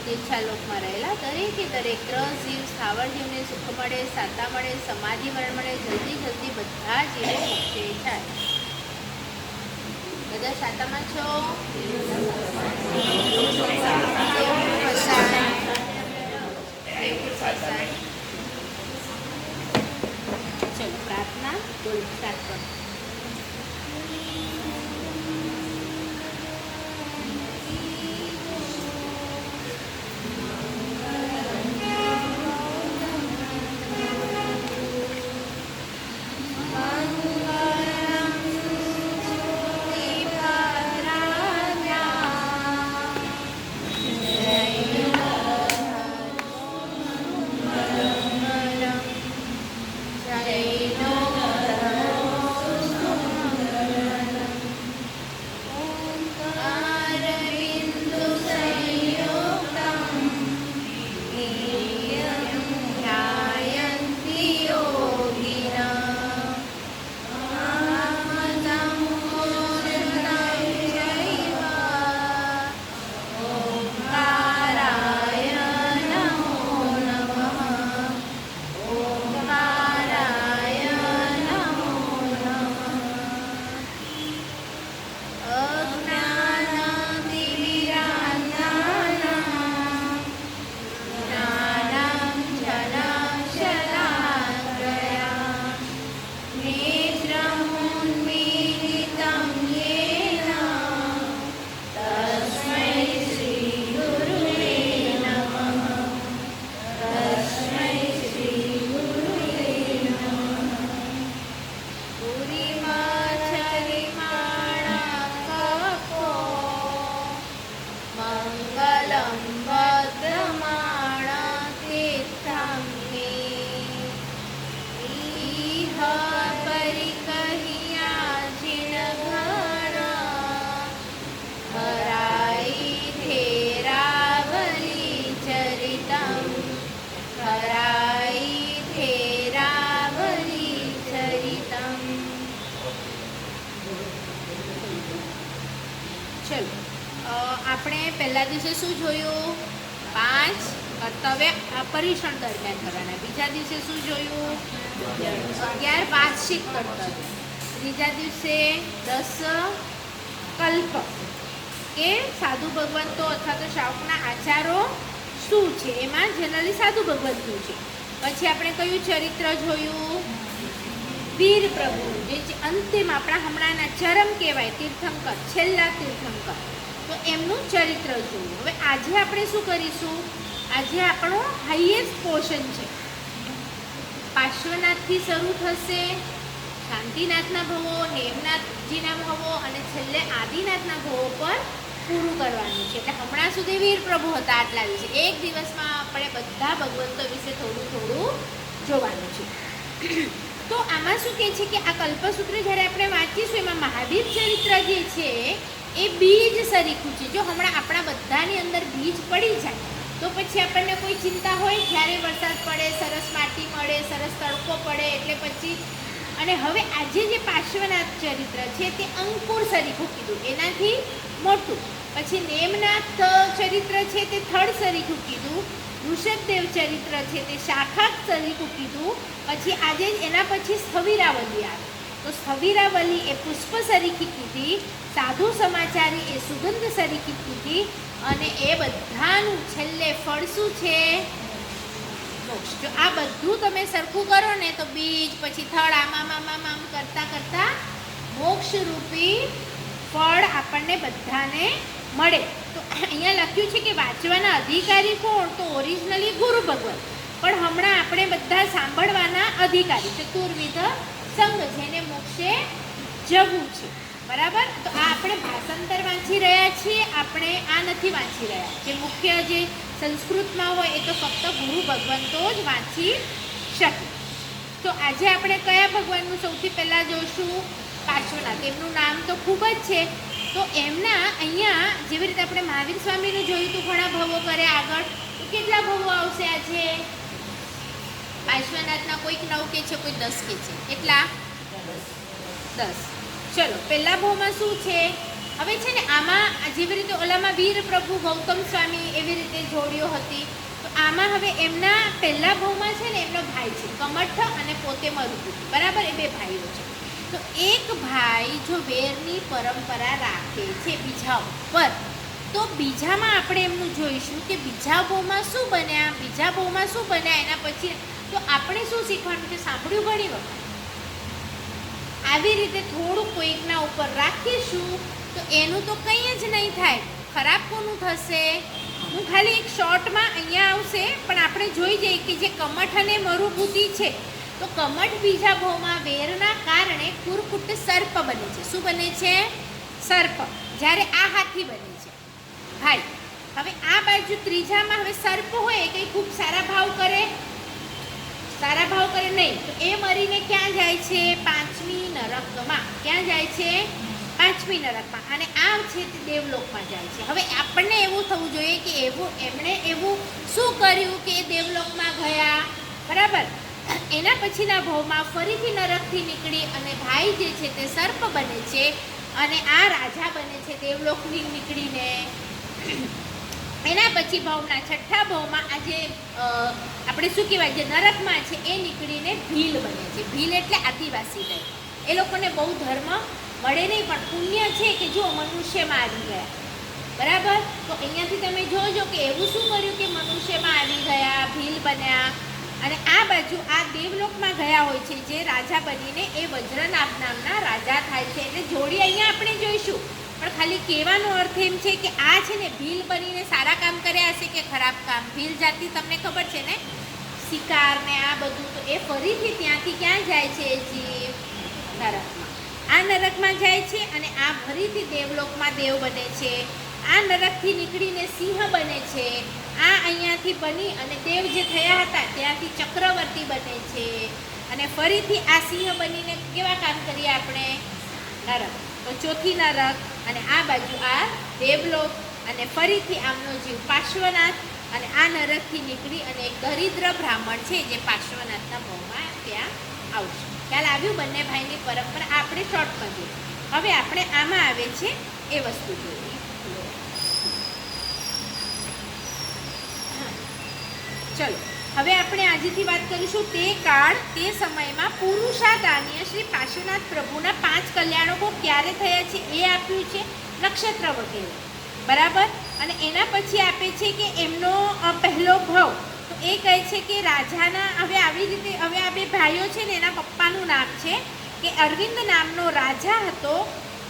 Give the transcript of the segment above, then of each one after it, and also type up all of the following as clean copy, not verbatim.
તીર્છાલોકમાં રહેલા દરેકે દરેક ત્રણ જીવ સ્થાવર જીવને સુખ મળે, સાતા મળે, સમાધિ મરણ મળે, જલ્દી જલ્દી બધા જીવો મોક્ષે જાય. બધા સાતામાં છો? ચલો પ્રાર્થના બોલો, સ્ટાર્ટ કરો. આપણે પહેલા દિવસે શું જોયું? 5 કર્તવ્ય પરીક્ષણ દરમિયાન કરવાના. બીજા દિવસે શું જોયું? 11 વાર્ષિક કર્તવ્ય. ત્રીજા દિવસે 10 કલ્પ કે સાધુ ભગવંતો અથવા તો શ્રાવકના આચારો શું છે, એમાં જનરલી સાધુ ભગવંત શું છે. પછી આપણે કયું ચરિત્ર જોયું? વીર પ્રભુ, જે અંતિમ આપણા હમણાંના ચરમ કહેવાય, તીર્થંકર, છેલ્લા તીર્થંકર, તો એમનું ચરિત્ર જોયું. હવે આજે આપણે શું કરીશું? આજે આપણો હાઈએસ્ટ પોર્શન છે. પાર્શ્વનાથથી શરૂ થશે, શાંતિનાથના ભવો, હેમનાથજીના ભવો અને છેલ્લે આદિનાથના ભવો પર પૂરું કરવાનું છે. એટલે હમણાં સુધી વીર પ્રભુ હતા આટલા વિશે. એક દિવસમાં આપણે બધા ભગવંતો વિશે થોડું થોડું જોવાનું છે. તો આમાં શું કહે છે કે આ કલ્પસૂત્ર જ્યારે આપણે વાંચીશું એમાં મહાવીર ચરિત્ર જે છે એ બીજ સરીખું છે. જો હમણાં આપણા બધાની અંદર બીજ પડી જાય તો પછી આપણને કોઈ ચિંતા હોય? જ્યારે વરસાદ પડે, સરસ માટી મળે, સરસ તડકો પડે એટલે પછી. અને હવે આજે જે પાર્શ્વનાથ ચરિત્ર છે તે અંકુર સરીખું કીધું, એનાથી મોટું. પછી નેમનાથ ચરિત્ર છે તે થડ સરીખું કીધું. ઋષભદેવ ચરિત્ર છે તે શાખાત સરીખું કીધું. પછી આજે એના પછી સ્થવિરાવલી આવે તો સ્થવિરાવલી એ પુષ્પ સરીખી કીધી. સાધુ સમાચારી એ સુગંધ સરીખી કીધી. અને એ બધાનું છેલ્લે ફળ શું છે? મોક્ષ. જો આ બધું તમે સરખું કરો ને તો બીજ પછી થડ આમ કરતા કરતા મોક્ષરૂપી ફળ આપણને બધાને મળે. તો અહીંયા લખ્યું છે કે વાંચવાના અધિકારી કોણ? તો ઓરિજિનલી ગુરુ ભગવત, પણ હમણાં આપણે બધા સાંભળવાના અધિકારી, ચતુર્વિધ સંઘ, જેને મોક્ષે જવું છે. બરાબર? તો આ આપણે ભાષાંતર વાંચી રહ્યા છીએ, આપણે આ નથી વાંચી રહ્યા. જે મુખ્ય જે સંસ્કૃતમાં હોય એ તો ફક્ત ગુરુ ભગવંતો જ વાંચી શકે. તો આજે આપણે કયા ભગવાનનું સૌથી પહેલાં જોઈશું? પાર્શ્વનાથ. એમનું નામ તો ખૂબ જ છે. તો એમના અહીંયા જેવી રીતે આપણે મહાવીર સ્વામીનું જોયું હતું, ઘણા ભવો કરે આગળ, તો કેટલા ભવો આવશે આજે? પાર્શ્વનાથના કોઈક 9 કે છે, કોઈ 10 કે છે. કેટલા? 10. ચલો, પહેલા ભાવમાં શું છે? હવે છે ને આમાં જેવી રીતે ઓલામાં વીર પ્રભુ ગૌતમ સ્વામી એવી રીતે જોડીઓ હતી, તો આમાં હવે એમના પહેલા ભાવમાં છે ને એમનો ભાઈ છે કમઠ અને પોતે મરુભૂતિ, બરાબર, એ બે ભાઈઓ છે. તો એક ભાઈ જો વેરની પરંપરા રાખે છે બીજા ઉપર, તો બીજામાં આપણે એમનું જોઈશું કે બીજા ભાવમાં શું બન્યા, બીજા ભાવમાં શું બન્યા, એના પછી તો આપણે શું શીખવાનું છે, સાંભળ્યું ઘણી વખત. આવી રીતે થોડું કોઈકના ઉપર રાખીશું તો એનું તો કંઈ જ નહીં થાય, ખરાબ કોનું થશે. હું ખાલી એક શોર્ટમાં અહીંયા આવશે, પણ આપણે જોઈ જઈએ કે જે કમઠ અને મરુભૂતિ છે, તો કમઠ બીજા ભાવમાં વેરના કારણે કુરકુટ સર્પ બને છે. શું બને છે? સર્પ. જ્યારે આ હાથી બને છે ભાઈ. હવે આ બાજુ ત્રીજામાં હવે સર્પ હોય કંઈ ખૂબ સારા ભાવ કરે, સારા ભાવ કરે નહીં, તો એ મરીને ક્યાં જાય છે? પાંચમી નરકમાં. ક્યાં જાય છે? પાંચમી નરકમાં. અને આ છે તે દેવલોકમાં જાય છે. હવે આપણને એવું થવું જોઈએ કે એમણે એવું શું કર્યું કે એ દેવલોકમાં ગયા, બરાબર. એના પછીના ભાવમાં ફરીથી નરકથી નીકળી અને ભાઈ જે છે તે સર્પ બને છે અને આ રાજા બને છે દેવલોકની નીકળીને. એના પછી ભાવના છઠ્ઠા ભાવમાં આ જે આપણે શું કહેવાય જે નરકમાં છે એ નીકળીને ભીલ બને છે. ભીલ એટલે આદિવાસી ટાઈપ. એ લોકોને બહુ ધર્મ મળે નહીં, પણ પુણ્ય છે કે જો મનુષ્યમાં આવી ગયા, બરાબર. તો અહીંયાથી તમે જોજો કે એવું શું કર્યું કે મનુષ્યમાં આવી ગયા, ભીલ બન્યા. અને આ બાજુ આ દેવલોકમાં ગયા હોય છે જે રાજા બનીને એ વજ્રનાભ નામના રાજા થાય છે. એટલે જોડી અહીંયા આપણે જોઈશું, પણ ખાલી કહેવાનો અર્થ એમ છે કે આ છે ને ભીલ બનીને સારા કામ કર્યા હશે કે ખરાબ કામ. ભીલ જાતિ તમને ખબર છે ને, શિકાર ને આ બધું. તો એ ફરીથી ત્યાંથી ક્યાં જાય છે? જીવ નરકમાં. આ નરકમાં જાય છે અને આ ફરીથી દેવલોકમાં દેવ બને છે. આ નરકથી નીકળીને સિંહ બને છે. આ અહીંયાથી બની અને દેવ જે થયા હતા ત્યાંથી ચક્રવર્તી બને છે. અને ફરીથી આ સિંહ બનીને કેવા કામ કરીએ આપણે? નરક. તો ચોથી નરક અને આ બાજુ આ દેવલોક. અને ફરીથી આમનો જીવ પાર્શ્વનાથ. અને આ નરકથી નીકળી અને એક દરિદ્ર બ્રાહ્મણ છે જે પાર્શ્વનાથના ભાવમાં ત્યાં આવશે. ખ્યાલ આવ્યું? બંને ભાઈની પરંપરા આપણે શોર્ટમાં જોઈએ. હવે આપણે આમાં આવે છે એ વસ્તુ જોઈએ. ચલો હવે આપણે આજથી વાત કરીશું તે કાળ તે સમયમાં પુરુષાદાનીય શ્રી પાર્શ્વનાથ પ્રભુના 5 કલ્યાણકો ક્યારે થયા છે એ આપ્યું છે, નક્ષત્ર વગેરે, બરાબર. અને એના પછી આપે છે કે એમનો પહેલો ભાવ. તો એ કહે છે કે રાજાના હવે આવી રીતે હવે આ બે ભાઈઓ છે ને એના પપ્પાનું નામ છે કે અરવિંદ નામનો રાજા હતો.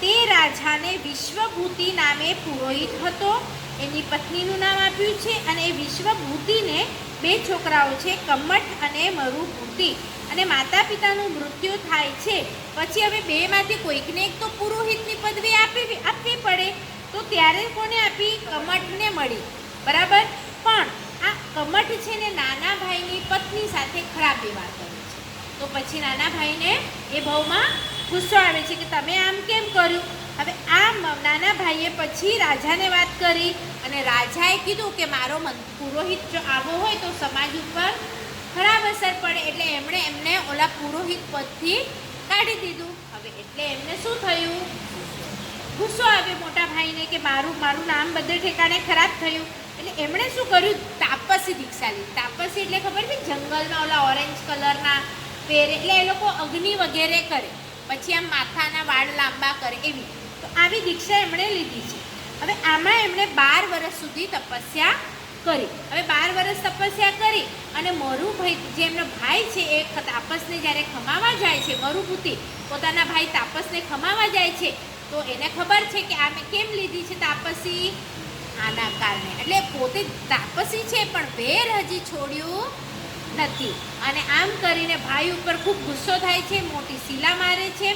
તે રાજાને વિશ્વભૂતિ નામે પુરોહિત હતો. એની પત્નીનું નામ આપ્યું છે અને એ વિશ્વભૂતિને 2 છોકરાઓ છે, કમઠ અને મરુભૂતિ. અને માતા પિતાનું મૃત્યુ થાય છે પછી હવે બેમાંથી કોઈકને એક તો પુરોહિતની પદવી આપવી પડે. તો ત્યારે કોને આપી? કમઠને મળી, બરાબર. પણ આ કમઠ છે ને નાના ભાઈની પત્ની સાથે ખરાબ વ્યવહાર કરે છે. તો પછી નાના ભાઈને એ ભાવમાં ગુસ્સો આવે છે કે તમે આમ કેમ કર્યું. હવે આ નાના ભાઈએ પછી રાજાને વાત કરી અને રાજાએ કીધું કે મારો પુરોહિત જો આવો હોય તો સમાજ ઉપર ખરાબ અસર પડે. એટલે એમણે એમને ઓલા પુરોહિત પદથી કાઢી દીધું. હવે એટલે એમને શું થયું? ગુસ્સો આવ્યો મોટા ભાઈને કે મારું નામ બધે ઠેકાણે ખરાબ થયું. એટલે એમણે શું કર્યું? તાપસી દીક્ષા લીધી. તાપસી એટલે ખબર છે? જંગલમાં ઓલા ઓરેન્જ કલરના પહેરે, એટલે એ લોકો અગ્નિ વગેરે કરે, પછી આમ માથાના વાળ લાંબા કરે એવી. તો આવી દીક્ષા એમણે લીધી છે. હવે આમાં એમણે 12 વર્ષ સુધી તપસ્યા કરી. હવે 12 વર્ષ તપસ્યા કરી અને મરુભાઈ જે એમનો ભાઈ છે એ તાપસને જ્યારે ખમાવા જાય છે, મરુભૂતિ પોતાના ભાઈ તાપસને ખમાવા જાય છે, તો એને ખબર છે કે આ મેં કેમ લીધી છે તાપસી? આના કારણે. એટલે પોતે તાપસી છે પણ વેર હજી છોડ્યું નથી. અને આમ કરીને ભાઈ ઉપર ખૂબ ગુસ્સો થાય છે, મોટી શીલા મારે છે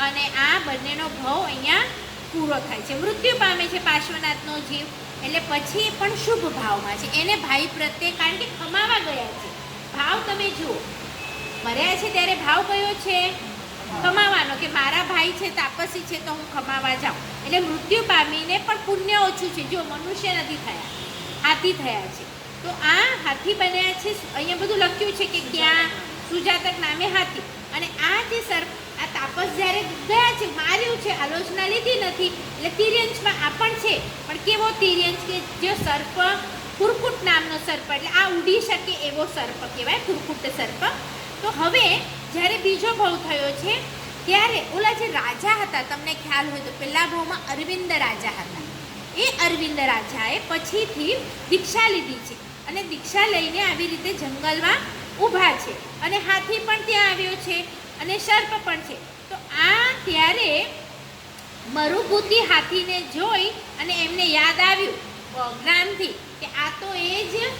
અને આ બંનેનો ભાવ અહીંયા પૂરો થાય છે. મૃત્યુ પામે છે પાર્શ્વનાથનો જીવ. એટલે પછી પણ શુભ ભાવમાં છે એને ભાઈ પ્રત્યે, કારણ કે ખમાવા ગયા છે. ભાવ તમે જુઓ, મર્યા છે ત્યારે ભાવ કયો છે? ખમાવાનો, કે મારા ભાઈ છે તાપસી છે તો હું ખમાવા જાઉં. એટલે મૃત્યુ પામીને પણ પુણ્ય ઓછું છે. જો મનુષ્ય નથી થયા, હાથી થયા છે. તો આ હાથી બન્યા છે. અહીંયા બધું લખ્યું છે કે ક્યાં સુજાતક નામે હાથી. અને આ જે આ તાપસ જ્યારે ગયા છે, માર્યું છે, આલોચના લીધી નથી, એટલે તિર્યંશમાં આ પણ છે, પણ કેવો તિર્યંશ કે જે સર્પ કુરકુટ નામનો સર્પ, એટલે આ ઉડી શકે એવો સર્પ કહેવાય, કુરકુટ સર્પ. તો હવે જ્યારે બીજો ભાવ થયો છે ત્યારે ઓલા જે રાજા હતા, તમને ખ્યાલ હોય તો પહેલા ભાવમાં અરવિંદ રાજા હતા. એ અરવિંદ રાજાએ પછીથી દીક્ષા લીધી છે અને દીક્ષા લઈને આવી રીતે જંગલમાં ઊભા છે અને હાથી પણ ત્યાં આવ્યો છે અને સર્પ પણ છે. તો આ ત્યારે મરુભૂતિ હાથીને જોઈ અને એમને યાદ આવ્યું જ્ઞાનથી કે આ તો એ જ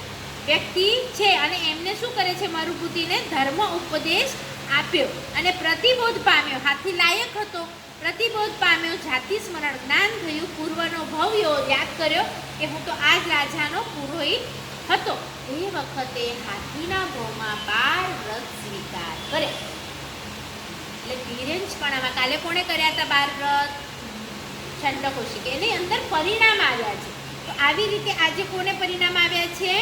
વ્યક્તિ છે અને એમને શું કરે છે, મરુભૂતિને ધર્મ ઉપદેશ આપ્યો અને પ્રતિબોધ પામ્યો. હાથી લાયક હતો, પ્રતિબોધ પામ્યો, જાતિ સ્મરણ જ્ઞાન થયું, પૂર્વનો ભવ યાદ કર્યો કે હું તો આ જ રાજાનો પુરોહિત હતો. એ વખતે હાથીના ભવમાં 12 વ્રત સ્વીકાર કરે. એટલે તિર્યંશ પણ આમાં કાલે કોણે કર્યા હતા 12 વ્રત? છંડકોશિક. એની અંદર પરિણામ આવ્યા છે. તો આવી રીતે આજે કોને પરિણામ આવ્યા છે?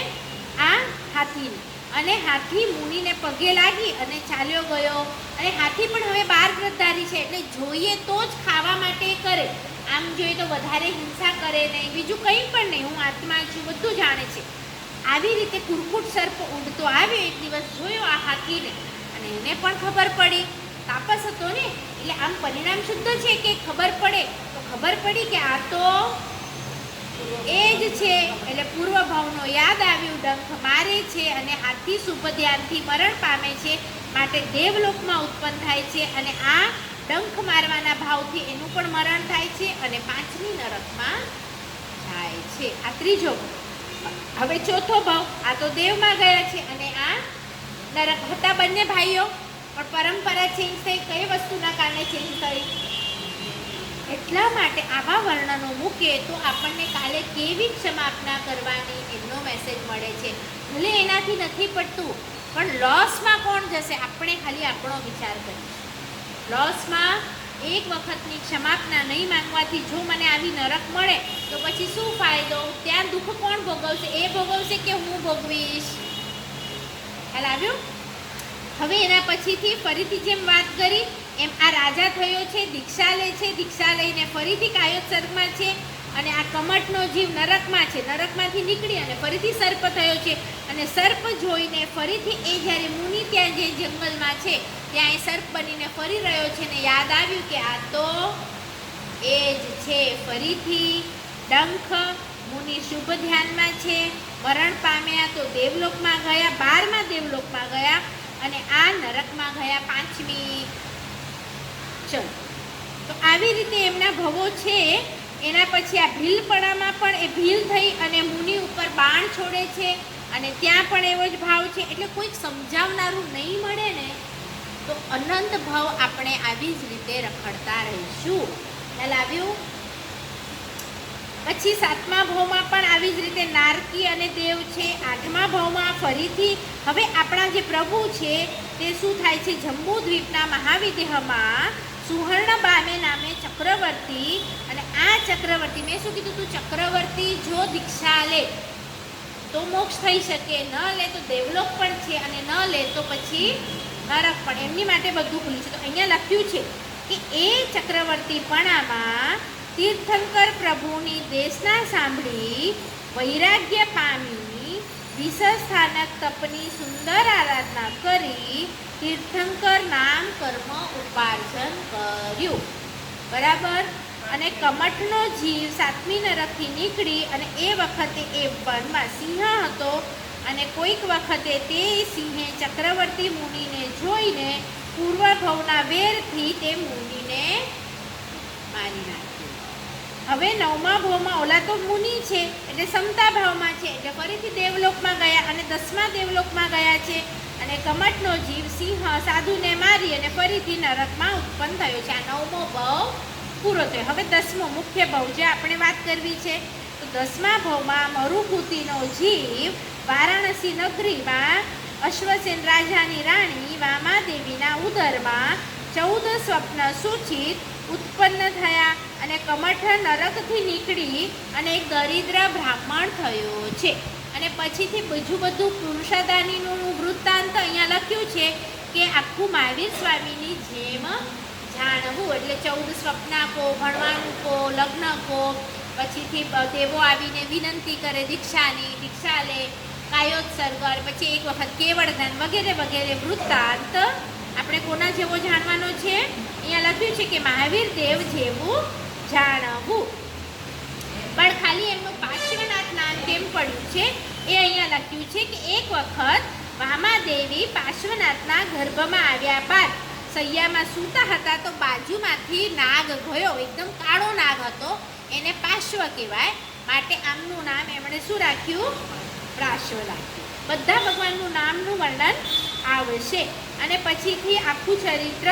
આ હાથીને. અને હાથી મુનિને પગે લાગી અને ચાલ્યો ગયો. અને હાથી પણ હવે 12 વ્રતધારી છે, એટલે જોઈએ તો જ ખાવા માટે કરે. આમ જોઈએ તો વધારે હિંસા કરે નહીં, બીજું કંઈ પણ નહીં, હું આત્મા છું, બધું જાણે છે. આવી રીતે કુરકુટ સર્પ ઉડતો આવ્યો. એક દિવસ જોયો આ હાથીને અને એને પણ ખબર પડી, તાપસ હતો ને એટલે આમ પરિણામ શુદ્ધ છે કે ખબર પડે. તો ખબર પડી કે આ તો એ જ છે. એટલે પૂર્વ ભાવનો યાદ આવ્યું, ડંખ મારે છે અને હાથી શુભ ધ્યાનથી મરણ પામે છે, માટે દેવલોકમાં ઉત્પન્ન થાય છે અને આ ડંખ મારવાના ભાવથી એનું પણ મરણ થાય છે અને 5મી નરકમાં જાય છે. આ ત્રીજો ભાવ. હવે ચોથો ભાવ, આ તો દેવમાં ગયા છે અને આ નરક. હતા બંને ભાઈઓ, પણ પરંપરા ચેન્જ થઈ. કઈ વસ્તુના કારણે ચેન્જ થઈ? એટલા માટે આવા વર્ણનો મૂકે તો આપણને કાલે કેવી ક્ષમાપના કરવાની એમનો મેસેજ મળે છે. ભલે એનાથી નથી પડતું, પણ લોસમાં કોણ જશે? આપણે ખાલી આપણો વિચાર કરીએ. લોસમાં એક વખતની ક્ષમાપના નહીં માંગવાથી જો મને આવી નરક મળે તો પછી શું ફાયદો? ત્યાં દુઃખ કોણ ભોગવશે? એ ભોગવશે કે હું ભોગવીશ? ખ્યાલ આવ્યું? હવે એના પછીથી ફરીથી જેમ વાત કરી એમ આ રાજા થયો છે, દીક્ષા લે છે, દીક્ષા લઈને ફરીથી કાયોત્સર્ગમાં છે અને આ કમઠનો જીવ નરકમાં છે. નરકમાંથી નીકળી અને ફરીથી સર્પ થયો છે અને સર્પ જોઈને ફરીથી એ જ્યારે મુનિ ત્યાં જે જંગલમાં છે ત્યાં એ સર્પ બનીને ફરી રહ્યો છે ને યાદ આવ્યું કે આ તો એ જ છે. ફરીથી ડંખ મુનિ શુભ ધ્યાનમાં છે, મરણ પામ્યા તો દેવલોકમાં ગયા, 12મા દેવલોકમાં ગયા અને આ નરકમાં ગયા 5મી. ચલો, તો આવી રીતે એમના ભવો છે. એના પછી આ ભીલપણામાં પણ એ ભીલ થઈ અને મુનિ ઉપર બાણ છોડે છે અને ત્યાં પણ એવો જ ભાવ છે. એટલે કોઈક સમજાવનારું નહીં મળે ને તો અનંત ભાવ આપણે આવી જ રીતે રખડતા રહીશું. ખ્યાલ આવ્યું? પછી 7મા ભાવમાં પણ આવી જ રીતે નારકી અને દેવ છે. 8મા ભાવમાં ફરીથી હવે આપણા જે પ્રભુ છે તે શું થાય છે? જંબુદ્વીપના મહાવિદેહમાં સુહર્ણબામે નામે ચક્રવર્તી. અને આ ચક્રવર્તી, મેં શું કીધું તું? ચક્રવર્તી જો દીક્ષા લે તો મોક્ષ થઈ શકે, ન લે તો દેવલોક પણ છે અને ન લે તો પછી નરક પણ. એમની માટે બધું ખુલ્લું છે. તો અહીંયા લખ્યું છે કે એ ચક્રવર્તીપણામાં તીર્થંકર પ્રભુની દેશના સાંભળી વૈરાગ્ય પામી વિષસ્થાનક તપની સુંદર આરાધના કરી તીર્થંકર નામ કર્મ ઉપાર્જન કર્યું. બરાબર? અને કમઠનો જીવ 7મી નરકથી નીકળી અને એ વખતે એ વનમાં સિંહ હતો અને કોઈક વખતે તે સિંહે ચક્રવર્તી મુનિને જોઈને પૂર્વ ભવના વેરથી તે મુનિને મારી નાખ્યો. હવે 9મા ભાવમાં ઓલા તો મુનિ છે એટલે સમતા ભાવમાં છે એટલે ફરીથી દેવલોકમાં ગયા અને 10મા દેવલોકમાં ગયા છે અને કમઠનો જીવ સિંહ સાધુને મારી અને ફરીથી નરકમાં ઉત્પન્ન થયો છે. આ 9મો ભાવ પૂરો થયો. હવે 10મો મુખ્ય ભાવ જે આપણે વાત કરવી છે. તો 10મા ભાવમાં મરુભૂતિનો જીવ વારાણસી નગરીમાં અશ્વસેન રાજાની રાણી વામાદેવીના ઉદરમાં 14 સ્વપ્ન સૂચિત ઉત્પન્ન થયા અને કમઠ નરકથી નીકળી અને એક દરિદ્ર બ્રાહ્મણ થયો છે. અને પછીથી બીજું બધું પુરુષાદાનીનું વૃત્તાંત અહીંયા લખ્યું છે કે આખું મહાવીર સ્વામીની જેમ જાણવું એટલે 14 સ્વપ્ન કો, ભણવાનું કો, લગ્ન કો, પછીથી દેવો આવીને વિનંતી કરે દીક્ષાની, દીક્ષા લે, કાયોત્સર્ગ, પછી એક વખત કેવળદાન વગેરે વગેરે વૃત્તાંત આપણે કોના જેવો જાણવાનો છે? અહીંયા લખ્યું છે કે મહાવીર દેવ જેવું જાણવું. પણ ખાલી એમનું પાર્શ્વનાથ નામ કેમ પડ્યું છે એ અહીંયા લખ્યું છે કે એક વખત વામાદેવી પાર્શ્વનાથના ગર્ભમાં આવ્યા બાદ સૈયામાં સૂતા હતા તો બાજુમાંથી નાગ ગયો, એકદમ કાળો નાગ હતો, એને પાર્શ્વ કહેવાય, માટે આમનું નામ એમણે શું રાખ્યું? પાર્શ્વ રાખ્યું. બધા ભગવાનનું નામનું વર્ણન આવશે અને પછીથી આખું ચરિત્ર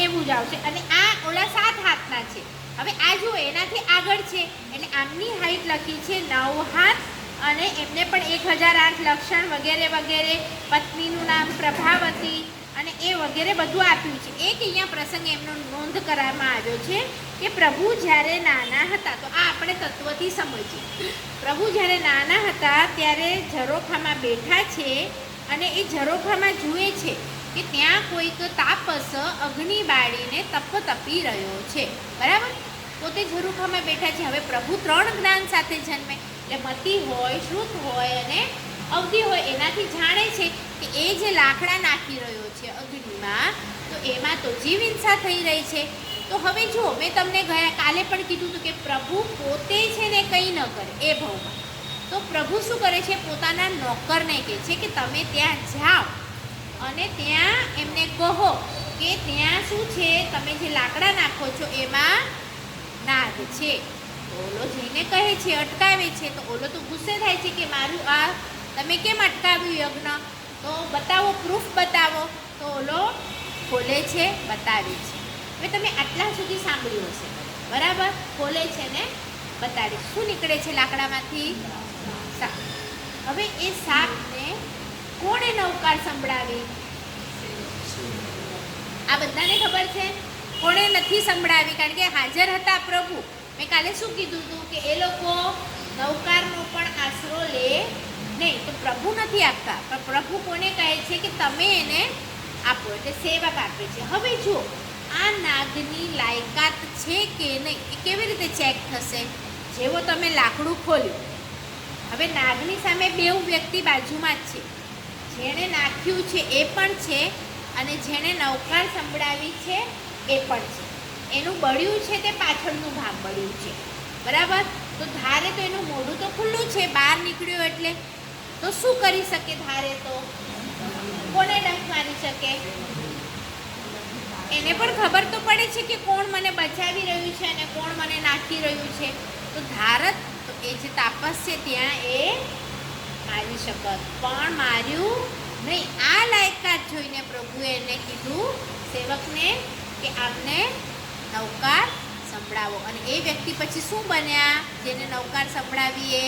એવું જ આવશે. અને આ ઓલા 7 હાથના છે. હવે આ જુઓ એનાથી આગળ છે એટલે આમની હાઈટ લખી છે 9 હાથ અને એમને પણ 1008 લક્ષણ વગેરે વગેરે, પત્નીનું નામ પ્રભાવતી અને એ વગેરે બધું આપ્યું છે. એક અહીંયા પ્રસંગ એમનો નોંધ કરવામાં આવ્યો છે કે પ્રભુ જ્યારે નાના હતા, તો આ આપણે તત્વથી સમજીએ. પ્રભુ જ્યારે નાના હતા ત્યારે ઝરોખામાં બેઠા છે અને એ ઝરોખામાં જુએ છે કે ત્યાં કોઈક તાપસ અગ્નિ બાળીને તપ તપી રહ્યો છે. બરાબર? પોતે ઝરોખામાં બેઠા છે. હવે પ્રભુ 3 જ્ઞાન સાથે જન્મે એટલે મતિ હોય, શ્રુત હોય અને અવધિ હોય, એનાથી જાણે છે કે એ જે લાકડા નાખી રહ્યો છે અગ્નિમાં, તો એમાં તો જીવ હિંસા થઈ રહી છે. તો હવે જુઓ, મેં તમને કાલે પણ કીધું હતું કે પ્રભુ પોતે છે ને કંઈ ન કરે એ ભાવમાં, તો પ્રભુ શું કરે છે? પોતાના નોકરને કહે છે કે તમે ત્યાં જાઓ અને ત્યાં એમને કહો કે ત્યાં શું છે, તમે જે લાકડા નાખો છો એમાં નાગ છે. તો ઓલો જઈને કહે છે, અટકાવે છે. તો ઓલો તો ગુસ્સે થાય છે કે મારું આ તમે કેમ અટકાવ્યું યજ્ઞ? તો બતાવો, પ્રૂફ બતાવો. તો ઓલો ખોલે છે, બતાવે છે. હવે તમે આટલા સુધી સાંભળ્યું હશે, બરાબર? ખોલે છે ને બતાવે. શું નીકળે છે લાકડામાંથી? સાપ. હવે એ સાપને કોણે નવકાર સંભળાવી? આ બધાને ખબર છે. કોણે નથી સંભળાવી? કારણ કે હાજર હતા પ્રભુ. મેં કાલે શું કીધું હતું કે એ લોકો નવકારનો પણ આશરો લે નહીં. તો પ્રભુ નથી આપતા, પણ પ્રભુ કોને કહે છે કે તમે એને આપો, એટલે સેવક આપે છે. હવે જો આ નાગની લાયકાત છે કે નહીં એ કેવી રીતે ચેક થશે? જેવો તમે લાકડું ખોલ્યું, હવે નાગની સામે 2 વ્યક્તિ બાજુમાં જ છે. જેણે નાખ્યું છે એ પણ છે અને જેણે નવકાર સંભળાવી છે એ પણ છે. એનું બળ્યું છે તે પાછળનું ભાગ બળ્યું છે. બરાબર? તો ધારે તો એનું મોઢું તો ખુલ્લું છે, બહાર નીકળ્યું એટલે. તો શું કરી શકે ધારે? તો કોને ડંખ મારી શકે? એને પણ ખબર તો પડે છે કે કોણ મને બચાવી રહ્યું છે અને કોણ મને નાખી રહ્યું છે. તો ધારત તો એ જે તાપસ છે ત્યાં એ મારી શકત, પણ માર્યું નહીં. આ લાયકાત જોઈને પ્રભુએ એને કીધું સેવકને કે આમને નવકાર સંભળાવો. અને એ વ્યક્તિ પછી શું બન્યા? જેને નવકાર સંભળાવીએ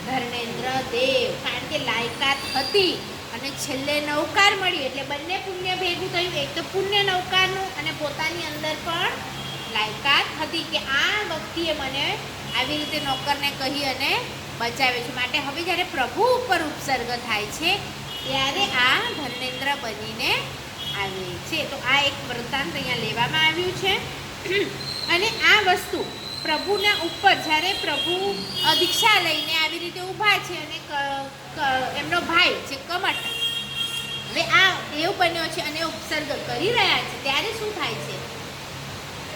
ધર્મેન્દ્ર દેવ. કારણ કે લાયકાત હતી અને છેલ્લે નવકાર મળી એટલે બંને પુણ્ય ભેગું થયું. એક તો પુણ્ય નવકારનું અને પોતાની અંદર પણ લાયકાત હતી કે આ વ્યક્તિએ મને આવી રીતે નોકરને કહી અને બચાવે છે. માટે હવે જ્યારે પ્રભુ ઉપર ઉપસર્ગ થાય છે ત્યારે આ ધર્મેન્દ્ર બનીને આવે છે. તો આ એક વૃત્તાંત અહીંયા લેવામાં આવ્યું છે. અને આ વસ્તુ પ્રભુના ઉપર જ્યારે પ્રભુ દીક્ષા લઈને આવી રીતે ઊભા છે અને એમનો ભાઈ છે કમઠ, હવે આ દેવ બન્યો છે અને ઉપસર્ગ કરી રહ્યા છે, ત્યારે શું થાય છે?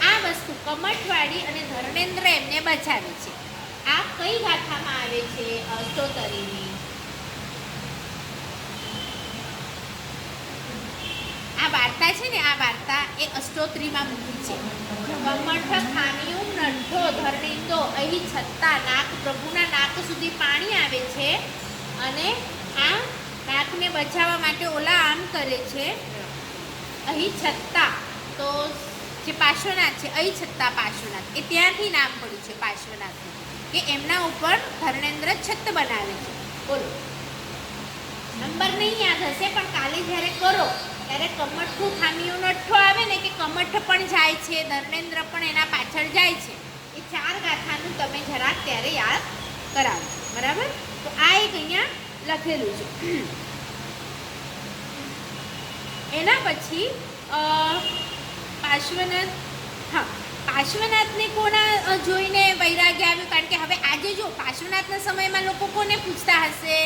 આ વસ્તુ કમઠવાળી અને ધર્મેન્દ્ર એમને બચાવે છે. આ કઈ ગાથામાં આવે છે? અષ્ટોત્તરીની. આ વાર્તા છે ને, આ વાર્તા એ અષ્ટોત્તરીમાં મૂકી છે. કમઠ ખામીયું નઠ્ઠો ધર્મેન્દ્રો, અહીં છતાં નાક, પ્રભુના નાક સુધી પાણી આવે છે અને આ નાકને બચાવવા માટે ઓલા આમ કરે છે. અહીં છતાં તો જે પાર્શ્વનાથ છે, અહીં છતાં પાર્શ્વનાથ, એ ત્યાંથી નામ પડ્યું છે પાર્શ્વનાથનું, કે એમના ઉપર ધર્મેન્દ્ર છત્ત બનાવે છે. બોલો, નંબર નહીં યાદ હશે પણ કાલે જ્યારે કરો ત્યારે કમઠું ખામીયું નઠ્ઠો આવે ને, કે કમઠ પણ જાય છે, ધર્મેન્દ્ર પણ એના પાછળ જાય છે. એ 4 ગાથાનું તમે જરાક ત્યારે યાદ કરાવો. બરાબર? તો આ એક અહીંયા લખેલું છે. પાર્શ્વનાથ, હા, પાર્શ્વનાથને કોના જોઈને વૈરાગ્ય આવ્યું? કારણ કે હવે આજે જો પાર્શ્વનાથના સમયમાં લોકો કોને પૂછતા હશે?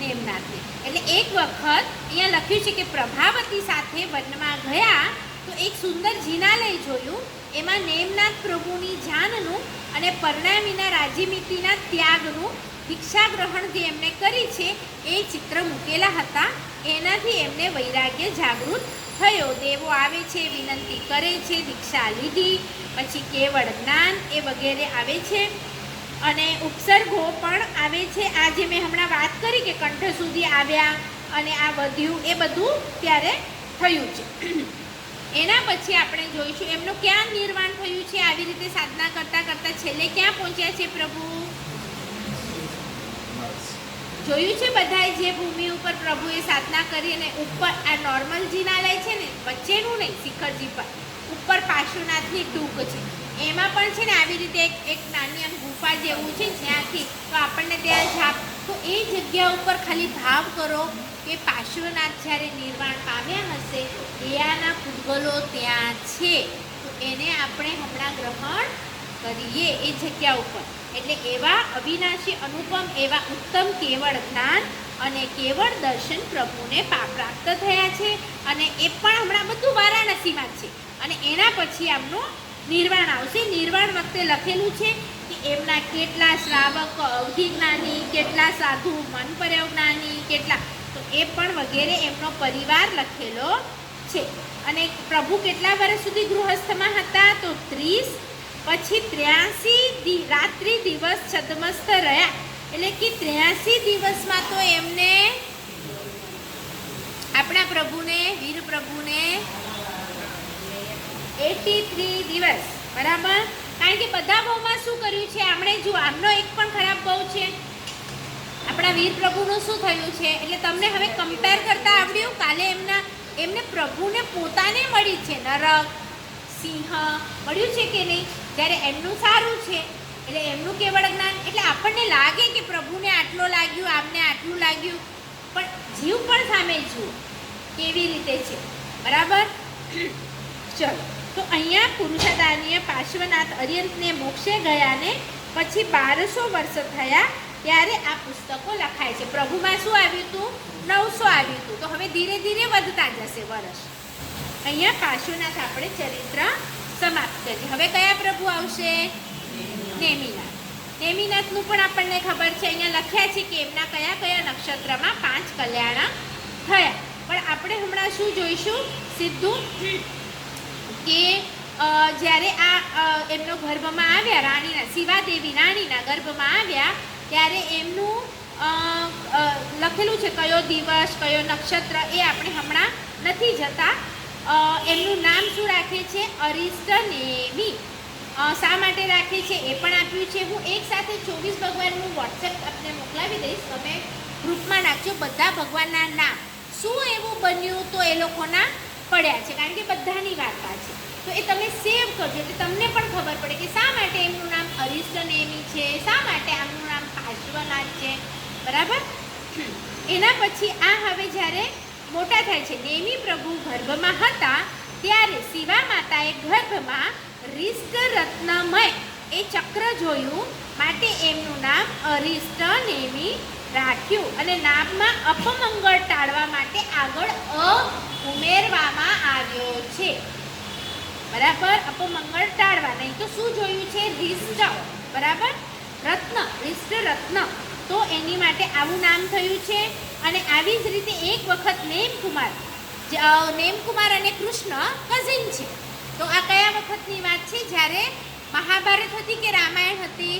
નેમનાથને. એટલે એક વખત અહીંયા લખ્યું છે કે પ્રભાવતી સાથે વનમાં ગયા તો એક સુંદર જિનાલય જોયું. એમાં નેમનાથ પ્રભુની જાનનું અને પરણાવીના રાજીમીતીના ત્યાગનું દીક્ષા ગ્રહણ જે એમણે કરી છે એ ચિત્ર મૂકેલા હતા. એનાથી એમને વૈરાગ્ય જાગૃત થયો. દેવો આવે છે, વિનંતી કરે છે, દીક્ષા લીધી, પછી કેવળ જ્ઞાન એ વગેરે આવે છે અને ઉપસર્ગો પણ આવે છે. આ જે મેં હમણાં વાત કરી કે કંઠ સુધી આવ્યા અને આ વધ્યું, એ બધું ત્યારે થયું છે. એના પછી આપણે જોઈશું એમનું ક્યાં નિર્વાણ થયું છે. આવી રીતે સાધના કરતાં કરતાં છેલ્લે ક્યાં પહોંચ્યા છે પ્રભુ? જોયું છે બધાએ જે ભૂમિ ઉપર પ્રભુએ સાધના કરી અને ઉપર આ નોર્મલ જિનાલય છે ને, વચ્ચેનું નહીં, શિખરજી પર ઉપર પાર્શ્વનાથની ટૂંક છે. એમાં પણ છે ને આવી રીતે એક નાની આમ ગુફા જેવું છે જ્યાંથી તો આપણને ત્યાં જાપ, તો એ જગ્યા ઉપર ખાલી ભાવ કરો કે પાર્શ્વનાથ જ્યારે નિર્વાણ પામ્યા હશે એના પૂતગલો ત્યાં છે, તો એને આપણે હમણાં ગ્રહણ કરીએ એ જગ્યા ઉપર. એટલે એવા અવિનાશી અનુપમ એવા ઉત્તમ કેવળ જ્ઞાન અને કેવળ દર્શન પ્રભુને પ્રાપ્ત થયા છે. અને એ પણ હમણાં બધું વારાણસીમાં જ છે. અને એના પછી આમનું નિર્વાણ આવશે. નિર્વાણ વખતે લખેલું છે કે એમના કેટલા શ્રાવક અવધિજ્ઞાની, કેટલા સાધુ મનપર્યજ્ઞાની, કેટલા, તો એ પણ વગેરે એમનો પરિવાર લખેલો છે. અને પ્રભુ કેટલા વર્ષ સુધી ગૃહસ્થમાં હતા? તો 30, પછી 83 રાત્રિ દિવસ છદ્મસ્થ રહ્યા. એટલે કે 83 દિવસમાં તો એમને આપણા પ્રભુને, વીર પ્રભુને 83 દિવસ, બરાબર. કારણ કે બધા બહુમાં શું કર્યું છે આપણે જો, આમનો એક પણ ખરાબ બહુ છે, આપણા વીર પ્રભુનું શું થયું છે? એટલે તમને હવે કમ્પેર કરતા આવડ્યું. કાલે એમને પ્રભુને પોતાને મળી છે, નરક, સિંહ મળ્યું છે કે નહીં? જ્યારે એમનું સારું છે એટલે એમનું કેવળ જ્ઞાન, એટલે આપણને લાગે કે પ્રભુને આટલો લાગ્યું, આમને આટલું લાગ્યું, પણ જીવ પણ સામે જુઓ કેવી રીતે છે, બરાબર. ચલો, તો અહીંયા પુરુષાદાનીય પાર્શ્વનાથ અર્યંતને મોક્ષે ગયા ને પછી 1200 વર્ષ થયા ત્યારે આ પુસ્તકો લખાય છે. પ્રભુમાં શું આવ્યું હતું? 900 આવ્યું હતું. તો હવે ધીરે ધીરે વધતા જશે વર્ષ. અહીંયા પાર્શ્વનાથ આપણે ચરિત્ર સમાપ્ત કરીએ. હવે કયા પ્રભુ આવશે? નેમિનાથ. નેમિનાથનું પણ આપણને ખબર છે, અહીંયા લખ્યા છે કે એમના કયા કયા નક્ષત્રમાં 5 કલ્યાણ થયા. પણ આપણે હમણાં શું જોઈશું? સીધું કે જ્યારે આ એમનો ગર્ભમાં આવ્યા, રાણીના, શિવાદેવી રાણીના ગર્ભમાં આવ્યા ત્યારે એમનું લખેલું છે કયો દિવસ, કયો નક્ષત્ર, એ આપણે હમણાં નથી જતા. એમનું નામ શું રાખે છે? અરિષ્ટ નેમિ. શા માટે રાખે છે એ પણ આપ્યું છે. હું એક સાથે 24 ભગવાનનું વોટ્સએપ આપને મોકલાવી દઈશ, તમે ગ્રુપમાં નાખજો બધા ભગવાનના નામ. શું એવું બન્યું તો એ લોકોના પડ્યા છે, કારણ કે બધાની વાર્તા છે, તો એ તમે સેવ કરજો એટલે તમને પણ ખબર પડે કે શા માટે એમનું નામ અરિષ્ટ નેમિ છે, શા માટે આમનું નામ પાર્શ્વનાથ છે, બરાબર. એના પછી આ હવે જ્યારે મોટા થાય છે, નેમિ પ્રભુ ગર્ભમાં હતા ત્યારે શિવા માતાએ ગર્ભમાં રિષ્ટ રત્નમય એ ચક્ર જોયું, માટે એમનું નામ અરિષ્ટ નેમિ રાખ્યું. અને નામમાં અપમંગળ ટાળવા માટે આગળ અ ઉમેરવામાં આવ્યો છે, બરાબર. અપમંગળ ટાળવા, નહીં તો શું જોયું છે? રિષ્ટ, બરાબર, રત્ન, રિષ્ટ રત્ન, તો એની માટે આવું નામ થયું છે. અને આવી જ રીતે એક વખત નેમકુમાર અને કૃષ્ણ કઝિન છે. તો આ કયા વખતની વાત છે? જ્યારે મહાભારત હતી કે રામાયણ હતી?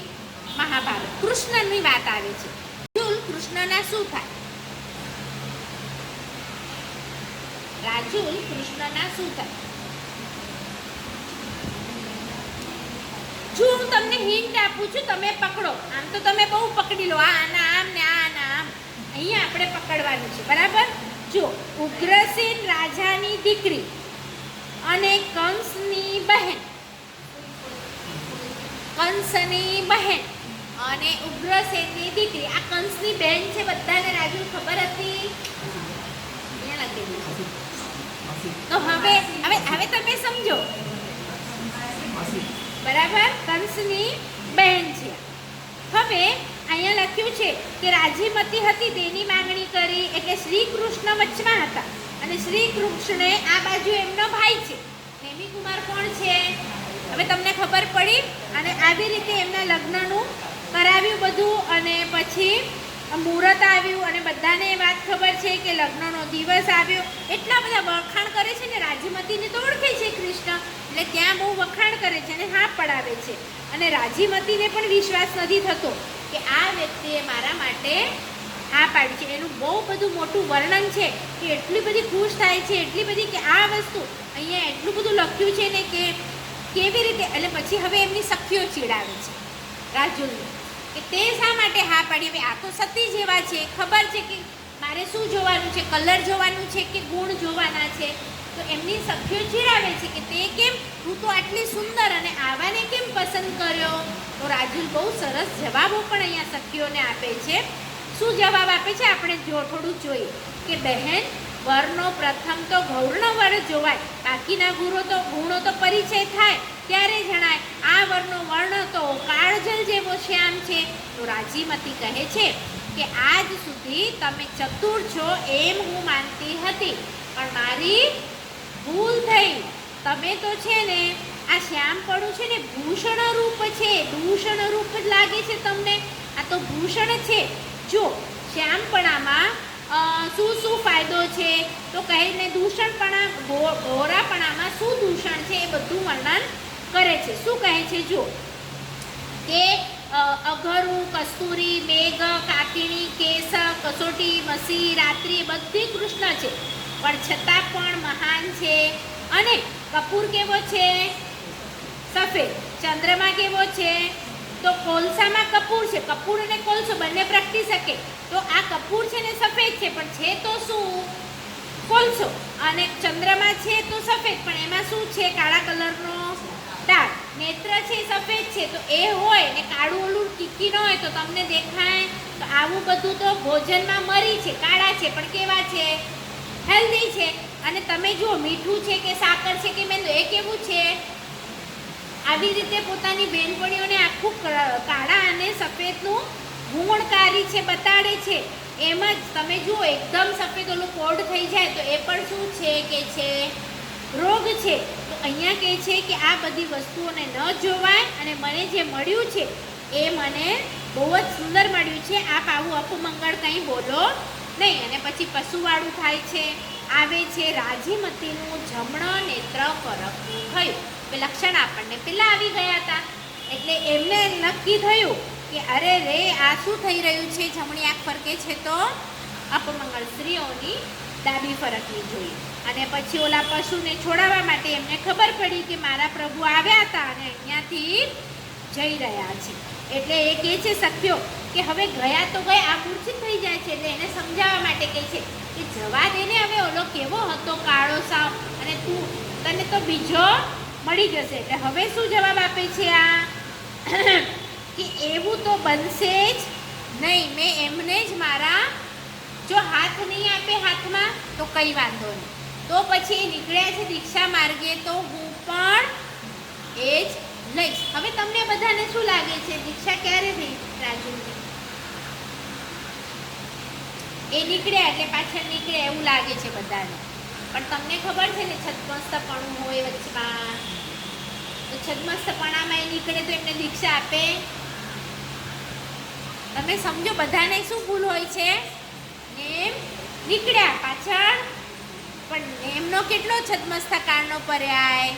મહાભારત. કૃષ્ણની વાત આવે છે. કૃષ્ણના શું થાય? રાજુલ કૃષ્ણના શું થાય? જો હું તમને હિન્ટ આપું છું, તમે પકડો. આમ તો તમે બહુ પકડી લો, આના આમ ને આના આમ. અહીંયા આપણે પકડવાનું છે, બરાબર. જો ઉગ્રસેન રાજાની દીકરી અને કંસની બહેન, કંસની બહેન અને ઉગ્રસેનની દીકરી. આ કંસની બહેન છે, બધાને રાજુ ખબર હતી? અહીંયા લખેલું છે. તો હવે હવે હવે તમે સમજો, બરાબર, કંસની બહેન છે. હવે અહીંયા લખ્યું છે કે રાજીમતી હતી તેની માંગણી કરી, એટલે શ્રી કૃષ્ણ વચમાં હતા અને શ્રી કૃષ્ણે આ બાજુ એમનો ભાઈ છે. નેમી કુમાર કોણ છે? હવે તમને ખબર પડી. અને આવી રીતે એમના લગ્નનું કરાવ્યું બધું, અને પછી મુહૂર્ત આવ્યું અને બધાને એ વાત ખબર છે કે લગ્નનો દિવસ આવ્યો. એટલા બધા વખાણ કરે છે ને, રાજીમતીને તો ઓળખે છે કૃષ્ણ, એટલે ત્યાં બહુ વખાણ કરે છે અને હા પડાવે છે. અને રાજીમતીને પણ વિશ્વાસ નથી થતો કે આ વ્યક્તિએ મારા માટે હા પાડી છે. એનું બહુ બધું મોટું વર્ણન છે કે એટલી બધી ખુશ થાય છે, એટલી બધી કે આ વસ્તુ અહીંયા એટલું બધું લખ્યું છે ને કે કેવી રીતે. એટલે પછી હવે એમની સખીઓ ચીડાવે છે રાજુલને કે તે શા માટે હા પાડી. હવે આ તો સતી જેવા છે, ખબર છે કે મારે શું જોવાનું છે, કલર જોવાનું છે કે ગુણ જોવાના છે. તો એમની સખીઓ ચીડાવે છે કે તે કેમ, તું તો આટલી સુંદર અને આવાને કેમ પસંદ કર્યો. તો રાજુલ બહુ સરસ જવાબો પણ અહીંયા સખીઓને આપે છે. શું જવાબ આપે છે આપણે થોડું જોઈએ કે બહેન, વરનો પ્રથમ તો ગૌણ વર જોવાય, બાકીના ગુણો તો પરિચય થાય ત્યારે જણાય. આ વરનો વર્ણ તો કાળજલ જેવો શ્યામ છે. તો રાજીમતી કહે છે કે આજ સુધી તમે ચતુર છો એમ હું માનતી હતી, પણ મારી ભૂલ થઈ. તમે તો છે ને આ શ્યામ પડું છે ને ભૂષણ રૂપ છે, દૂષણ રૂપ જ લાગે છે તમને. આ તો ભૂષણ છે. જો શ્યામપણામાં શું શું ફાયદો છે તો કહીને દૂષણપણા ગોરાપણામાં શું દૂષણ છે એ બધું વર્ણન કરે છે. શું કહે છે જો કે અઘરું, કસ્તુરી, મેઘ, કાકિણી, કેસ, કસોટી, મસી, રાત્રિ બધી કૃષ્ણ છે, પણ છતાં પણ મહાન છે. અને કપૂર કેવો છે? સફેદ. ચંદ્રમા કેવો છે? તો કોલસામાં કપૂર છે. કપૂર અને કોલસો બંને પ્રગટી શકે. તો આ કપૂર છે ને સફેદ છે, પણ છે તો શું? કોલસો. અને ચંદ્રમા છે તો સફેદ, પણ એમાં શું છે? કાળા કલરનો ડાઘ. નેત્ર છે સફેદ છે, તો એ હોય ને કાળું ઓલું ટીકી ન હોય તો તમને દેખાય. તો આવું બધું તો ભોજનમાં મરી છે, કાળા છે પણ કેવા છે? હેલ્ધી છે. અને તમે જુઓ મીઠું છે કે સાકર છે કે મેંદો, એ કેવું છે? આવી રીતે પોતાની બહેનપણીઓને આખું કાળા અને સફેદનું ગુણકારી છે બતાડે છે. એમ જ તમે જુઓ એકદમ સફેદ ઓલું કોડ થઈ જાય તો એ પણ શું છે કે છે? રોગ છે. તો અહીંયા કહે છે કે આ બધી વસ્તુઓને ન જોવાય અને મને જે મળ્યું છે એ મને બહુ જ સુંદર મળ્યું છે. આપ આવું અપમંગળ કંઈ બોલો નહીં. અને પછી પશુવાળું થાય છે, આવે છે રાજીમતીનું જમણ નેત્ર ફરકવું થયું. લક્ષણ આપણને પેલા આવી ગયા હતા, એટલે એમને નક્કી થયું કે અરે રે આ શું થઈ રહ્યું છે, જમણી આંખ ફરકે છે તો અપમંગળ, સ્ત્રીઓની ડાબી ફરકવી જોઈએ. અને પછી ઓલા પશુને છોડાવવા માટે એમને ખબર પડી કે મારા પ્રભુ આવ્યા હતા અને અહીંયાથી જઈ રહ્યા છે. એટલે એ કહે છે સખ્યો કે હવે ગયા તો ગયા, આ મૂર્છિત થઈ જાય છે. એટલે એને સમજાવવા માટે કહે છે કે જવા દે ને, હવે ઓલો કેવો હતો કાળો સાવ, અને તને તો બીજો મળી જશે. એટલે હવે શું જવાબ આપે છે આ કે એવું તો બનશે જ નહીં. મેં એમને જ મારા જો હાથ નહીં આપે હાથમાં તો કંઈ વાંધો નહીં. તો પછી એ નીકળ્યા છે દીક્ષા માર્ગે, તો હું પણ એ જ લઈશ. હવે તમને બધાને શું લાગે છે દીક્ષા ક્યારે થઈ રાજુની? એ નીકળ્યા એટલે પાછળ નીકળે એવું લાગે છે બધાને. પણ તમને ખબર છે ને છદ્મસ્તપણું હોય વચમાં, તો છદ્મસ્તપણામાં એ નીકળે તો એમને દીક્ષા આપે. તમે સમજો બધાને શું ભૂલ હોય છે? નેમ નીકળ્યા પાછળ, પણ નેમનો કેટલો છદ્મસ્તકાળનો પર્યાય?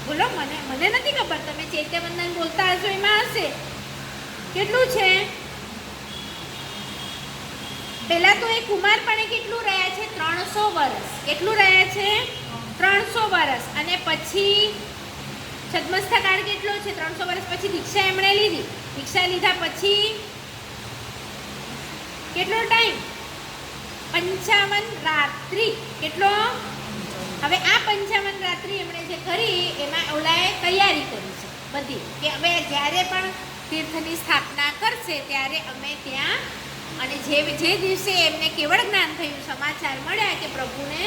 બોલો, મને નથી ખબર. તમે ચૈત્યવંદન બોલતા હશો એમાં હશે. કેટલું છે? પહેલા તો એ કુમારપણે કેટલું રહ્યા છે? 300 વર્ષ. કેટલું રહ્યા છે? 300 વર્ષ. અને પછી છદ્મસ્થકાળ કેટલો છે? 300 વર્ષ પછી દીક્ષા એમણે લીધી. દીક્ષા લીધા પછી કેટલો ટાઈમ? 55 રાત્રિ. કેટલો? હવે આ 55 રાત્રિ એમણે જે કરી એમાં ઓલાએ તૈયારી કરી છે બધી, કે હવે જ્યારે પણ તીર્થની સ્થાપના કરશે ત્યારે અમે ત્યાં અને જે દિવસે એમને કેવળ જ્ઞાન થયું, સમાચાર મળ્યા કે પ્રભુને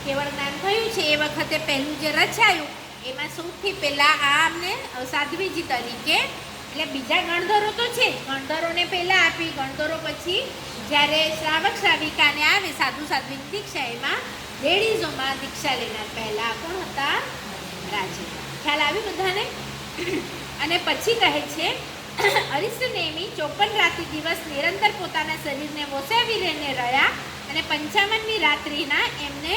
કેવળ જ્ઞાન થયું છે, એ વખતે પહેલું જે રચાયું એમાં સૌથી પહેલાં આ અમને સાધ્વીજી તરીકે, એટલે બીજા ગણધરો તો છે જ, ગણધરોને પહેલાં આપી, ગણધરો પછી જ્યારે શ્રાવક શ્રાવિકાને આવે સાધુ સાધ્વીની દીક્ષા, એમાં લેડીઝોમાં દીક્ષા લેનાર પહેલાં કોણ હતા? રાજી. ખ્યાલ આવ્યું બધાને? અને પછી કહે છે અરિષ્ટનેમી 54 રાત્રિ દિવસ નિરંતર પોતાના શરીરને વોસાવી રહીને રહ્યા અને 55મી રાત્રિના એમને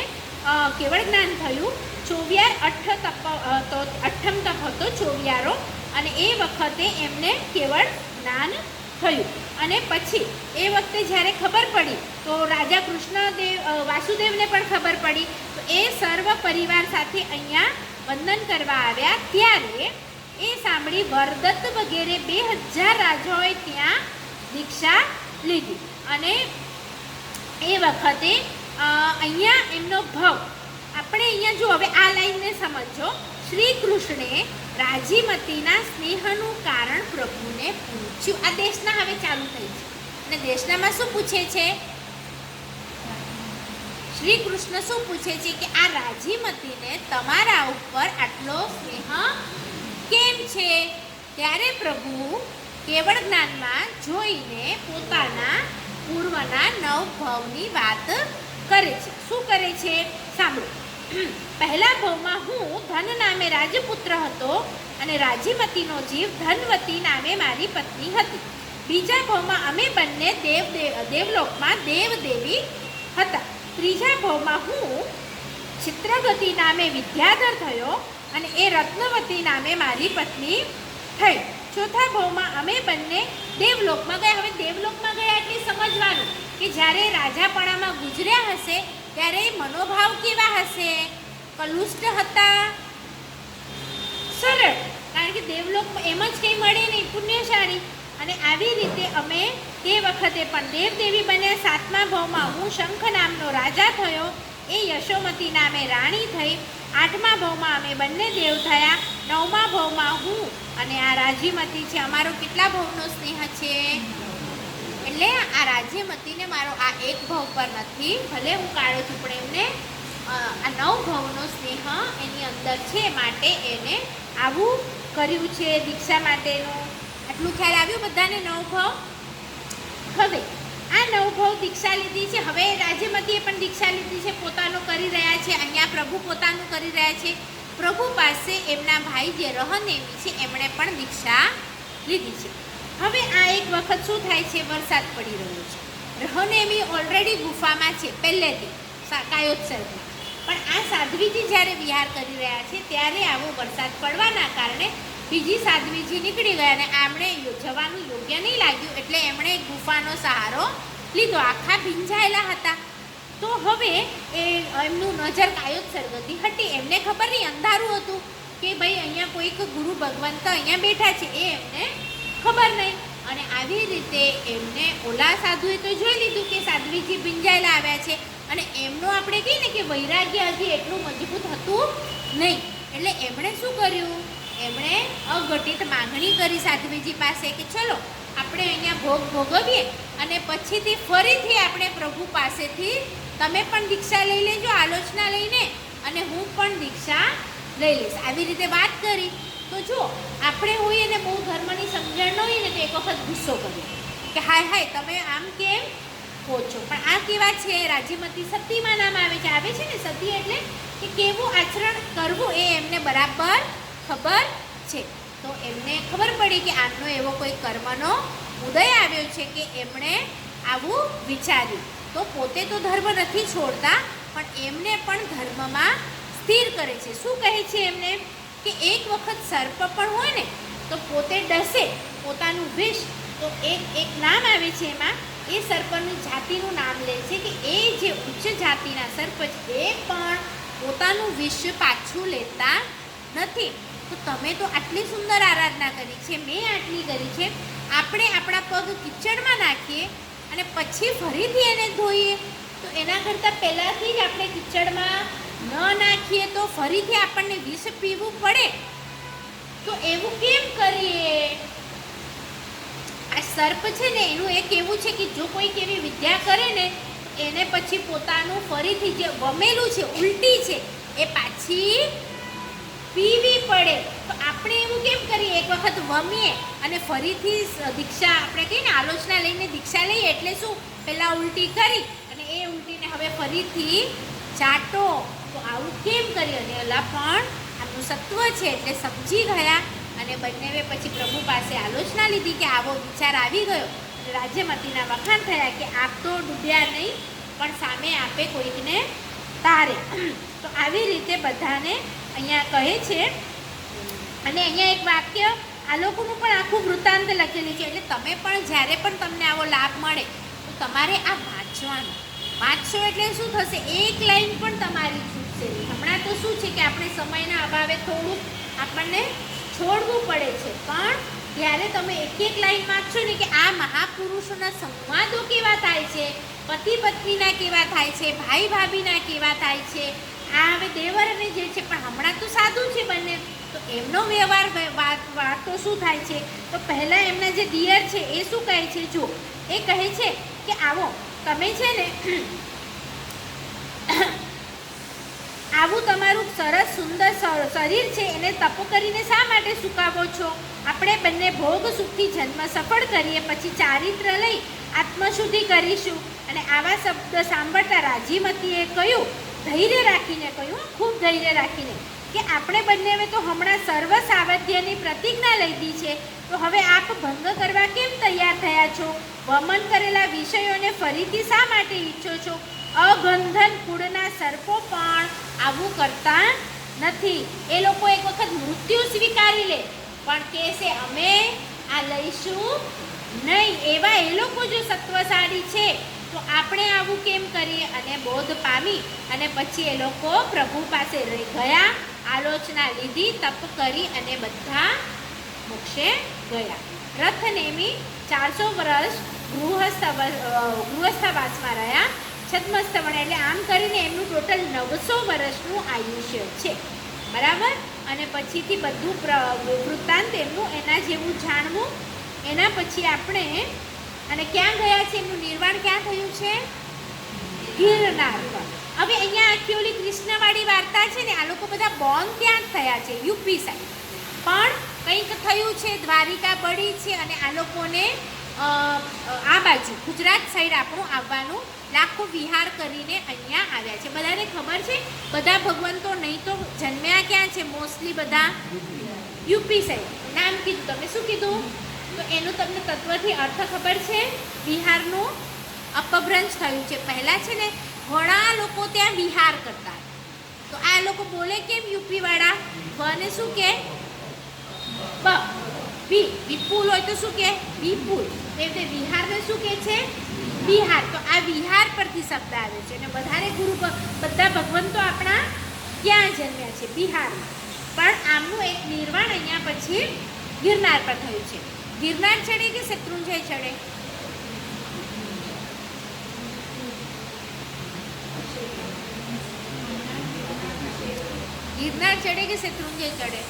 કેવળ જ્ઞાન થયું. 24 અઠ્ઠમ તપ હતો, 24, અને એ વખતે એમને કેવળ જ્ઞાન થયું. અને પછી એ વખતે જ્યારે ખબર પડી તો રાજા કૃષ્ણદેવ વાસુદેવને પણ ખબર પડી, તો એ સર્વ પરિવાર સાથે અહીંયા વંદન કરવા આવ્યા. ત્યારે એ સાંભળી વરદત્ત વગેરે 2000 રાજાઓએ ત્યાં દીક્ષા લીધી. અને એ વખતે અહીંયા એમનો ભાવ આપણે અહીંયા જો હવે આ લાઈનને સમજો. શ્રી કૃષ્ણે રાજીમતીના સ્નેહનું કારણ પ્રભુને પૂછ્યું. આ દેશના હવે ચાલુ થઈ છે, અને દેશનામાં શું પૂછે છે? શ્રી કૃષ્ણ શું પૂછે છે કે આ રાજીમતીને તમારા ઉપર આટલો સ્નેહ કેમ છે? ત્યારે પ્રભુ કેવળ જ્ઞાનમાં જોઈને પોતાના પૂર્વના 9 ભાવની વાત કરે છે. શું કરે છે? સાંભળો. પહેલા ભાવમાં હું ધન નામે રાજપુત્ર હતો અને રાજીમતીનો જીવ ધનવતી નામે મારી પત્ની હતી. બીજા ભાવમાં અમે બંને દેવલોકમાં દેવદેવી હતા. ત્રીજા ભાવમાં હું ચિત્રગતિ નામે વિદ્યાધર થયો અને એ રત્નવતી નામે મારી પત્ની થઈ. ચોથા ભાવમાં અમે બંને દેવલોકમાં ગયા. હવે દેવલોકમાં ગયા એટલે સમજવાનું કે જ્યારે રાજાપણામાં ગુજર્યા હશે ત્યારે મનોભાવ કેવા હશે? કલુષ્ટ હતા, સરળ, કારણ કે દેવલોકમાં એમ જ કંઈ મળે નહીં, પુણ્યશાળી. અને આવી રીતે અમે તે વખતે પણ દેવદેવી બન્યા. 7મા ભાવમાં હું શંખ નામનો રાજા થયો, એ યશોમતી નામે રાણી થઈ. 8મા ભાવમાં અમે બંને દેવ થયા. 9મા ભાવમાં હું અને આ રાજીમતી છે. અમારો કેટલા ભાવનો સ્નેહ છે? એટલે આ રાજ્યમતીને મારો આ એક ભાવ પર નથી, ભલે હું કાળો છું, પણ એમને આ 9 ભાવનો સ્નેહ એની અંદર છે, માટે એને આવું કર્યું છે દીક્ષા માટેનું. આટલું ખ્યાલ આવ્યું બધાને? 9 ભાવ. હવે આ 9 ભાવ દીક્ષા લીધી છે. હવે રાજ્યમતીએ પણ દીક્ષા લીધી છે, પોતાનું કરી રહ્યા છે. અહીંયા પ્રભુ પોતાનું કરી રહ્યા છે. પ્રભુ પાસે એમના ભાઈ જે રહનેમી છે એમણે પણ દીક્ષા લીધી છે. હવે આ એક વખત શું થાય છે? વરસાદ પડી રહ્યો છે. રહનેમી ઓલરેડી ગુફામાં છે પહેલેથી કાયોત્સર્ગમાં, પણ આ સાધ્વીજી જ્યારે વિહાર કરી રહ્યા છે ત્યારે આવો વરસાદ પડવાના કારણે બીજી સાધ્વીજી નીકળી ગયા અને આમણે જવાનું યોગ્ય નહીં લાગ્યું, એટલે એમણે ગુફાનો સહારો લીધો. આખા ભીંજાયેલા હતા. તો હવે એ એમનું નજર કાયોત્સર્ગથી હટી. એમને ખબર નહીં, અંધારું હતું કે ભાઈ અહીંયા કોઈક ગુરુ ભગવંત અહીંયા બેઠા છે, એ એમને ખબર નહીં. અને આવી રીતે એમને ઓલા સાધુએ તો જોઈ લીધું કે સાધ્વીજી ભીંજાયેલા આવ્યા છે, અને એમનો આપણે કહીએ ને કે વૈરાગ્ય હજી એટલું મજબૂત હતું નહીં. એટલે એમણે શું કર્યું? એમણે અઘટિત માંગણી કરી સાધ્વીજી પાસે કે ચલો આપણે અહીંયા ભોગ ભોગવીએ અને પછીથી ફરીથી આપણે પ્રભુ પાસેથી તમે પણ દીક્ષા લઈ લેજો આલોચના લઈને, અને હું પણ દીક્ષા લઈ લઈશ. આવી રીતે વાત કરી. તો જો આપણે હોઈએ ને બહુ ધર્મની સમજણ ન હોય ને તો એક વખત ગુસ્સો કરીએ કે હાય હાય તમે આમ કેમ કહો છો. પણ આ કેવા છે? રાજીમતી સતીમાં નામ આવે છે ને સતી, એટલે કે કેવું આચરણ કરવું એ એમને બરાબર ખબર છે. તો એમને ખબર પડી કે આમનો એવો કોઈ કર્મનો ઉદય આવ્યો છે કે એમણે આવું વિચાર્યું. તો પોતે તો ધર્મ નથી છોડતા, પણ એમને પણ ધર્મમાં સ્થિર કરે છે. શું કહે છે એમને? કે એક વખત સર્પ પણ હોય ને તો પોતે ડસે, પોતાનું વિષ, તો એક નામ આવે છે એમાં, એ સર્પની જાતિનું નામ લે છે કે એ જે ઉચ્ચ જાતિના સર્પ છે એ પણ પોતાનું વિષ પાછું લેતા નથી. તો તમે તો આટલી સુંદર આરાધના કરી છે, મેં આટલી કરી છે, આપણે આપણા પગ કિચડમાં નાખીએ અને પછી ફરીથી એને ધોઈએ, તો એના કરતાં પહેલાંથી જ આપણે કિચડમાં ન નાખીએ તો ફરીથી આપણને વિષ પીવું પડે. તો એવું કેમ કરીએ? આ સર્પ છે ને એનું એક એવું છે કે જો કોઈક એવી વિદ્યા કરે ને એને પછી પોતાનું ફરીથી જે વમેલું છે, ઉલટી છે, એ પાછી પીવી પડે. તો આપણે એવું કેમ કરીએ, એક વખત વમીએ અને ફરીથી દીક્ષા આપણે કહીએ ને આલોચના લઈને દીક્ષા લઈએ એટલે શું, પહેલાં ઉલટી કરી અને એ ઉલટીને હવે ફરીથી ચાટો. તો આવું કેમ કરીએ? અને અલા પણ આનું સત્વ છે એટલે સમજી ગયા અને બંનેવે પછી પ્રભુ પાસે આલોચના લીધી કે આવો વિચાર આવી ગયો. અને રાજ્યમતીના વખાણ થયા કે આપ તો ડૂબ્યા નહીં પણ સામે આપે કોઈકને તારે. તો આવી રીતે બધાને અહીંયા કહે છે. અને અહીંયા એક વાક્ય આ લોકોનું પણ આખું વૃત્તાંત લખેલું છે. એટલે તમે પણ જ્યારે પણ તમને આવો લાભ મળે તો તમારે આ વાંચવાનું. વાંચશો એટલે શું થશે, એક લાઈન પણ તમારી છૂટશે નહીં. હમણાં તો શું છે કે આપણે સમયના અભાવે થોડુંક આપણને છોડવું પડે છે, પણ જ્યારે તમે એક એક લાઈન વાંચશો ને કે આ મહાપુરુષોના સંવાદો કેવા થાય છે, પતિ પત્નીના કેવા થાય છે, ભાઈ ભાભીના કેવા થાય છે, આ હવે દેવર અને જે છે પણ હમણાં તો સાદું છે બંને, તો એમનો વ્યવહાર વાતો શું થાય છે. તો પહેલાં એમના જે દિયર છે એ શું કહે છે, જો એ કહે છે કે આવો તમે છે ને આવું તમારું સરસ સુંદર શરીર છે એને તપ કરીને શા માટે સુકાવો છો? આપણે બંને ભોગ સુખથી જન્મ સફળ કરીએ પછી ચારિત્ર લઈ આત્મશુદ્ધિ કરીશું. અને આવા શબ્દ સાંભળતા રાજીમતીએ કહ્યું, ધૈર્ય રાખીને કહ્યું, ખૂબ ધૈર્ય રાખીને કે આપણે બંને તો હમણાં સર્વ સાવધ્યની પ્રતિજ્ઞા લીધી છે, તો હવે આપ ભંગ કરવા કેમ તૈયાર થયા છો? વમન કરેલા વિષયોને ફરીથી શા માટે ઈચ્છો છો? અગંધન કુળના સર્પો પણ આવું કરતા નથી. એ લોકો એક વખત મૃત્યુ સ્વીકારી લે પણ કહેશે અમે આ લઈશું નહીં. એવા એ લોકો જો સત્વશાળી છે તો આપણે આવું કેમ કરીએ? અને બોધ પામી અને પછી એ લોકો પ્રભુ પાસે ગયા, આલોચના લીધી, તપ કરી અને બધા મોક્ષે ગયા. રથ નેમી 400 વર્ષ ગૃહસ્થવાસમાં રહ્યા. છદ્મસ્તવણ એટલે આમ કરીને એમનું ટોટલ 900 વર્ષનું આયુષ્ય છે, બરાબર. અને પછીથી બધું વૃત્તાંત એમનું એના જેવું જાણવું. એના પછી આપણે અને ક્યાં ગયા છે, એમનું નિર્વાણ ક્યાં થયું છે? ગિરનાર પર. હવે અહીંયા આખી ઓલી કૃષ્ણવાળી વાર્તા છે ને, આ લોકો બધા બોર્ન ત્યાં જ થયા છે, યુપી સાઈડ. પણ કંઈક થયું છે, દ્વારિકા બળી છે અને આ લોકોને આ બાજુ ગુજરાત સાઈડ આપણું આવવાનું, લાખો વિહાર કરીને અહીંયા આવ્યા છે. બધાને ખબર છે બધા ભગવંતો નહીં તો જન્મ્યા ક્યાં છે? મોસ્ટલી બધા યુપી સાઈડ. નામ કીધું, તમે શું કીધું? તો એનું તમને તત્વથી અર્થ ખબર છે? બિહારનું અપભ્રંશ થયું છે. પહેલાં છે ને ઘણા લોકો ત્યાં વિહાર કરતા, તો આ લોકો બોલે કેમ યુપીવાળા? બને શું કે વિપુલ હોય તો શું કે વિપુલ, એટલે વિહારને શું કે છે? બિહાર. તો આ વિહાર પરથી શબ્દ આવે છે. અને વધારે બધા ભગવંતો આપણા ક્યાં જન્મ્યા છે? બિહારમાં. પણ આમનું એક નિર્વાણ અહીંયા પછી ગિરનાર પર થયું છે. ગિરનાર ચડે કે શત્રુંજય ચડે? ગિરનાર ચડે કે શત્રુંજય ચડે?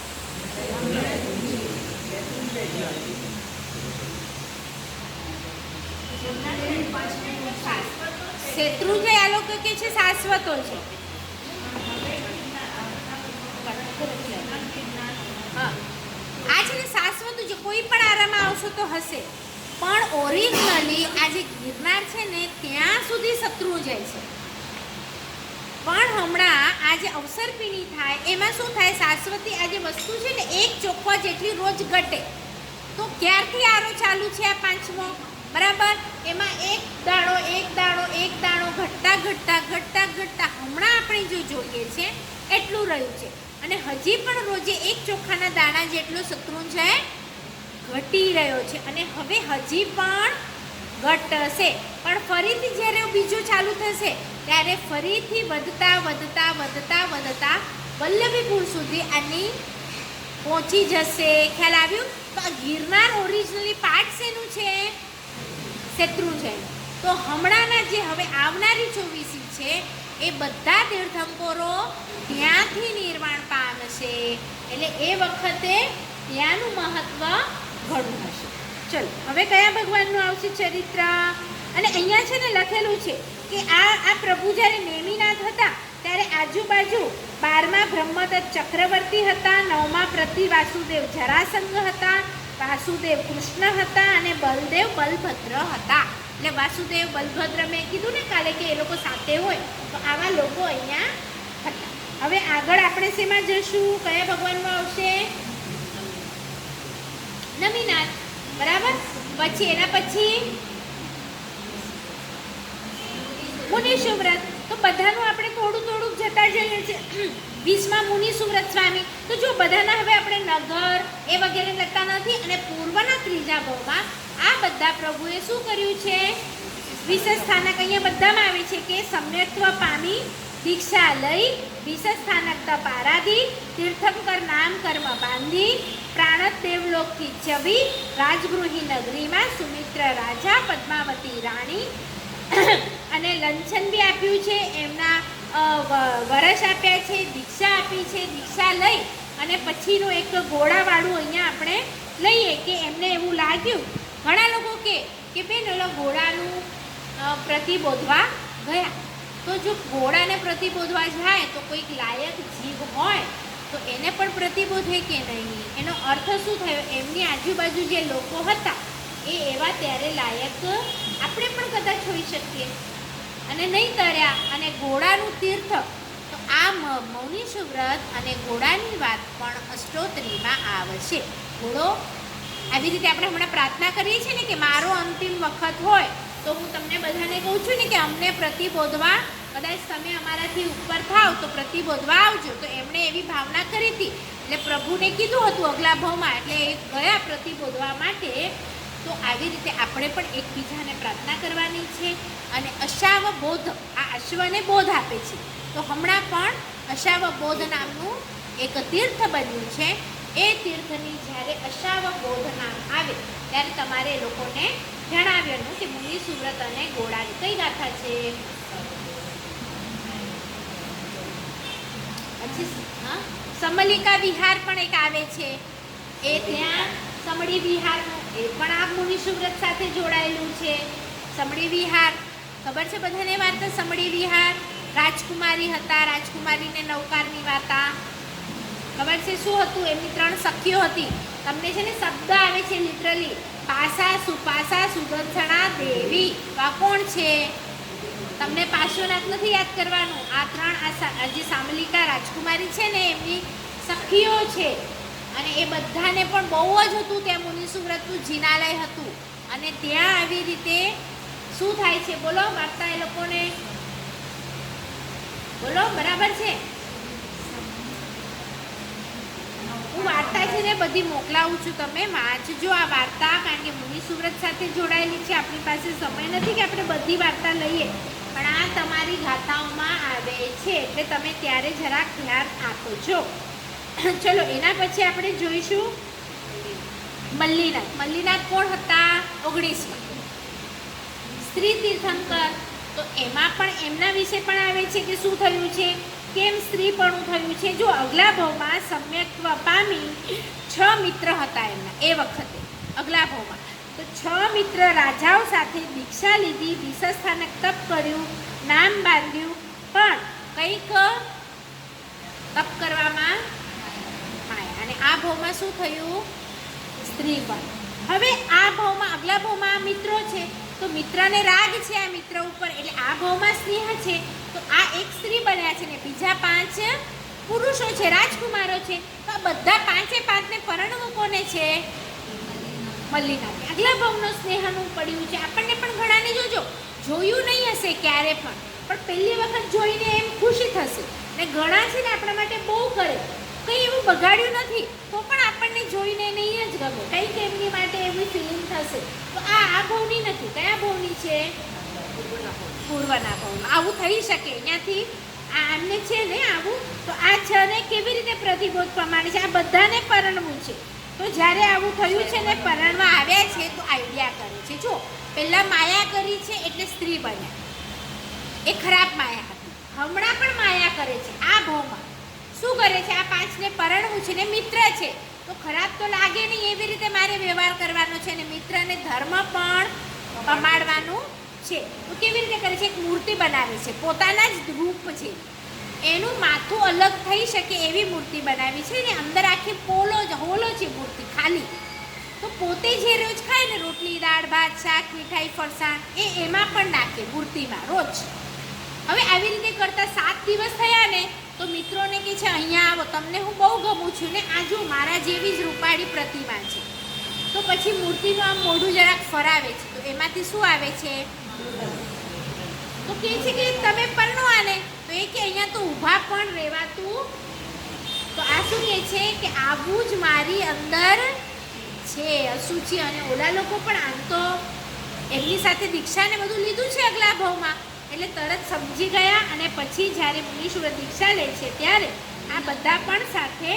શત્રુંજય આ લોકો કે છે શાશ્વતો છે. હા, આ છે ને શાશ્વત છે, કોઈ પણ આરામાં આવશો તો હશે. પણ ઓરિજિનલી આ જે ગિરનાર છે ને ત્યાં સુધી શત્રુંજય છે. પણ હમણાં આ જે અવસરપીણી થાય એમાં શું થાય, શાશ્વતી આ જે વસ્તુ છે ને એક ચોખ્ખા જેટલી રોજ ઘટે. તો ક્યારથી આરો ચાલુ છે આ 5મો, બરાબર? એમાં એક દાણો ઘટતા હમણાં આપણે જો જોઈએ છે એટલું રહ્યું છે. અને હજી પણ રોજે એક ચોખાના દાણા જેટલો શત્રુંજય ઘટી રહ્યો છે. અને હવે હજી પણ ઘટશે, પણ ફરીથી જ્યારે બીજું ચાલુ થશે ત્યારે ફરીથી વધતા વલ્લભીપુર સુધી આની પહોંચી જશે. ખ્યાલ આવ્યું? તો આ ગિરનાર ઓરિજિનલી પાર્ટ શેનું છે? શત્રુંજય. તો હમણાંના જે હવે આવનારી 24 છે એ બધા તીર્થંકરો ત્યાંથી નિર્વાણ પામશે. એટલે એ વખતે ત્યાંનું મહત્વ ઘણું હશે. ચલો હવે કયા ભગવાનનું આવશે ચરિત્ર? અને અહીંયા છે ને લખેલું છે કે આ પ્રભુ જ્યારે નેમિનાથ હતા ત્યારે આજુબાજુ 12મા બ્રહ્મદત્ત ચક્રવર્તી હતા, 9મા પ્રતિ વાસુદેવ જરાસંઘ હતા, વાસુદેવ કૃષ્ણ હતા અને બલદેવ બલભદ્ર હતા. એટલે વાસુદેવ બલભદ્ર મેં કીધું ને કાલે કે એ લોકો સાથે હોય, તો આવા લોકો અહીંયા હતા. હવે આગળ આપણે શેમાં જશું? કયા ભગવાનમાં આવશે? નમિનાથ, બરાબર. પછી એના પછી મુનિ સુવ્રત. તો બધાનું આપણે થોડું થોડુંક જતા જઈએ છીએ. 20મા મુનિ સુવ્રત સ્વામી. તો જો બધાના હવે આપણે નગર એ વગેરે લખતા નથી. અને પૂર્વના ત્રીજા ભાવમાં આ બધા પ્રભુએ શું કર્યું છે? વિશેષ સ્થાનક અહીંયા બધામાં આવે છે કે સમ્યક્ત્વ પામી દીક્ષા લઈ, વિશેષ સ્થાનક તપ આરાધી, તીર્થંકર નામ કર્મ બાંધી, પ્રાણત દેવલોકથી છબી, રાજગૃહી નગરીમાં સુમિત્ર રાજા, પદ્માવતી રાણી અને લંચન બી આપ્યું છે, એમના વરસ આપ્યા છે, દીક્ષા આપી છે. દીક્ષા લઈ અને પછીનું એક ઘોડાવાળું અહીંયા આપણે લઈએ કે એમને એવું લાગ્યું, ઘણા લોકો કે બેન ઓલો ઘોડાનું પ્રતિબોધવા ગયા. તો જો ઘોડાને પ્રતિબોધવા જાય તો કોઈક લાયક જીવ હોય તો એને પણ પ્રતિબોધે કે નહીં? એનો અર્થ શું થયો? એમની આજુબાજુ જે લોકો હતા એ એવા ત્યારે લાયક આપણે પણ કદાચ હોઈ શકીએ અને નહીં તર્યા. અને ઘોડાનું તીર્થ, તો આ મૌની સુવ્રત અને ઘોડાની વાત પણ અષ્ટોત્તરીમાં આવશે. ઘોડો આવી રીતે આપણે હમણાં પ્રાર્થના કરીએ છીએ ને કે મારો અંતિમ વખત હોય તો હું તમને બધાને કહું છું ને કે અમને પ્રતિબોધવા, કદાચ તમે અમારાથી ઉપર થાવ તો પ્રતિબોધવા આવજો. તો એમણે એવી ભાવના કરી હતી એટલે પ્રભુને કીધું હતું અગલા ભાવમાં, એટલે એ ગયા પ્રતિબોધવા માટે. તો આવી રીતે આપણે પણ એકબીજાને પ્રાર્થના કરવાની છે. અને અશાવબોધ, આ અશ્વને બોધ આપે છે. તો હમણાં પણ અશાવબોધ નામનું એક તીર્થ બન્યું છે. એ તીર્થની જ્યારે અશાવબોધ નામ આવે ત્યારે તમારે એ લોકોને જણાવ્યું કે મુનિ સુવ્રત અને ઘોડાની કઈ ગાથા છે. પછી સમલિકા વિહાર પણ એક આવે છે. એ ત્યાં સમડી વિહારનું એ પણ આ મુનિ સુવ્રત સાથે જોડાયેલું છે. સમડી વિહાર ખબર છે બધાને વાર્તા? સમડી વિહાર રાજકુમારી હતા, રાજકુમારીને નૌકારની વાર્તા ખબર છે? શું હતું? એમની 3 સખીઓ હતી. તમને છે ને શબ્દ આવે છે લિટરલી, પાસા, સુપાસા, સુદર્શના, દેવી. આ કોણ છે? તમને પાર્શ્વનાથ નથી યાદ કરવાનું. આ 3 જે સામલિકા રાજકુમારી છે ને એમની સખીઓ છે. અને એ બધાને પણ બહુ જ હતું ત્યાં મુનિ સુવ્રતનું જિનાલય હતું. અને ત્યાં આવી રીતે શું થાય છે? બોલો વાર્તા એ લોકોને બોલો, બરાબર છે? હું વાર્તા છે ને બધી મોકલાવું છું, તમે વાંચજો આ વાર્તા, કારણ કે મુનિ સુવ્રત સાથે જોડાયેલી છે. આપણી પાસે સમય નથી કે આપણે બધી વાર્તા લઈએ, પણ આ તમારી ગાથાઓમાં આવે છે એટલે તમે ત્યારે જરાક ધ્યાન આપજો. ચલો એના પછી આપણે જોઈશું મલ્લીનાથ. મલ્લીનાથ કોણ હતા? 19માં સ્ત્રી તીર્થંકર. તો એમાં પણ એમના વિશે પણ આવે છે કે શું થયું છે, કેમ સ્ત્રીપણું થયું છે. જો અગલા ભાવમાં સમ્યક્ત્વ પામી 6 મિત્ર હતા એમના એ વખતે અગલા ભાવમાં. તો 6 મિત્ર રાજાઓ સાથે દીક્ષા લીધી, વિશેષ સ્થાનક તપ કર્યું, નામ બાંધ્યું, પણ કંઈક તપ કરવામાં આવ્યા. અને આ ભાવમાં શું થયું? સ્ત્રીપણ. હવે આ ભાવમાં અગલા ભાવમાં મિત્રો છે તો મિત્રને રાગ છે આ મિત્ર ઉપર, એટલે આ ભાવમાં સ્નેહ છે તો આ એક સ્ત્રી બન્યા છે ને બીજા 5 પુરુષો છે, રાજકુમારો છે. તો આ બધા 5-5ને પરણવું કોને છે? મલ્લીનાથ. આગલા ભાવનો સ્નેહનું પડ્યું છે. આપણને પણ ઘણાને જોયું નહીં હશે ક્યારે પણ પહેલી વખત જોઈને એમ ખુશી થશે. ને ઘણા છે ને આપણા માટે બહુ કરે, કંઈ એવું બગાડ્યું નથી તો પણ આપણને જોઈને નહીં જ ગમે, કંઈક એમની માટે એવી ફિલિંગ થશે. તો આ ભાવની નથી. કયા ભાવની છે? પૂર્વના ભાવમાં. આવું થઈ શકે અહીંયાથી આમને છે ને આવું. તો આ 6ને કેવી રીતે પ્રતિબોધ પ્રમાણે છે? આ બધાને પરણવું છે. તો જ્યારે આવું થયું છે ને પરણવા આવ્યા છે તો આઈડિયા કરે છે. જો પહેલાં માયા કરી છે એટલે સ્ત્રી બન્યા, એ ખરાબ માયા હતી. હમણાં પણ માયા કરે છે આ ભાવમાં. શું કરે છે? આ 5ને પરણવું છે ને મિત્ર છે તો તો ખરાબ તો લાગે નહીં એવી રીતે મારે વ્યવહાર કરવાનો છે અને મિત્રને ધર્મ પણ પમાડવાનું છે. તો કેવી રીતે કરે છે? એક મૂર્તિ બનાવી છે, પોતાના જ રૂપ છે, એનું માથું અલગ થઈ શકે એવી મૂર્તિ બનાવી છે ને અંદર આખી હોલો છે મૂર્તિ ખાલી. તો પોતે જે રોજ ખાય ને રોટલી, દાળ, ભાત, શાક, મીઠાઈ, ફરસાણ એ એમાં પણ નાખે મૂર્તિમાં રોજ. હવે આવી રીતે કરતા 7 દિવસ થયા ને તો મિત્રોને કહે છે અહીંયા આવો, તમને હું બહુ ગમું છું ને આ જો મારા જેવી જ રૂપાળી પ્રતિમા છે. તો પછી મૂર્તિનું આમ મોઢું જરાક ફરાવે છે તો એમાંથી શું આવે છે? તો કહે છે કે તમે પરણો આને. તો એ કે અહીંયા તો ઊભા પણ રહેવાતું. તો આ શું કહે છે કે આવું જ મારી અંદર છે અશુચિ. અને ઓલા લોકો પણ આમ તો એમની સાથે દીક્ષાને બધું લીધું છે અગલા ભાવમાં એટલે તરત સમજી ગયા. અને પછી જ્યારે મુનીશ્વર દીક્ષા લે છે ત્યારે આ બધા પણ સાથે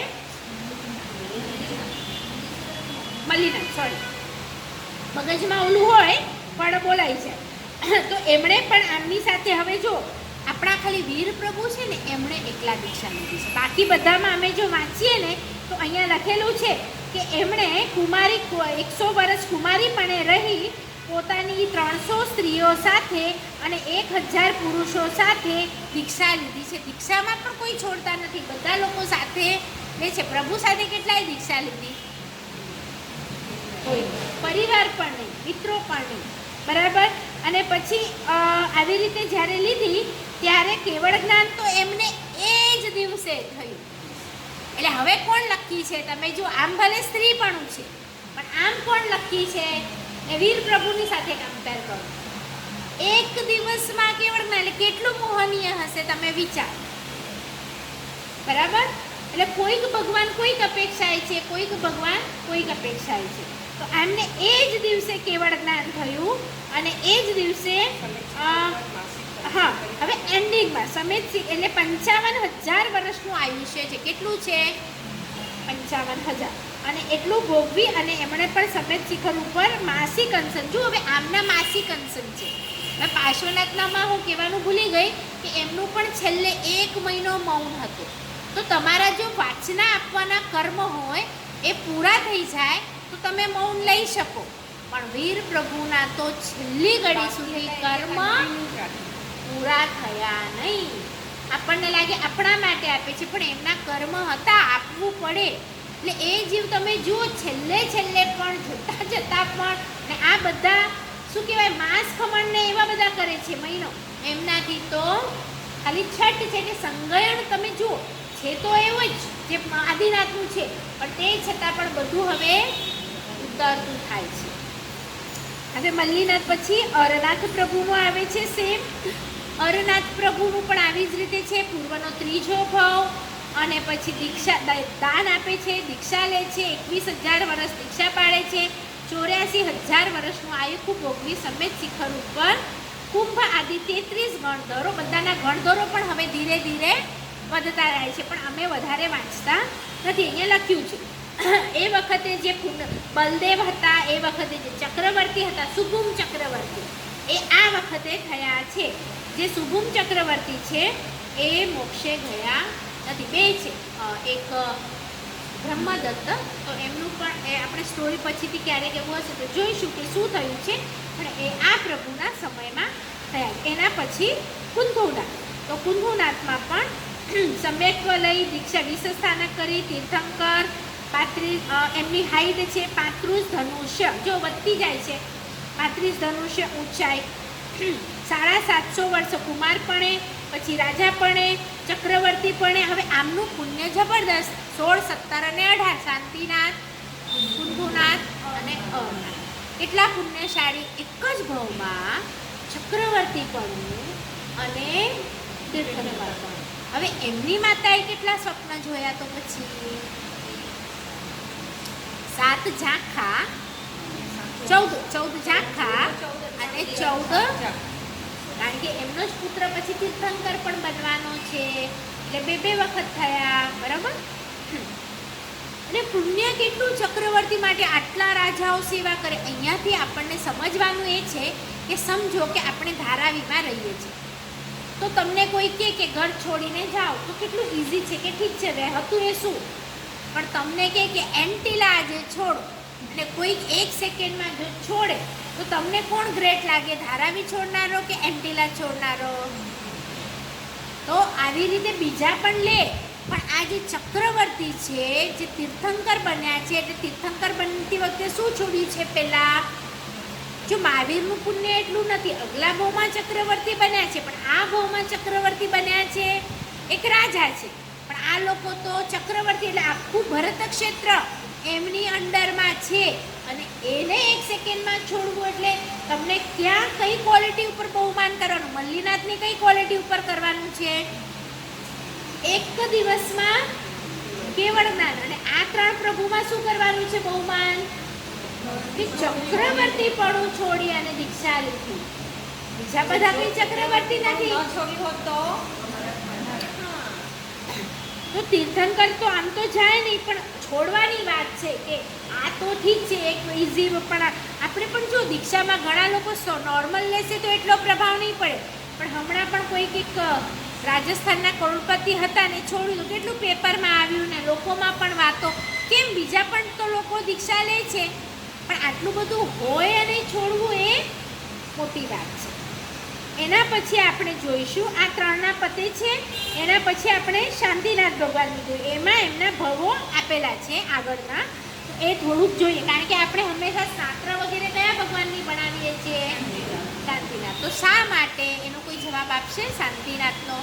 મગજમાં ઓલું હોય પણ બોલાઈ જાય. તો એમણે પણ આમની સાથે હવે જો આપણા ખાલી વીર પ્રભુ છે ને એમણે એકલા દીક્ષા લીધી છે. બાકી બધામાં અમે જો વાંચીએ ને તો અહીંયા લખેલું છે કે એમણે 100 વર્ષ કુમારીપણે રહી પોતાની 300 સ્ત્રીઓ સાથે અને 1000 પુરુષો સાથે દીક્ષા લીધી છે. દીક્ષામાં પણ કોઈ છોડતા નથી, બધા લોકો સાથે લે છે. પ્રભુ સાથે કેટલાય દીક્ષા લીધી? પરિવાર પણ નહીં, મિત્રો પણ નહીં, બરાબર. અને પછી આવી રીતે જ્યારે લીધી ત્યારે કેવળ જ્ઞાન તો એમને એ જ દિવસે થયું. એટલે હવે કોણ લકી છે? તમે જો આમ ભલે સ્ત્રી પણ છે પણ આમ કોણ લકી છે? એ વીર પ્રભુની સાથે કમ્પેર કરો. એક દિવસમાં કેવળ જ્ઞાન એટલે કેટલું મોહનીય હશે તમે વિચાર, બરાબર. એટલે કોઈક ભગવાન કોઈક અપેક્ષાએ છે, કોઈક ભગવાન કોઈક અપેક્ષાએ છે. તો એમને એ જ દિવસે કેવળ જ્ઞાન થયું અને એ જ દિવસે હા હવે એન્ડિંગમાં સમેત એટલે 55,000 વર્ષનું આયુષ્ય છે. કેટલું છે? 55,000. અને એટલું ભોગવી અને એમણે પણ સફેદ શિખર ઉપર માસિક અંશન. જો હવે આમના માસિક અંશન છે. મેં પાર્શ્વનાથનામાં હું કહેવાનું ભૂલી ગઈ કે એમનું પણ છેલ્લે 1 મહિનો મૌન હતું. તો તમારા જો વાચના આપવાના કર્મ હોય એ પૂરા થઈ જાય તો તમે મૌન લઈ શકો. પણ વીર પ્રભુના તો છેલ્લી ઘડી સુધી કર્મ પૂરા થયા નહીં. આપણને લાગે આપણા માટે આપે છે પણ એમના કર્મ હતા, આપવું પડે. એટલે એ જીવ તમે જુઓ છેલ્લે પણ જતા પણ ને આ બધા શું કહેવાય માંસ ખમણને એવા બધા કરે છે મહિનો. એમનાથી તો ખાલી છઠ છે કે સંગયણ તમે જુઓ છે તો એવું જ જે આદિનાથનું છે પણ તે છતાં પણ બધું હવે ઉતરતું થાય છે. હવે મલ્લીનાથ પછી અરનાથ પ્રભુનું આવે છે સેમ. અરનાથ પ્રભુનું પણ આવી જ રીતે છે. પૂર્વનો 3જો ભાવ અને પછી દીક્ષા દાન આપે છે, દીક્ષા લે છે, 21,000 વર્ષ દીક્ષા પાડે છે, 84,000 વર્ષનું આયુષ્ય ભોગવી સમેત શિખર ઉપર કુંભ આદિ 33 ગણધરો. બધાના ગણધરો પણ હવે ધીરે ધીરે વધતા રહે છે પણ અમે વધારે વાંચતા નથી. અહીંયા લખ્યું છે એ વખતે જે બલદેવ હતા એ વખતે જે ચક્રવર્તી હતા શુભુમ ચક્રવર્તી એ આ વખતે થયા છે. જે શુભુમ ચક્રવર્તી છે એ મોક્ષે ગયા નથી. 2 છે, એક બ્રહ્મદત્ત. તો એમનું પણ એ આપણે સ્ટોરી પછીથી ક્યારેક એવું હશે તો જોઈશું કે શું થયું છે. પણ એ આ પ્રભુના સમયમાં થયા. એના પછી કુંભુનાથ. તો કુંભુનાથમાં પણ સમ્યક્ત્વ લઈ દીક્ષા વિષસ્થાનક કરી તીર્થંકર 35 એમની હાઈટ છે 35 ધનુષ્ય જો વધતી જાય છે 35 ધનુષ્ય ઊંચાઈ 750 વર્ષ કુમારપણે પછી રાજાપણે ચક્રવર્તીપણે. હવે આમનું પુણ્ય જબરદસ્ત 16, 17 અને 18 શાંતિનાથ, કુંભુનાથ અને અરનાથ. કેટલા પુણ્યશાળી એક જ ભાવમાં ચક્રવર્તીપણું અને તીર્થંકરપણું. હવે એમની માતાએ કેટલા સ્વપ્ન જોયા? તો પછી 7 ઝાંખા 14 ઝાંખા અને 14 કારણ કે એમનો જ પુત્ર પછી તીર્થંકર પણ બનવાનો છે એટલે 2 વખત થયા, બરાબર. અને પુણ્ય કેટલું ચક્રવર્તી માટે આટલા રાજાઓ સેવા કરે. અહીંયાથી આપણને સમજવાનું એ છે કે સમજો કે આપણે ધારાવીમાં રહીએ છીએ તો તમને કોઈ કહે કે ઘર છોડીને જાઓ તો કેટલું ઇઝી છે કે ઠીક છે હતું એ શું પણ તમને કહે કે એન્ટિલા આજે છોડો અને કોઈક 1 સેકન્ડમાં જો છોડે તો તમને કોણ ગ્રેટ લાગે, ધારાવી છોડનારો કે એન્ટિલા છોડનારો? તો આવી રીતે બીજા પણ લે, પણ આ જે ચક્રવર્તી છે, જે તીર્થંકર બન્યા છે, એટલે તીર્થંકર બનતી વખતે શું છોડ્યું છે પહેલાં? જો મહાવીરનું પુણ્ય એટલું નથી, અગલા ભાવમાં ચક્રવર્તી બન્યા છે, પણ આ ભાવમાં ચક્રવર્તી બન્યા છે એક રાજા છે, પણ આ લોકો તો ચક્રવર્તી એટલે આખું ભરત ક્ષેત્ર એમની અંડરમાં છે અને એને 1 સેકન્ડમાં છોડવું એટલે તમને ક્યાં કઈ ક્વોલિટી ઉપર બહુમાન કરવાનું? મલ્લીનાથની કઈ ક્વોલિટી ઉપર કરવાનું છે? એક દિવસમાં કેવળ જ્ઞાન. અને આ 3 પ્રભુમાં શું કરવાનું છે બહુમાન? કે ચક્રવર્તી પણ છોડી અને દીક્ષા લીધી. બીજા બધા કઈ ચક્રવર્તી નથી. તો તીર્થંકર તો આમ તો જાય નહીં, પણ છોડવાની વાત છે કે આ તો ઠીક છે એક ઇઝી, પણ આપણે પણ જો દીક્ષામાં ઘણા લોકો નોર્મલ લેશે તો એટલો પ્રભાવ નહીં પડે, પણ હમણાં પણ કોઈક એક રાજસ્થાનના કરોડપતિ હતા ને છોડ્યું તો કેટલું પેપરમાં આવ્યું ને લોકોમાં પણ વાતો. કેમ? બીજા પણ તો લોકો દીક્ષા લે છે, પણ આટલું બધું હોય અને છોડવું એ મોટી વાત છે. એના પછી આપણે જોઈશું આ 3ના પતે છે, એના પછી આપણે શાંતિનાથ ભગવાનનું જોયું, એમાં એમના ભવો આપેલા છે આગળના, એ થોડુંક જોઈએ, કારણ કે આપણે હંમેશા શાસ્ત્ર વગેરે કયા ભગવાનની બનાવીએ છીએ? શાંતિનાથ. તો શા માટે? એનો કોઈ જવાબ આપશે શાંતિનાથનો?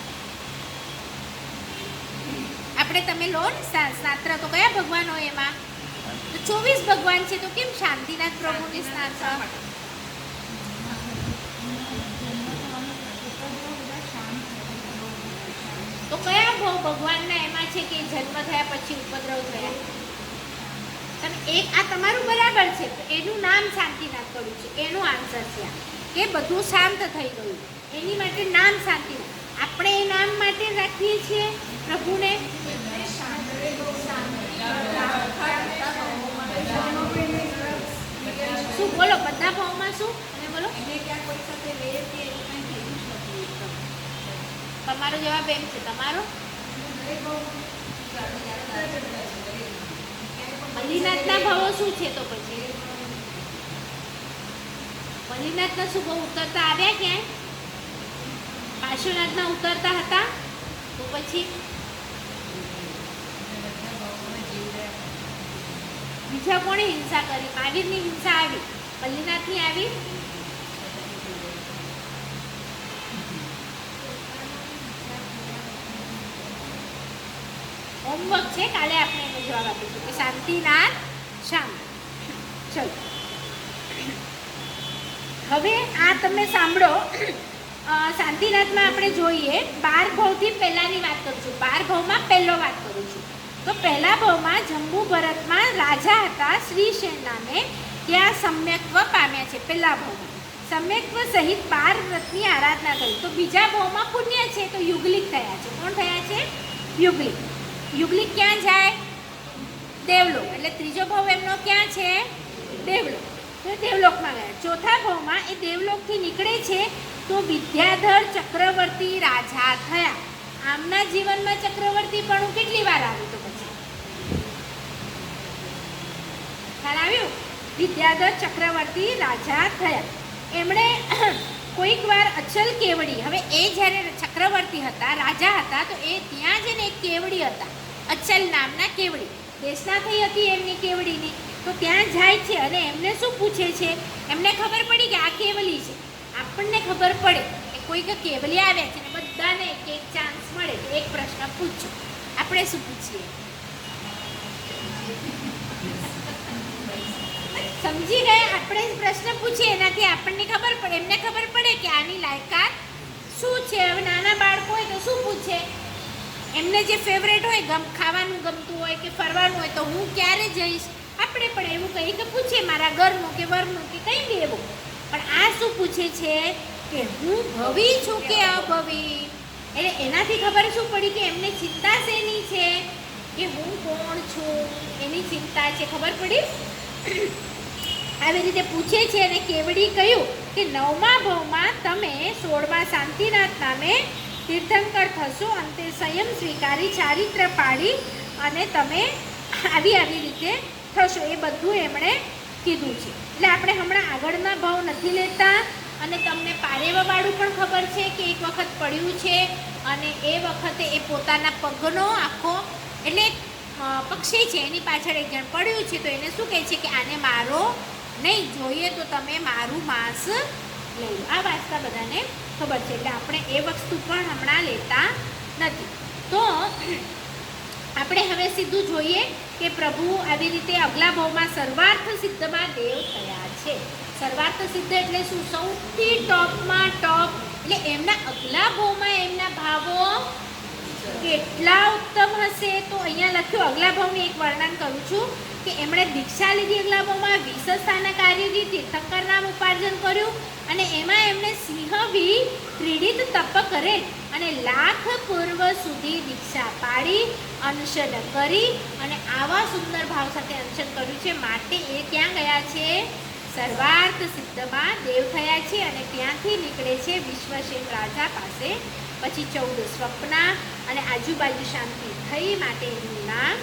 આપણે તમે લો ને શાસ્ત્ર તો કયા ભગવાન હોય એમાં? તો 24 ભગવાન છે, તો કેમ શાંતિનાથ પ્રભુની શાસ્ત્ર? તો કયા ભગવાનના એમાં છે કે જન્મ થયા પછી ઉપદ્રવ થયા? તમે એક આ તમારું બરાબર છે, તો એનું નામ શાંતિનાથ પડ્યું છે, એનો આન્સર છે આ કે બધું શાંત થઈ ગયું, એની માટે નામ શાંતિનાથ. આપણે એ નામ માટે રાખીએ છીએ પ્રભુને. શું બોલો? બધા ભાવમાં શું? અને બોલો તમારો જવાબ એમ છે. તમારો મલ્લીનાથના ભાવો શું છે? તો પછી મલ્લીનાથના શું ભાવ ઉતરતા આવ્યા ક્યાંય? પાર્શ્વનાથના ઉતરતા હતા? તો પછી બીજા કોણે હિંસા કરી? મહાવીરની હિંસા આવી, મલ્લીનાથની આવી? હોમવર્ક છે, કાલે આપણે એનો જવાબ આપીશું કે શાંતિનાથ શાંત. ચલો હવે આ તમે સાંભળો. શાંતિનાથમાં આપણે જોઈએ 12 ભાવથી પહેલાની વાત કરું છું. 12 ભાવમાં પહેલો વાત કરું છું. તો પહેલા ભાવમાં જંબુ ભરતમાં રાજા હતા શ્રીસેન નામે, ત્યાં સમ્યક્ત્વ પામ્યા છે. પહેલા ભાવમાં સમ્યક્ત્વ સહિત 12 વ્રતની આરાધના કરી. તો બીજા ભાવમાં પુણ્ય છે તો યુગલિક થયા છે. કોણ થયા છે? યુગલિક. યુગલિક ક્યાં જાય? દેવલોક. એટલે ત્રીજો ભાવ એમનો ક્યાં છે? દેવલોક. તો દેવલોકમાં ગયા. ચોથા ભાવમાં એ દેવલોકથી નીકળે છે તો વિદ્યાધર ચક્રવર્તી રાજા થયા. આમના જીવનમાં ચક્રવર્તી પણ કેટલી વાર આવ્યું? તો પછી ખ્યાલ આવ્યું? વિદ્યાધર ચક્રવર્તી રાજા થયા. એમણે કોઈક વાર અચલ કેવડી, હવે એ જ્યારે ચક્રવર્તી હતા, રાજા હતા, તો એ ત્યાં છે ને એક કેવડી હતા, અચલ નામના કેવડી. દેશના થઈ હતી એમની કેવડીની. તો ત્યાં જાય છે અને એમને શું પૂછે છે? એમને ખબર પડી કે આ કેવલી છે. આપણને ખબર પડે કે કોઈક કેવલી આવ્યા છે ને બધાને એક ચાન્સ મળે તો એક પ્રશ્ન પૂછો. આપણે શું પૂછીએ? સમજી ગયા? આપણે પ્રશ્ન પૂછીએ, એનાથી આપણને ખબર પડે, એમને ખબર પડે કે આની લાયકાત શું છે. હવે નાના બાળકો હોય તો શું પૂછે? એમને જે ફેવરેટ હોય, ખાવાનું ગમતું હોય કે ફરવાનું હોય, તો હું ક્યારે જઈશ? આપણે પણ એવું કહી કે પૂછીએ મારા ઘરનું કે વરનું કે કંઈ બી એવું. પણ આ શું પૂછે છે કે હું ભવી છું કે અભવી? એટલે એનાથી ખબર શું પડી કે એમને ચિંતા શેની છે? કે હું કોણ છું એની ચિંતા છે. ખબર પડી? આવી રીતે પૂછે છે અને કેવડી કહ્યું કે 9મા ભાવમાં તમે 16મા શાંતિનાથ નામે તીર્થંકર થશો, અંતે સંયમ સ્વીકારી ચારિત્ર પાડી અને તમે આવી રીતે થશો, એ બધું એમણે કીધું છે. એટલે આપણે હમણાં આગળના ભાવ નથી લેતા. અને તમને પારેવાવાળું પણ ખબર છે કે એક વખત પડ્યું છે અને એ વખતે એ પોતાના પગનો આખો, એટલે પક્ષી છે એની પાછળ એક જણ પડ્યું છે, તો એને શું કહે છે કે આને મારો નહીં, જોઈએ તો તમે મારું માંસ લઈ લો. આ વાર્તા બધાને ખબર છે, એટલે આપણે એ વસ્તુ પણ હમણાં લેતા નથી. તો આપણે હવે સીધું જોઈએ કે પ્રભુ આવી રીતે અગલા ભાવમાં સર્વાર્થ સિદ્ધમાં દેવ થયા છે. સર્વાર્થ સિદ્ધ એટલે શું? સૌથી ટોપમાં ટોપ. એટલે એમના અગલા ભાવમાં એમના ભાવો કેટલા ઉત્તમ હશે. તો અહીંયા લખ્યું, અગલા ભાવનું એક વર્ણન કરું છું કે એમણે દીક્ષા લીધી અગલા ભાવમાં, 20 સ્થાનક કાર્યથી તીર્થંકર નામ ઉપાર્જન કર્યું અને એમાં એમણે સિંહવી ક્રીડિત તપ કરેલ અને લાખ પૂર્વ સુધી દીક્ષા પાડી અનશન કરી અને આવા સુંદર ભાવ સાથે અનશન કર્યું છે. માટે એ ક્યાં ગયા છે? સર્વાર્થ સિદ્ધમાં દેવ થયા છે. અને ત્યાંથી નીકળે છે વિશ્વસેન રાજા પાસે. પછી 14 સ્વપ્ન અને આજુબાજુ શાંતિ થઈ માટે એનું નામ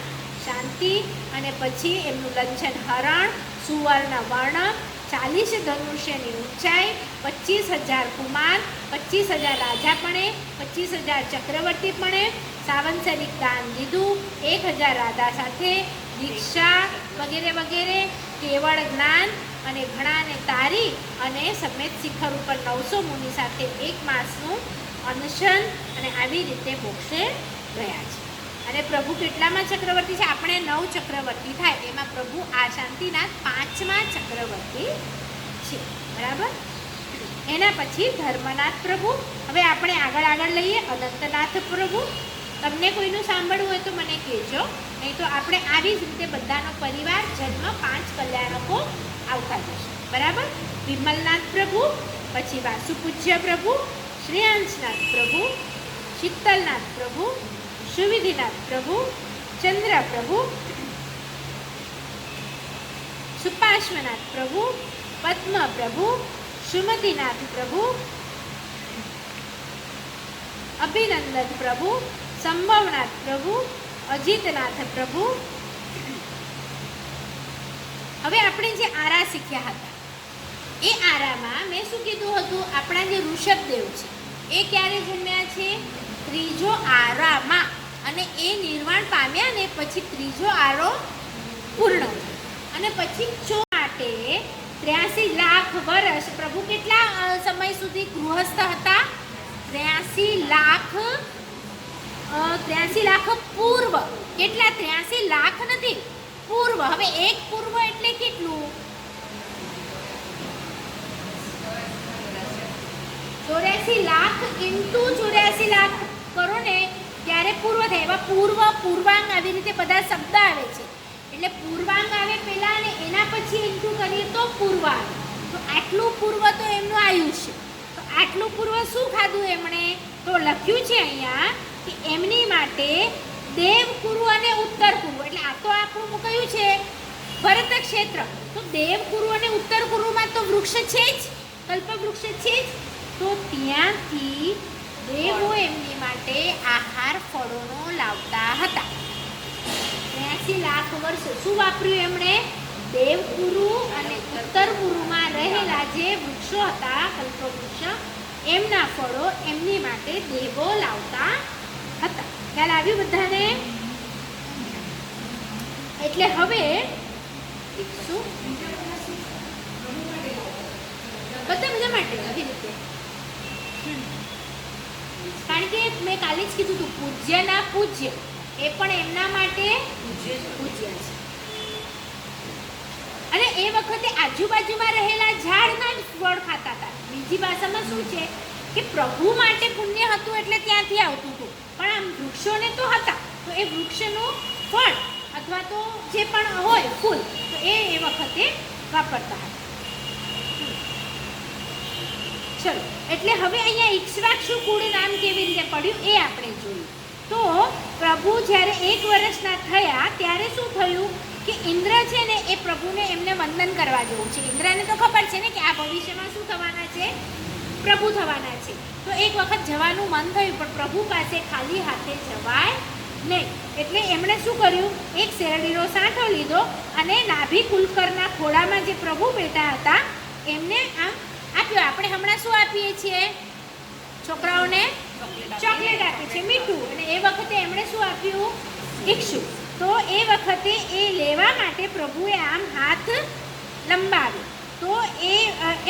શાંતિ. અને પછી એમનું લંછન હરણ, સુવર્ણ વર્ણ, 40 ધનુષ્યની ઊંચાઈ, 25,000 કુમાર, 25,000 રાજાપણે, 25,000 ચક્રવર્તીપણે, સાવંસરિક દાન દીધું, 1,000 રાધા સાથે દીક્ષા વગેરે વગેરે, કેવળ જ્ઞાન અને ઘણાને તારી અને સમેત શિખર ઉપર 900 મુનિ સાથે 1 માસનું અનશન અને આવી રીતે મોક્ષે ગયા છે. અને પ્રભુ કેટલામાં ચક્રવર્તી છે? આપણે 9 ચક્રવર્તી થાય, એમાં પ્રભુ આ શાંતિનાથ 5મા ચક્રવર્તી છે. બરાબર. એના પછી ધર્મનાથ પ્રભુ. હવે આપણે આગળ લઈએ અનંતનાથ પ્રભુ. તમને કોઈનું સાંભળવું હોય તો મને કહેજો, નહીં તો આપણે આવી જ રીતે બધાનો પરિવાર જન્મ 5 કલ્યાણકો આવતા જશે. બરાબર. વિમલનાથ પ્રભુ, પછી વાસુપૂજ્ય પ્રભુ, શ્રેયાંશનાથ પ્રભુ, શીતલનાથ પ્રભુ, સુવિધિનાથ પ્રભુ, ચંદ્ર પ્રભુ, સુપાશ્વનાથ પ્રભુ, પદ્મ પ્રભુ, સુમતિનાથ પ્રભુ, અભિનંદન પ્રભુ, સંભવનાથ પ્રભુ, અજીતનાથ પ્રભુ. હવે આપણે જે આરા શીખ્યા હતા એ આરામાં મેં શું કીધું હતું? આપણા જે ઋષભદેવ છે એ ક્યારે જન્મ્યા છે? 3જો આરામાં. અને એ નિર્વાણ પામ્યા ને પછી 3જો આરો પૂર્ણ અને પછી માટે 83 લાખ વર્ષ પ્રભુ કેટલા સમય સુધી ગૃહસ્થ હતા? 83 લાખ પૂર્વ. કેટલા? 83 લાખ નથી, પૂર્વ. હવે એક પૂર્વ એટલે કેટલું? 84 લાખ ઇન્ટુ 84 લાખ કરો ને ત્યારે પૂર્વ થાય. એવા પૂર્વ, પૂર્વાંગ આવી રીતે બધા શબ્દ આવે છે. એટલે પૂર્વાંગ આવે પહેલાં અને એના પછી ઇન્ટુ કરીએ તો પૂર્વ આવે. તો આટલું પૂર્વ તો એમનું આયુષ્ય. તો આટલું પૂર્વ શું ખાધું એમણે? તો લખ્યું છે અહીંયા કે એમની માટે દેવકુરુ અને ઉત્તરકુરુ. એટલે આ તો આપણું કયું છે? ભરત ક્ષેત્ર. તો દેવકુરુ અને ઉત્તરકુરુમાં તો વૃક્ષ છે જ, કલ્પવૃક્ષ છે જ. તો ત્યાંથી દેવો એમની માટે આહાર ફળોનો લાવતા હતા. 83 લાખ વર્ષ શું વાપર્યું એમણે? દેવકુરુ અને ઉત્તરકુરુમાં રહેલા જે વૃક્ષો હતા, કલ્પવૃક્ષ, એમના ફળો એમની માટે દેવો લાવતા હતા. ખ્યાલ આવ્યું બધાને? એટલે હવે બધા માટે આવી રીતે, કારણ કે મેં કાલે જ કીધું હતું પૂજ્યના પૂજ્ય એ પણ એમના માટે પૂજ્ય છે. અને એ વખતે આજુબાજુમાં રહેલા ઝાડના જ ફળ ખાતા હતા. બીજી ભાષામાં શું છે કે પ્રભુ માટે પુણ્ય હતું એટલે ત્યાંથી આવતું હતું, પણ આમ વૃક્ષોને તો હતા, તો એ વૃક્ષનું ફળ અથવા તો જે પણ હોય ફૂલ તો એ વખતે વાપરતા હતા. ચલો, એટલે હવે અહીંયા ઈક્ષ્વાકુ કુળ નામ કેવી રીતે પડ્યું એ આપણે જોયું. તો પ્રભુ જ્યારે 1 વર્ષના થયા ત્યારે શું થયું કે ઇન્દ્ર છે ને એ પ્રભુને એમને વંદન કરવા જવું છે. ઇન્દ્રને તો ખબર છે ને કે આ ભવિષ્યમાં શું થવાના છે? પ્રભુ થવાના છે. તો એક વખત જવાનું મન થયું પણ પ્રભુ પાસે ખાલી હાથે જવાય નહીં. એટલે એમણે શું કર્યું, એક શેરડીનો સાંઠો લીધો અને નાભી કુલકરના ખોળામાં જે પ્રભુ બેઠા હતા એમને આમ આપ્યો. આપણે હમણાં શું આપીએ છીએ છોકરાઓને? ચોકલેટ આપીએ છીએ, મીઠું. અને એ વખતે એમણે શું આપ્યું? ઈક્ષુ. તો એ વખતે એ લેવા માટે પ્રભુએ આમ હાથ લંબાવ્યો. તો એ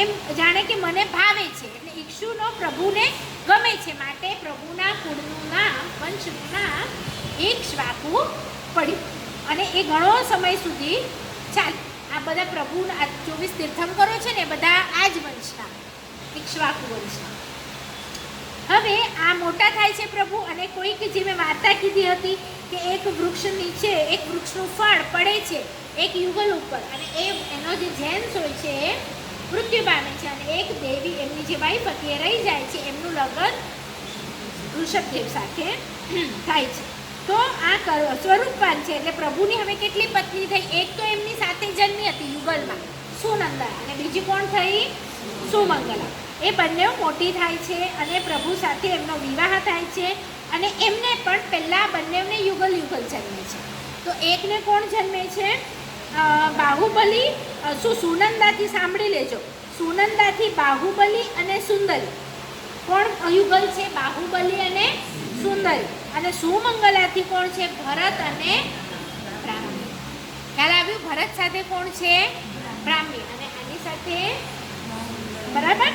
એમ જાણે કે મને ભાવે છે, એટલે ઈક્ષુનો પ્રભુને ગમે છે, માટે પ્રભુના કુળનું નામ, વંશનું નામ ઈક્ષ્વાકુ પડ્યું. અને એ ઘણો સમય સુધી ચાલે. આ બધા પ્રભુના 24 તીર્થંકરો છે ને, બધા આ જ વંશના, ઈક્ષ્વાકુ વંશના. હવે આ મોટા થાય છે પ્રભુ, અને કોઈક જે મેં વાર્તા કીધી હતી કે એક વૃક્ષ નીચે એક વૃક્ષનું ફળ પડે છે એક યુગલ ઉપર, અને એનો જે જેન્સ હોય છે એ મૃત્યુ પામે છે, અને એક દેવી એમની જે વાઈફ હતી એ રહી જાય છે. એમનું લગ્ન ઋષભદેવ સાથે થાય છે. તો આ સ્વરૂપવાન છે, એટલે પ્રભુની હવે કેટલી પત્ની થઈ? એક તો એમની સાથે જન્મી હતી યુગલમાં, સુનંદા, અને બીજી કોણ થઈ? સુમંગલા. એ બંને મોટી થાય છે અને પ્રભુ સાથે એમનો વિવાહ થાય છે. અને એમને પણ પહેલાં બંનેને યુગલ જન્મે છે. તો એકને કોણ જન્મે છે? બાહુબલી. સુનંદાથી સાંભળી લેજો, સુનંદાથી બાહુબલી અને સુંદરી. કોણ યુગલ છે? બાહુબલી અને સુંદરી. અને સુમંગલાથી કોણ છે? ભરત અને બ્રાહ્મણી. ખ્યાલ આવ્યું? ભરત સાથે કોણ છે? બ્રાહ્મણી. અને આની સાથે બરાબર.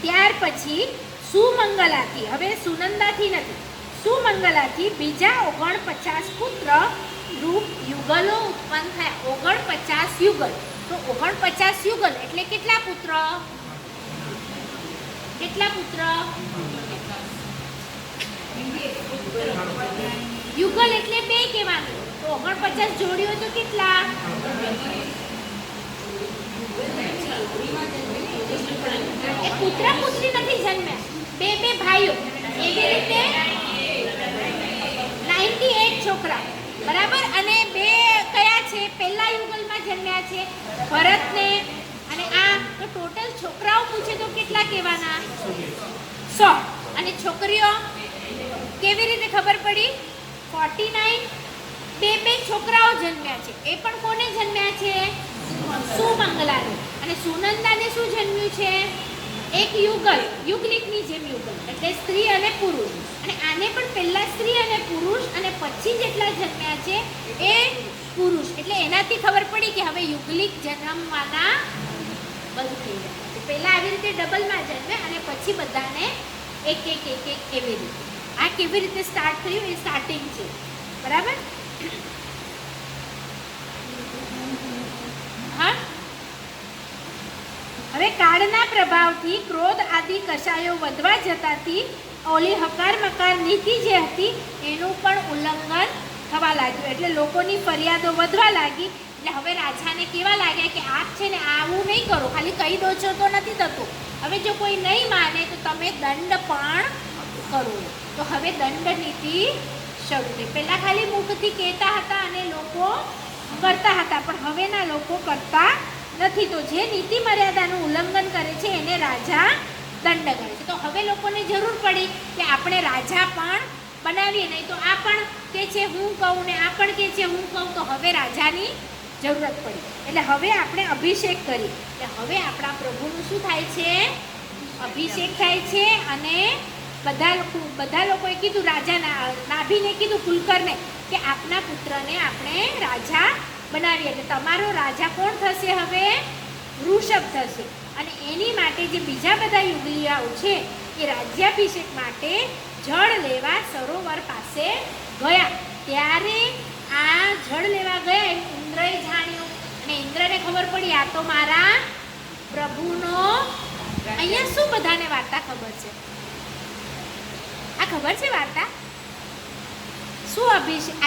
ત્યાર પછી સુમંગલાથી, હવે સુનંદાથી નથી, સુમંગલાથી બીજા 49 પુત્ર રૂપ યુગલો ઉત્પન્ન થયા. 49 યુગલ. તો 49 યુગલ એટલે કેટલા પુત્ર? કેટલા પુત્ર? યુગલ એટલે 2 કહેવાનું. તો 49 જોડીઓ તો કેટલા? એ પુત્ર પુત્રી નથી જન્મ્યા, 2 ભાઈઓ. એવી રીતે 98 છોકરા, બરાબર. અને 2 કયા છે? પહેલા યુગલમાં જન્મ્યા છે, ભરતને અને આ. તો ટોટલ છોકરાઓ પૂછે તો કેટલા કહેવાના? 100. અને છોકરીઓ કેવી રીતે ખબર પડી? 49. 2 છોકરાઓ જન્મ્યા છે. એ પણ કોને જન્મ્યા છે? સુમંગલાને. અને સુનંદાને શું જન્મ્યું છે? એક યુગલ, યુગલિકની જેમ યુગલ, એટલે સ્ત્રી અને પુરુષ. અને આને પણ પહેલા સ્ત્રી અને પુરુષ, અને પછી જેટલા જન્મ્યા છે એ પુરુષ. એટલે એનાથી ખબર પડી કે હવે યુગલિક જન્મવાના બંધ થઈ ગયા. પહેલા આવી રીતે ડબલમાં જન્મે અને પછી બધાને એક એવી રીતે. આ કેવી રીતે સ્ટાર્ટ થયું એ સ્ટાર્ટિંગ છે, બરાબર. હા, હવે કાળના પ્રભાવથી ક્રોધ આદિ કશાયો વધવા જતાથી ઓલી હકાર મકાર નીતિ જે હતી એનું પણ ઉલ્લંઘન થવા લાગ્યું. એટલે લોકોની ફરિયાદો વધવા લાગી. એટલે હવે રાજાને કેવા લાગ્યા કે આપ છે ને આવું નહીં કરો, ખાલી કહી દો છો તો નથી થતું. હવે જો કોઈ નહીં માને તો તમે દંડ પણ કરો. તો હવે દંડ નીતિ શરૂ થઈ. પહેલાં ખાલી મુખથી કહેતા હતા અને લોકો કરતા હતા, પણ હવેના લોકો કરતા નથી. તો જે નીતિ મર્યાદાનું ઉલ્લંઘન કરે છે એને રાજા દંડ કરે છે. તો હવે લોકોને જરૂર પડી કે આપણે રાજા પણ બનાવીએ, નહીં તો આ પણ કે છે હું કહું ને આ પણ કે છે હું કહું. તો હવે રાજાની જરૂરત પડી. એટલે હવે આપણે અભિષેક કરીએ. એટલે હવે આપણા પ્રભુનું શું થાય છે? અભિષેક થાય છે. અને બધા લોકોએ કીધું, રાજાના નાભીને કીધું, કુલકરને, કે આપના પુત્રને આપણે રાજા બનાવીએ. એટલે તમારો રાજા કોણ થશે? હવે ઋષભ થશે. અને એની માટે જે બીજા બધા યુગલિયાઓ છે એ રાજ્યાભિષેક માટે જળ લેવા સરોવર પાસે ગયા. ત્યારે આ જળ લેવા ગયા એમ ઇન્દ્રએ જાણ્યું. અને ઇન્દ્રને ખબર પડી આ તો મારા પ્રભુનો. અહીંયા શું બધાને વાર્તા ખબર છે? આ ખબર છે વાર્તા? શું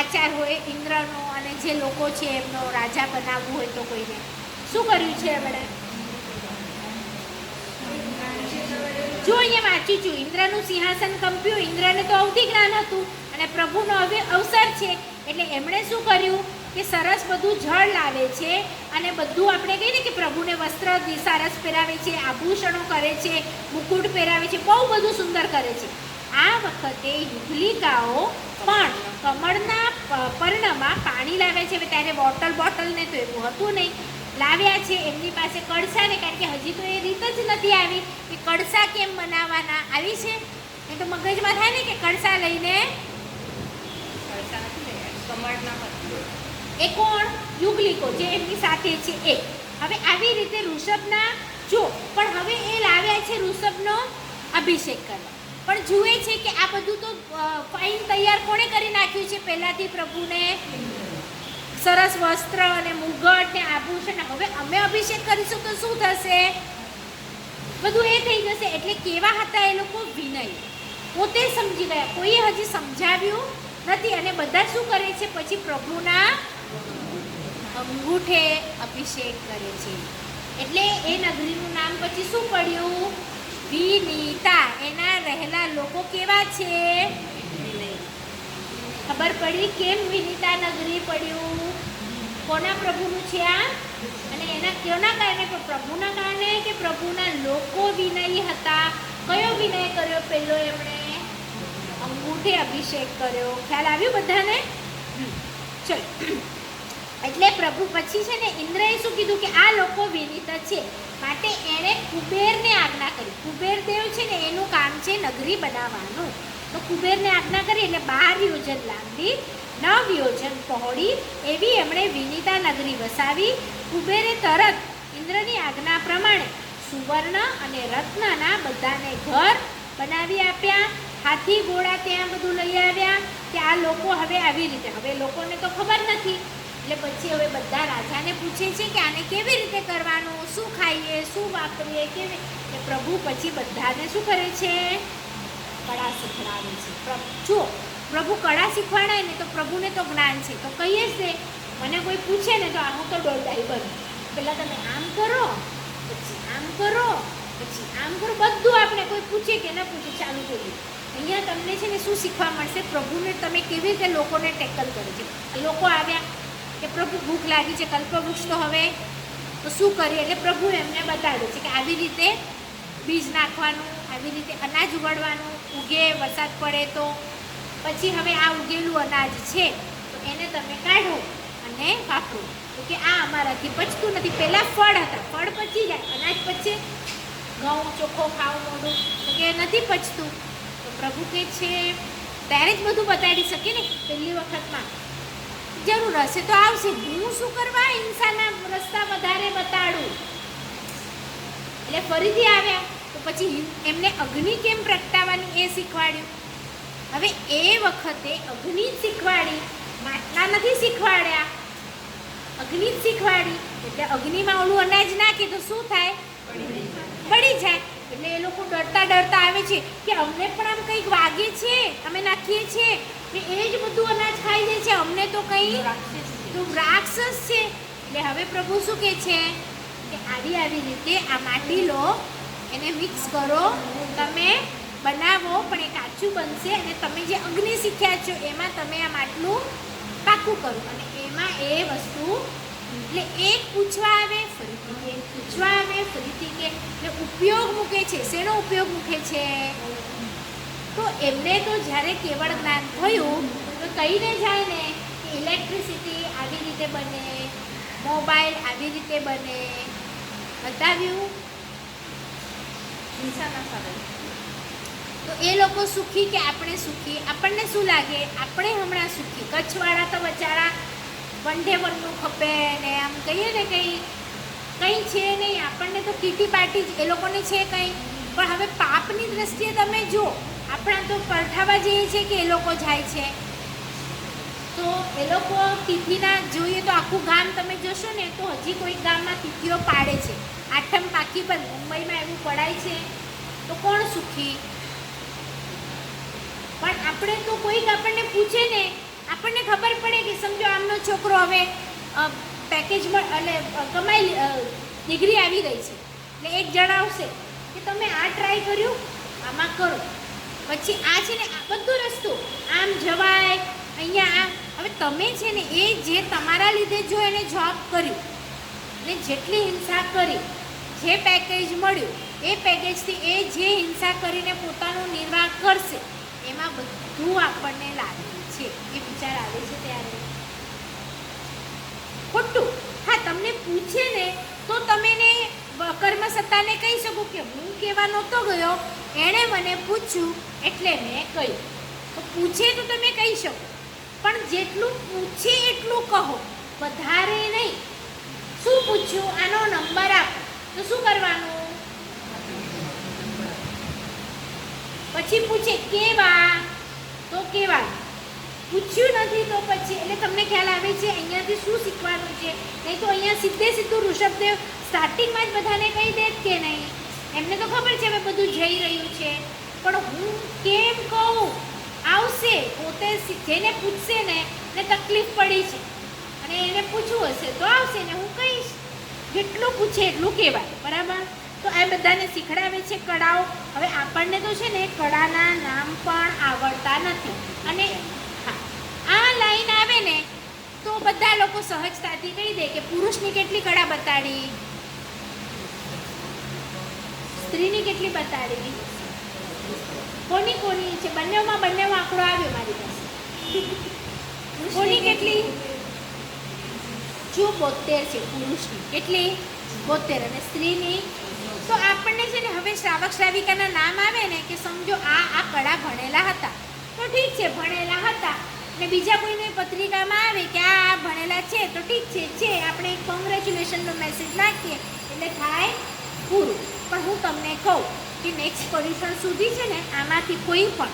આચાર હોય ઇન્દ્રનો અને જે લોકો છે એમનો રાજા બનાવવું હોય તો કોઈને શું કર્યું છે આપણે? જો અહીંયા વાંચ્યું છું, ઇન્દ્રનું સિંહાસન કંપ્યું. ઇન્દ્રને તો અવધિ જ્ઞાન હતું અને પ્રભુનો હવે અવસર છે એટલે એમણે શું કર્યું કે સરસ બધું જળ લાવે છે અને બધું આપણે કહીએ ને કે પ્રભુને વસ્ત્ર સરસ પહેરાવે છે, આભૂષણો કરે છે, મુકુટ પહેરાવે છે, બહુ બધું સુંદર કરે છે. આ વખતે યુગલિકાઓ પણ કમળના પર્ણમાં પાણી લાવે છે. ત્યારે બોટલને તો એવું હતું નહીં, લાવ્યા છે એમની પાસે કળશાને, કારણ કે હજી તો એ રીત જ નથી આવી કે કળશા કેમ બનાવવાના. આવી છે એ તો મગજમાં થાય ને કે કળશા લઈને એ કોણ યુગલિકો જે એમની સાથે છે એ. હવે આવી રીતે ઋષભના જો પણ હવે એ લાવ્યા છે ઋષભનો અભિષેક કરવા, પણ જુએ છે કે આ બધું તો ફાઇન તૈયાર કોણે કરી નાખ્યું છે પહેલાથી પ્રભુને સરસ વસ્ત્ર અને મુગટ ને આભૂષણ. હવે અમે અભિષેક કરીશું તો શું થશે, બધું એ થઈ જશે. એટલે કેવા હતા એ લોકો, વિનય, પોતે સમજી ગયા, કોઈએ હજી સમજાવ્યું નથી. અને બધા શું કરે છે પછી પ્રભુના અંગૂઠે અભિષેક કરે છે. એટલે એ નગરીનું નામ પછી શું પડ્યું, વિનીતા. એના રહેલા લોકો કેવા છે, ખબર પડી કેમ વિનીતા નગરી પડ્યું, કોના પ્રભુનું છે આ, અને એના કોના કારણે, પ્રભુના કારણે કે પ્રભુના લોકો વિનય હતા. કયો વિનય કર્યો પહેલો, એમણે અંગૂઠે અભિષેક કર્યો. ખ્યાલ આવ્યું બધાને? ચલો, એટલે પ્રભુ પછી છે ને ઇન્દ્રએ શું કીધું કે આ લોકો વિનીત છે, માટે એણે કુબેરને આજ્ઞા કરી. કુબેર દેવ છે ને એનું કામ છે નગરી બનાવવાનું. તો કુબેરને આજ્ઞા કરી એટલે 12 યોજન લાંબી 9 યોજન પહોળી એવી એમણે વિનીતા નગરી વસાવી. કુબેરે તરત ઇન્દ્રની આજ્ઞા પ્રમાણે સુવર્ણ અને રત્નના બધાને ઘર બનાવી આપ્યા. હાથી ઘોડા ત્યાં બધું લઈ આવ્યા કે આ લોકો હવે આવી રીતે, હવે લોકોને તો ખબર નથી એટલે પછી હવે બધા રાજાને પૂછે છે કે આને કેવી રીતે કરવાનું, શું ખાઈએ, શું વાપરીએ, કેવી. એટલે પ્રભુ પછી બધાને શું કરે છે, કળા શીખવાડે છે. જો પ્રભુ કળા શીખવાડાય ને તો પ્રભુને તો જ્ઞાન છે, તો કહીએ જ દે. મને કોઈ પૂછે ને તો હું તો દોડાઈ બનું, પહેલાં તમે આમ કરો, પછી આમ કરો, પછી આમ કરો, બધું આપણે કોઈ પૂછે કે ન પૂછે ચાલુ કરીએ. અહીંયા તમને છે ને શું શીખવા મળશે, પ્રભુને તમે કેવી રીતે લોકોને ટેકલ કરે છે. લોકો આવ્યા કે પ્રભુ ભૂખ લાગી છે, કલ્પવૃક્ષ તો હવે તો શું કરીએ, એટલે પ્રભુ એમને બતાવે છે કે આવી રીતે બીજ નાખવાનું, આવી રીતે અનાજ ઉગાડવાનું, ઉગે વરસાદ પડે તો. પછી હવે આ ઉગેલું અનાજ છે તો એને તમે કાઢો અને વાપરો. તો કે આ અમારાથી પચતું નથી. પહેલાં ફળ હતા, ફળ પચી જાય, અનાજ પચે, ઘઉં ચોખ્ખો ખાવ મોઢું, તો કે નથી પચતું. તો પ્રભુ કે છે ત્યારે જ બધું બતાડી શકે ને, પહેલી વખતમાં જરૂર હશે તો આવશે. હું શું કરવા હિંસાના રસ્તા વધારે બતાડું. એટલે ફરીથી આવ્યા તો પછી એમને અગ્નિ કેમ પ્રગટાવવાની એ શીખવાડ્યું. હવે એ વખતે અગ્નિ જ શીખવાડી, માટલા નથી શીખવાડ્યા, અગ્નિ જ શીખવાડી. એટલે અગ્નિમાં ઓલું અનાજ નાખે તો શું થાય, બળી જાય. એટલે એ લોકો ડરતા ડરતા આવે છે કે અમને પણ આમ કંઈક વાગે છે, અમે નાખીએ છીએ ને એ જ બધું અનાજ ખાઈ જાય છે, અમને તો કંઈ તો રાક્ષસ છે. એટલે હવે પ્રભુ શું કહે છે કે આવી રીતે આ માટી લો, એને મિક્સ કરો, તમે બનાવો, પણ એ કાચું બનશે. અને તમે જે અગ્નિ શીખ્યા છો એમાં તમે આ માટલું પાકું કરો. અને એમાં એ વસ્તુ, એટલે એક પૂછવા આવે ફરીથી, એક પૂછવા આવે ફરીથી, કે એટલે ઉપયોગ મૂકે છે. શેનો ઉપયોગ મૂકે છે, તો એમને તો જ્યારે કેવળ જ્ઞાન થયું તો કહીને જાય ને કે ઇલેક્ટ્રિસિટી આવી રીતે બને, મોબાઈલ આવી રીતે બને, બતાવ્યું હિંસાના સાધન. તો એ લોકો સુખી કે આપણે સુખી, આપણને શું લાગે, આપણે હમણાં સુખી. કચ્છવાળા તો બચારા વંઢે વનનું ખપે ને આમ કહીએ ને કંઈ છે નહીં, આપણને તો કીટી પાટી જ, એ લોકોને છે કંઈ. પણ હવે પાપની દ્રષ્ટિએ તમે જો, આપણા તો પરઠાવા જઈએ છીએ કે એ લોકો જાય છે, તો એ લોકો તિથિના જોઈએ તો આખું ગામ તમે જોશો ને તો હજી કોઈ ગામમાં તિથિઓ પાડે છે. આઠમ પાકી બંધ, મુંબઈમાં એવું પડાય છે, તો કોણ સુખી. પણ આપણે તો કોઈક આપણને પૂછે ને, આપણને ખબર પડે કે સમજો આમનો છોકરો હવે પેકેજમાં એટલે કમાઈ ડિગ્રી આવી ગઈ છે, એટલે એક જણાવશે કે તમે આ ટ્રાય કર્યું, આમાં કરો, પછી આ છે ને આ બધું રસ્તો આમ જવાય, અહીંયા આમ. હવે તમે છે ને એ જે તમારા લીધે જો એને જોબ કર્યું ને જેટલી હિંસા કરી, જે પેકેજ મળ્યું એ પેકેજથી એ જે હિંસા કરીને પોતાનું નિર્વાહ કરશે, એમાં બધું આપણને લાગે છે. છે એ વિચાર આવે છે ત્યારે ખોટું. હા, તમને પૂછે ને તો તમે એને કર્મસત્તાને કહી શકો કે હું કહેવા નહોતો ગયો, એણે મને પૂછ્યું એટલે મેં કહ્યું. તો પૂછે તો તમે કહી શકો, પણ જેટલું પૂછે એટલું કહો, વધારે નહીં. શું પૂછ્યું? આનો નંબર આપો. તો શું કરવાનું? પછી પૂછે કેવા, તો કેવા. પૂછ્યું નથી તો પછી, એટલે તમને ખ્યાલ આવે છે અહીંયાથી શું શીખવાનું છે. નહીં તો અહીંયા સીધું ઋષભદેવ સ્ટાર્ટિંગમાં જ બધાને કહી દે કે નહીં. એમને તો ખબર છે હવે બધું જઈ રહ્યું છે, પણ હું કેમ કહું? આવશે પોતે, જેને પૂછશે ને એને તકલીફ પડી છે અને એને પૂછવું હશે તો આવશે ને હું કહીશ. જેટલું પૂછે એટલું કહેવાય. બરાબર? તો આ બધાને શીખડાવે છે કળાઓ. હવે આપણને તો છે ને કળાના નામ પણ આવડતા નથી. અને હા, આ લાઈન આવે ને તો બધા લોકો સહજતાથી કહી દે કે પુરુષની કેટલી કળા બતાડી, સ્ત્રીની કેટલી બતાડી, કોની કોની છે. બંનેમાં આંકડો આવ્યો મારી પાસે. કોની કેટલી? જો 72 છે પુરુષની. કેટલી? 72. અને સ્ત્રીની તો આપણને છે ને હવે શ્રાવક શ્રાવિકાના નામ આવે ને કે સમજો આ કળા ભણેલા હતા તો ઠીક છે, ભણેલા હતા. ને બીજા કોઈને પત્રિકામાં આવે કે આ ભણેલા છે તો ઠીક છે, આપણે એક કોંગ્રેચ્યુલેશનનો મેસેજ નાખીએ એટલે થાય પૂરું. પણ હું તમને કહું કે નેક્સ્ટ પર્યુષણ સુધી છે ને આમાંથી કોઈ પણ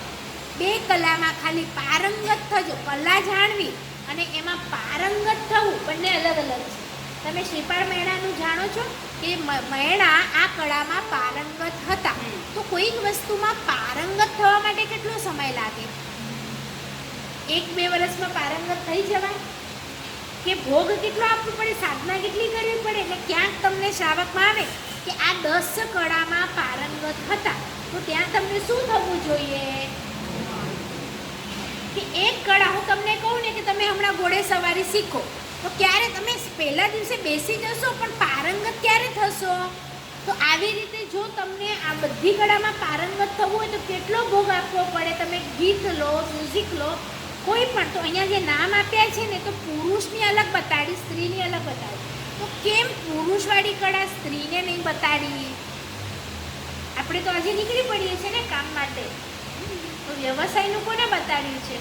2 કલામાં ખાલી પારંગત થજો. કલા જાણવી અને એમાં પારંગત થવું બંને અલગ અલગ છે. તમે શ્રીપાળ મહેણાનું જાણો છો કે મહેણા આ કળામાં પારંગત હતા. તો કોઈક વસ્તુમાં પારંગત થવા માટે કેટલો સમય લાગે? 1-2 વર્ષમાં પારંગત થઈ જવાય? કે ભોગ કેટલો આપવો પડે, સાધના કેટલી કરવી પડે? એટલે ક્યાંક તમને શ્રાવકમાં આવે કે આ 10 કળામાં પારંગત હતા તો ત્યાં તમને શું થવું જોઈએ? કે એક કળા, હું તમને કહું ને કે તમે હમણાં ઘોડે સવારી શીખો તો ક્યારે તમે પહેલા દિવસે બેસી જશો પણ પારંગત ક્યારે થશો? તો આવી રીતે જો તમને આ બધી કળામાં પારંગત થવું હોય તો કેટલો ભોગ આપવો પડે? તમે ગીત લો, મ્યુઝિક લો, કોઈ પણ. તો અહીંયા જે નામ આપ્યા છે ને તો પુરુષની અલગ બતાડી, સ્ત્રીની અલગ બતાડી. તો કેમ પુરુષવાળી કળા સ્ત્રીને નહીં બતાડી? આપણે તો આજે નીકળી પડીએ છીએ ને કામ માટે, તો વ્યવસાયનું કોને બતાડ્યું છે?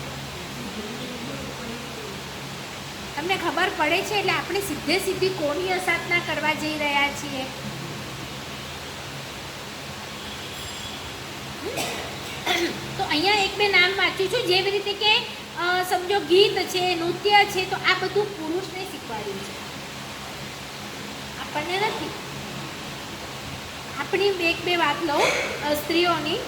તમને ખબર પડે છે એટલે આપણે સીધી કોની અસાધના કરવા જઈ રહ્યા છીએ? તો અહીંયા 1-2 નામ વાંચું છું. જેવી રીતે કે સમજો ગીત છે, નૃત્ય છે, તો આ બધું પુરુષને શીખવાડ્યું છે, આપણને નથી. આપણી 1-2 વાત લો સ્ત્રીઓની.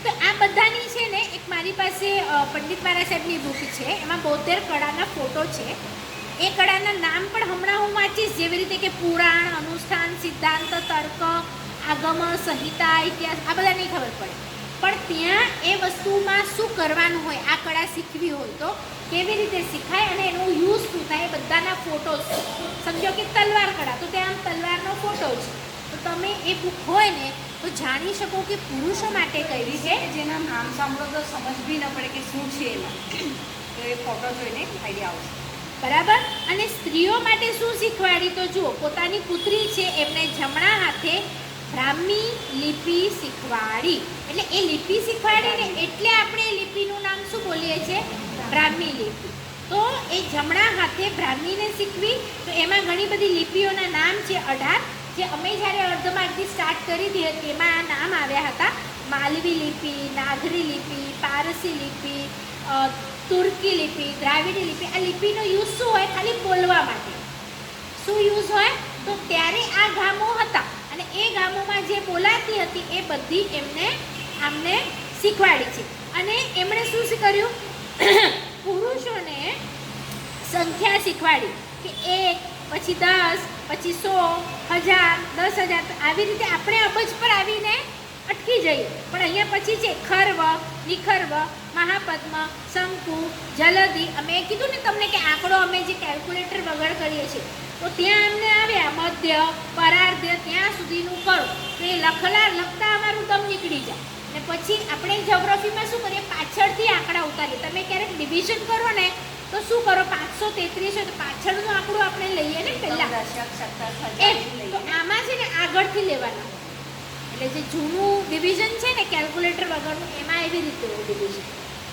તો આ બધાની છે ને એક મારી પાસે પંડિત મહારાજ સાહેબની બુક છે, એમાં 72 કળાના ફોટો છે. એ કળાના નામ પણ હમણાં હું વાંચીશ. જેવી રીતે કે પુરાણ, અનુષ્ઠાન, સિદ્ધાંત, તર્ક, આગમ, સંહિતા, ઇતિહાસ, આ બધા નહીં ખબર પડે. પણ ત્યાં એ વસ્તુમાં શું કરવાનું હોય, આ કળા શીખવી હોય તો કેવી રીતે શીખાય અને એનો યુઝ શું થાય, એ બધાના ફોટોસ. સમજો કે તલવાર કળા, તો ત્યાં તલવારનો ફોટો છે. તો તમે એ બુક હોય ને તો જાણી શકો કે પુરુષો માટે કઈ છે. જેના નામ સાંભળો તો સમજ બી ન પડે કે શું છે એમાં, તો એ ફોટો જોઈને આઈડિયા આવશે. બરાબર. અને સ્ત્રીઓ માટે શું શીખવાડી? તો જુઓ, પોતાની પુત્રી છે એમને જમણા હાથે બ્રાહ્મી લિપિ શીખવાડી. એટલે એ લિપિ શીખવાડી ને એટલે આપણે એ લિપિનું નામ શું બોલીએ છીએ? બ્રાહ્મી લિપિ. તો એ જમણા હાથે બ્રાહ્મીને શીખવી. તો એમાં ઘણી બધી લિપિઓના નામ છે 18, જે અમે જ્યારે અર્ધમાર્ગથી સ્ટાર્ટ કરી હતી એમાં આ નામ આવ્યા હતા. માલવી લિપિ, નાગરી લિપિ, પારસી લિપિ, તુર્કી લિપિ, દ્રાવિડી લિપિ. આ લિપિનો યુઝ શું હોય? ખાલી બોલવા માટે. શું યુઝ હોય? તો ત્યારે આ ગામો હતા અને એ ગામોમાં જે બોલાતી હતી એ બધી આમને શીખવાડી છે. અને એમણે શું કર્યું? પુરુષોને સંખ્યા શીખવાડી કે 1, પછી 10, પછી 100, 1000, 10,000. આવી રીતે આપણે અબજ પર આવીને અટકી જઈએ. પણ અહીંયા પછી છે ખર્વ, નિખર્વ, મહાપદ્મ, શંકુ, જલદી. અમે કીધું ને તમને કે આંકડો અમે જે કેલ્ક્યુલેટર વગર કરીએ છીએ તો ત્યાં અમને આવ્યા મધ્ય, પરાર્ધ્ય, ત્યાં સુધીનું કરો તો એ લખતા અમારું દમ નીકળી જાય. ને પછી આપણે જ્યોગ્રાફીમાં શું કરીએ, પાછળથી આંકડા ઉતારીએ. તમે ક્યારેક ડિવિઝન કરો ને તો શું કરો, 533 તો પાછળનું આંકડું આપણે લઈએ ને પહેલા. તો આમાં છે ને આગળથી લેવાના હોય. એટલે જે જૂનું ડિવિઝન છે ને કેલ્ક્યુલેટર વગરનું, એમાં એવી રીતે હોય ડિવિઝન.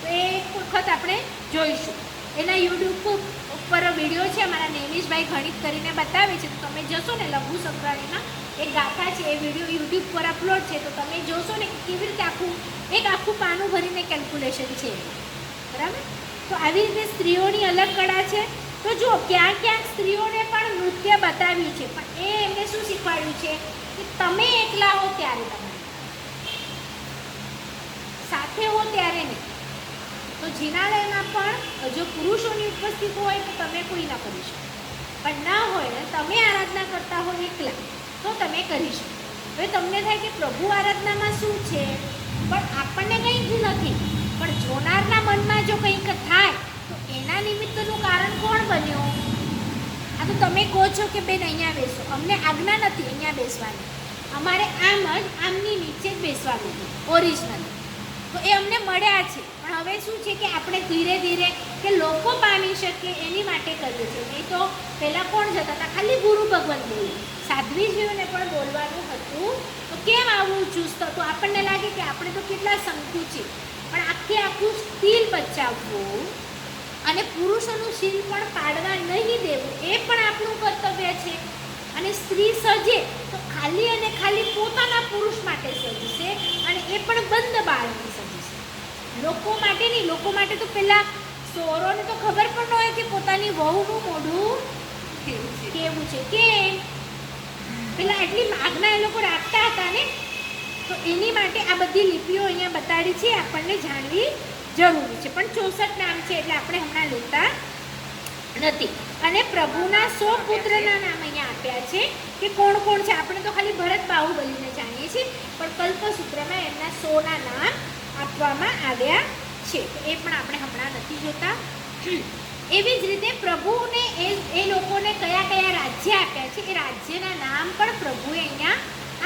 તો એ એક વખત આપણે જોઈશું. એના યુટ્યુબ ઉપર વિડીયો છે અમારા નેમિશભાઈ ગણિત કરીને બતાવે છે. તો તમે જશો ને લઘુ સંગ્રહાલયમાં એક ગાથા છે, એ વિડીયો યુટ્યુબ પર અપલોડ છે. તો તમે જોશો ને કે કેવી રીતે આખું પાનું ભરીને કેલ્ક્યુલેશન છે, બરાબર. તો આવી રીતે સ્ત્રીઓની અલગ કળા છે. તો જો ક્યાંક ક્યાંક સ્ત્રીઓને પણ નૃત્ય બતાવ્યું છે, પણ એ એમને શું શીખવાડ્યું છે કે તમે એકલા હો ત્યારે, તમારે સાથે હો ત્યારે નહીં. તો જિનાલયમાં પણ જો પુરુષોની ઉપસ્થિત હોય તો તમે કોઈ ના કરી શકો, પણ ના હોય ને તમે આરાધના કરતા હો એકલા તો તમે કરી શકો. હવે તમને થાય કે પ્રભુ આરાધનામાં શું છે, પણ આપણને કંઈ જ નથી, પણ જોનારના મનમાં જો કંઈક થાય તો એના નિમિત્તનું કારણ કોણ બન્યો? આ તો તમે કહો છો કે બેન અહીંયા બેસો, અમને આજ્ઞા નથી અહીંયા બેસવાની, અમારે આમ જ આમની નીચે જ બેસવાનું ઓરિજિનલ. તો એ અમને મળ્યા છે, પણ હવે શું છે કે આપણે ધીરે ધીરે કે લોકો પામી શકે એની માટે કરીએ છીએ. નહીં તો પહેલાં કોણ જતા હતા, ખાલી ગુરુ ભગવાન બોલે, સાધ્વીજીઓને પણ બોલવાનું હતું. તો કેમ આવું ચુસ્ત હતું? આપણને લાગે કે આપણે તો કેટલા સંકુચિત, પણ આખું સ્ટીલ બચાવવું અને પુરુષોનું શીલ પણ પાડવા નહીં દેવું એ પણ આપણું કર્તવ્ય છે. અને સ્ત્રી સજે તો ખાલી અને ખાલી પોતાના પુરુષ માટે સજશે, અને એ પણ બંધ બાળને સજશે, લોકો માટે નહીં. લોકો માટે તો પેલા સોરોને તો ખબર પણ ન હોય કે પોતાની વહુનું મોઢું કેવું છે, કેમ પેલા એટલી આજ્ઞા એ લોકો રાખતા હતા ને. તો એની માટે આ બધી લિપિઓ અહીંયા બતાડી છે, આપણને જાણવી જરૂરી છે. પણ 64 નામ છે એટલે આપણે હમણાં લેતા નથી. અને પ્રભુના 100 પુત્રના નામ અહીંયા આપ્યા છે કે કોણ કોણ છે. આપણે તો ખાલી ભરત બાહુબલીને જાણીએ છીએ, પણ કલ્પસૂત્રમાં એમના 100ના નામ આપવામાં આવ્યા છે. તો એ પણ આપણે હમણાં નથી જોતા. એવી જ રીતે પ્રભુને એ લોકોને કયા કયા રાજ્ય આપ્યા છે, એ રાજ્યના નામ પણ પ્રભુએ અહીંયા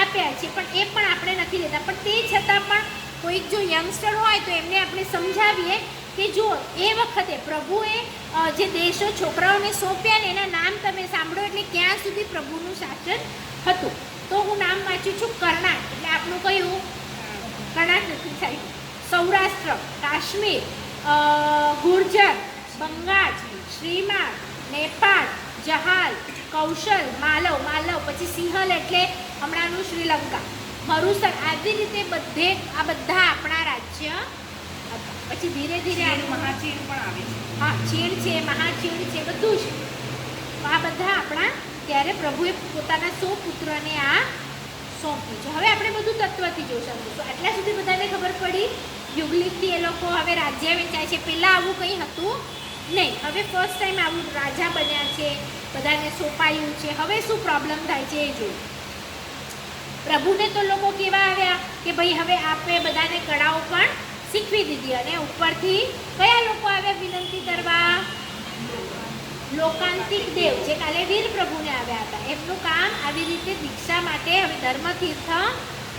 આપ્યા છે, પણ એ પણ આપણે નથી લેતા. પણ તે છતાં પણ કોઈક જો યંગસ્ટર હોય તો એમને આપણે સમજાવીએ કે જો એ વખતે પ્રભુએ જે દેશો છોકરાઓને સોંપ્યા ને એના નામ તમે સાંભળો એટલે ક્યાં સુધી પ્રભુનું શાસન હતું. તો હું નામ વાંચું છું. કર્ણાટ એટલે આપણું કયું, કર્ણાટ નથી સાહેબ, સૌરાષ્ટ્ર, કાશ્મીર, ગુર્જર, બંગાળ, શ્રીમાળ, નેપાળ, જહાલ, કૌશલ, માલવ, પછી સિંહલ એટલે હમણાંનું શ્રીલંકા, મરુસર. આવી રીતે આ બધા આપણા રાજ્ય હતા. પછી ધીરે ધીરે મહાચીન પણ આવે છે. હા, ચીણ છે, મહાચીણ છે, બધું છે. તો આ બધા આપણા ત્યારે પ્રભુએ પોતાના 100 પુત્રને આ સોંપ્યું છે. હવે આપણે બધું તત્વથી જોઈશું. આટલા સુધી બધાને ખબર પડી. યુગલિકથી એ લોકો હવે રાજ્ય વેચાય છે. પહેલાં આવું કંઈ હતું નહીં. હવે ફર્સ્ટ ટાઈમ આવું રાજા બન્યા છે, બધાને સોંપાયું છે. હવે શું પ્રોબ્લેમ થાય છે એ જોયું. પ્રભુને તો લોકો કેવા આવ્યા કે ભાઈ હવે આપણે બધાને કળાઓ પણ શીખવી દીધી, અને ઉપરથી કયા લોકો આવ્યા વિનંતી કરવા? લોકાંતિક દેવ જે કાલે વીર પ્રભુને આવ્યા હતા. એમનું કામ આવી રીતે દીક્ષા માટે હવે ધર્મતીર્થ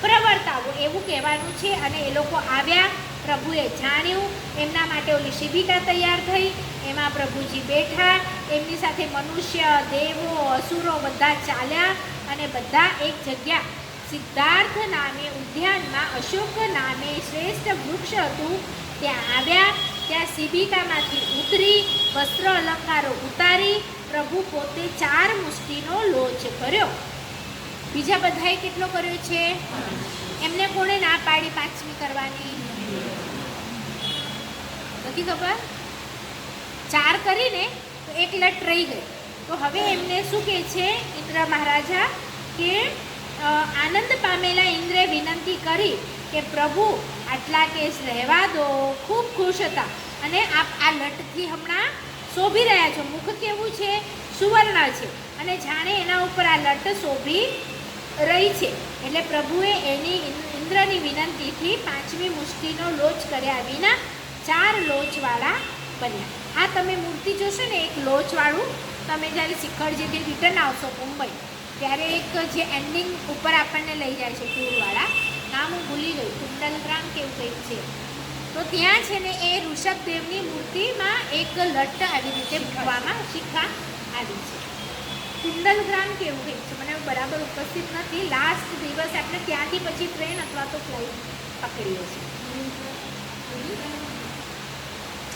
પ્રવર્તાવો એવું કહેવાનું છે. અને એ લોકો આવ્યા, પ્રભુએ જાણ્યું, એમના માટે ઓલી શિબિકા તૈયાર થઈ, એમાં પ્રભુજી બેઠા, એમની સાથે મનુષ્ય, દેવો, અસુરો બધા ચાલ્યા, અને બધા એક જગ્યા સિદ્ધાર્થ નામે ઉદ્યાનમાં અશોક નામે શ્રેષ્ઠ વૃક્ષ હતું ત્યાં આવ્યા. ત્યાં શિબિકામાંથી ઉતરી વસ્ત્ર અલંકારો ઉતારી પ્રભુ પોતે 4 મુષ્ટિનો લોચ કર્યો. બીજા બધાએ કેટલો કર્યો છે? એમને કોણે ના પાડી 5મી કરવાની? નથી ખબર. 4 કરીને તો 1 લટ રહી ગઈ. તો હવે એમને શું કહે છે ઇન્દ્ર મહારાજા કે આનંદ પામેલા ઇન્દ્રે વિનંતી કરી કે પ્રભુ આટલા કેસ રહેવા દો. ખૂબ ખુશ હતા, અને આપ આ લટથી હમણાં શોભી રહ્યા છો. મુખ કેવું છે? સુવર્ણ છે, અને જાણે એના ઉપર આ લટ શોભી રહી છે. એટલે પ્રભુએ એની ઇન્દ્રની વિનંતીથી 5મી મુષ્ટિનો લોચ કર્યા વિના 4 લોચવાળા બન્યા. આ તમે મૂર્તિ જોશો ને, એક લોચવાળું. તમે જ્યારે શિખરજીથી રિટર્ન આવશો મુંબઈ ત્યારે એક જે એન્ડિંગ ઉપર આપણને લઈ જાય છે ટૂરવાળા, નામ હું ભૂલી ગઈ, કુંડ ગ્રામ કેવું કંઈક છે. તો ત્યાં છે ને એ ઋષભદેવની મૂર્તિમાં એક લટ આવી રીતે મૂકવામાં શિખા આવી છે. કુંડલ ગ્રામ કેવું કંઈક છે, મને બરાબર ઉપસ્થિત નથી. લાસ્ટ દિવસ આપણે ત્યાંથી પછી ટ્રેન અથવા તો ફ્લાઇટ પકડીએ છીએ.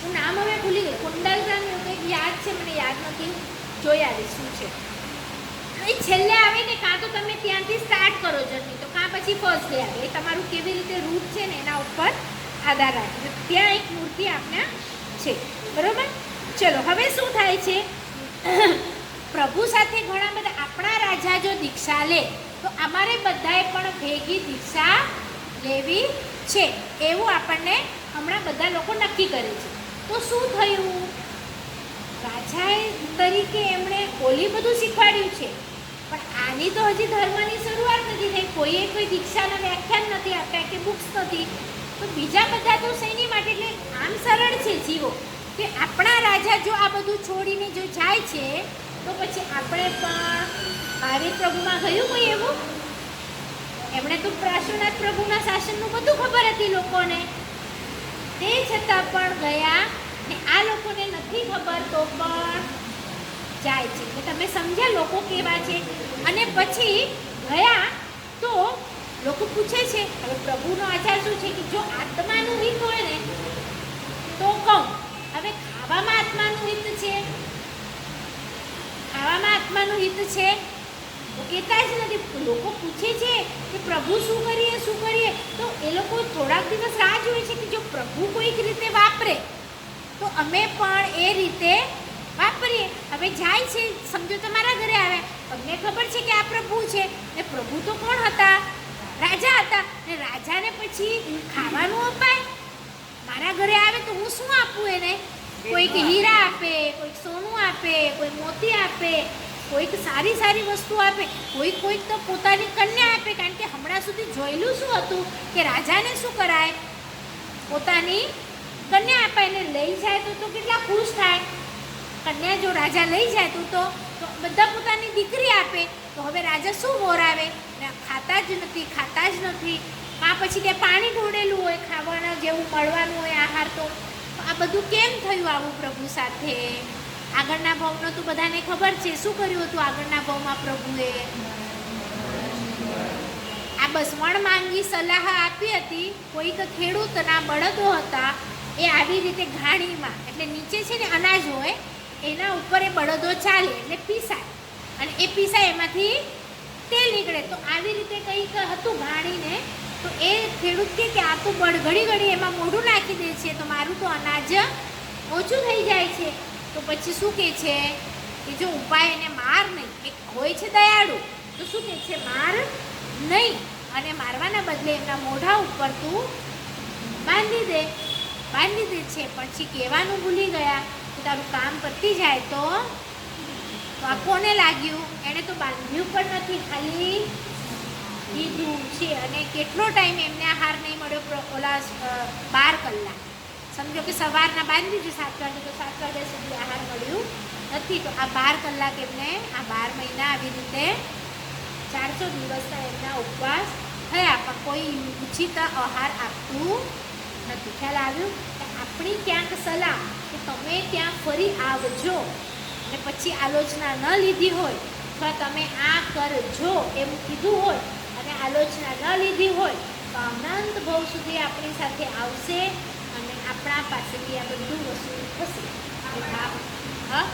હું નામ હવે ભૂલી ગઈ. કુંડલ ગ્રામ એવું કંઈક યાદ છે, મને યાદ નથી, જોઈ આવીશ શું છે. એ છેલ્લે આવે ને કાં તો તમે ત્યાંથી સ્ટાર્ટ કરો જર્ની, તો કાં પછી ફર્સ્ટ ડે આવે. એ તમારું કેવી રીતે રૂટ છે ને એના ઉપર આધાર રાખે. ત્યાં એક મૂર્તિ આપણે છે, બરોબર. ચલો હવે શું થાય છે, પ્રભુ સાથે ઘણા બધા આપણા રાજા જો દીક્ષા લે તો અમારે બધાએ પણ ભેગી દીક્ષા લેવી છે એવું આપણને હમણાં બધા લોકો નક્કી કરે છે. તો શું થયું, રાજા તરીકે એમણે ઓલી બધું શીખવાડ્યું છે, પણ આની તો હજી ધર્મની શરૂઆત નથી થઈ. કોઈએ કોઈ દીક્ષાના વ્યાખ્યાન નથી આપ્યા કે બુક્સ નથી. તો બીજા બધા તો શેની માટે, એટલે આમ સરળ છે જીવો કે આપણા રાજા જો આ બધું છોડીને જો જાય છે તો પછી આપણે પણ મહાવીર પ્રભુમાં ગયું કોઈ એવું? એમણે તો પાર્શ્વનાથ પ્રભુના શાસનનું બધું ખબર હતી લોકોને, તે છતાં પણ ગયા ને આ લોકોને નથી ખબર તો પણ જાય છે. એટલે તમે સમજ્યા લોકો કેવા છે. અને પછી ગયા તો લોકો પૂછે છે, હવે પ્રભુનો આચાર શું છે કે જો આત્માનું હિત હોય ને તો કહું. હવે ખાવામાં આત્માનું હિત છે, ખાવામાં આત્માનું હિત છે તો કહેતા જ નથી. લોકો પૂછે છે કે પ્રભુ શું કરીએ, તો એ લોકો થોડાક દિવસ રાહ જોવે છે કે જો પ્રભુ કોઈક રીતે વાપરે તો અમે પણ એ રીતે વાપરીએ. હવે જાય છે, સમજો તમારા ઘરે આવ્યા, તમને ખબર છે કે આ પ્રભુ છે ને પ્રભુ તો કોણ હતા, રાજા હતા, ને રાજાને પછી ખાવાનું અપાય. મારા ઘરે આવે તો હું શું આપું એને? કોઈક હીરા આપે, કોઈક સોનું આપે, કોઈ મોતી આપે, કોઈક સારી સારી વસ્તુ આપે, કોઈક તો પોતાની કન્યા આપે. કારણ કે હમણાં સુધી જોયેલું શું હતું કે રાજાને શું કરાય, પોતાની કન્યા અપાય ને લઈ જાય તો કેટલા ખુશ થાય. કન્યા જો રાજા લઈ જાય તો બધા પોતાની દીકરી આપે. તો હવે રાજા શું બોરાવે, ખાતા જ નથી. કાં પછી ત્યાં પાણી ઢોળેલું હોય, ખાવાના જેવું મળવાનું હોય આહાર. તો આ બધું કેમ થયું આવું પ્રભુ સાથે? આગળના ભાવનો તો બધાને ખબર છે શું કર્યું હતું આગળના ભાવમાં પ્રભુએ. આ બસ વણમાંગી સલાહ આપી હતી. કોઈક ખેડૂતના બળદો હતા, એ આવી રીતે ઘાણીમાં, એટલે નીચે છે ને અનાજ હોય, એના ઉપર એ બળદો ચાલે એટલે પીસાય, અને એ પીસાય એમાંથી તેલ નીકળે. તો આવી રીતે કંઈક હતું ઘાણીને. તો એ ખેડૂત કે આ તો ઘડી એમાં મોઢું નાખી દે છે તો મારું તો અનાજ ઓછું થઈ જાય છે. તો પછી શું કહે છે કે જો ઉપાય એને માર નહીં, એક હોય છે દયાળુ, તો શું કહે છે માર નહીં, અને મારવાના બદલે એમના મોઢા ઉપર તું બાંધી દે છે. પછી કહેવાનું ભૂલી ગયા કે તારું કામ પતી જાય તો આ કોને લાગ્યું? એણે તો બાંધ્યું પણ નથી, ખાલી કીધું છે. અને કેટલો ટાઈમ એમને આહાર નહીં મળ્યો, ઓલા 12 કલાક. સમજો કે સવારના બાંધી દીધું 7 વાગે, તો 7 વાગ્યા સુધી આહાર મળ્યું નથી. તો આ 12 કલાક એમને આ 12 મહિના આવી રીતે 400 દિવસના એમના ઉપવાસ થયા, પણ કોઈ ઉચિત આહાર આપતું નથી. ખ્યાલ આવ્યું? આપણી ક્યાંક સલાહ કે તમે ત્યાં ફરી આવજો અને પછી આલોચના ન લીધી હોય, અથવા તમે આ કરજો એવું કીધું હોય અને આલોચના ન લીધી હોય, તો અનંત ભવ સુધી આપણી સાથે આવશે અને આપણા પાસેથી આ બધું વસૂલ થશે. હા,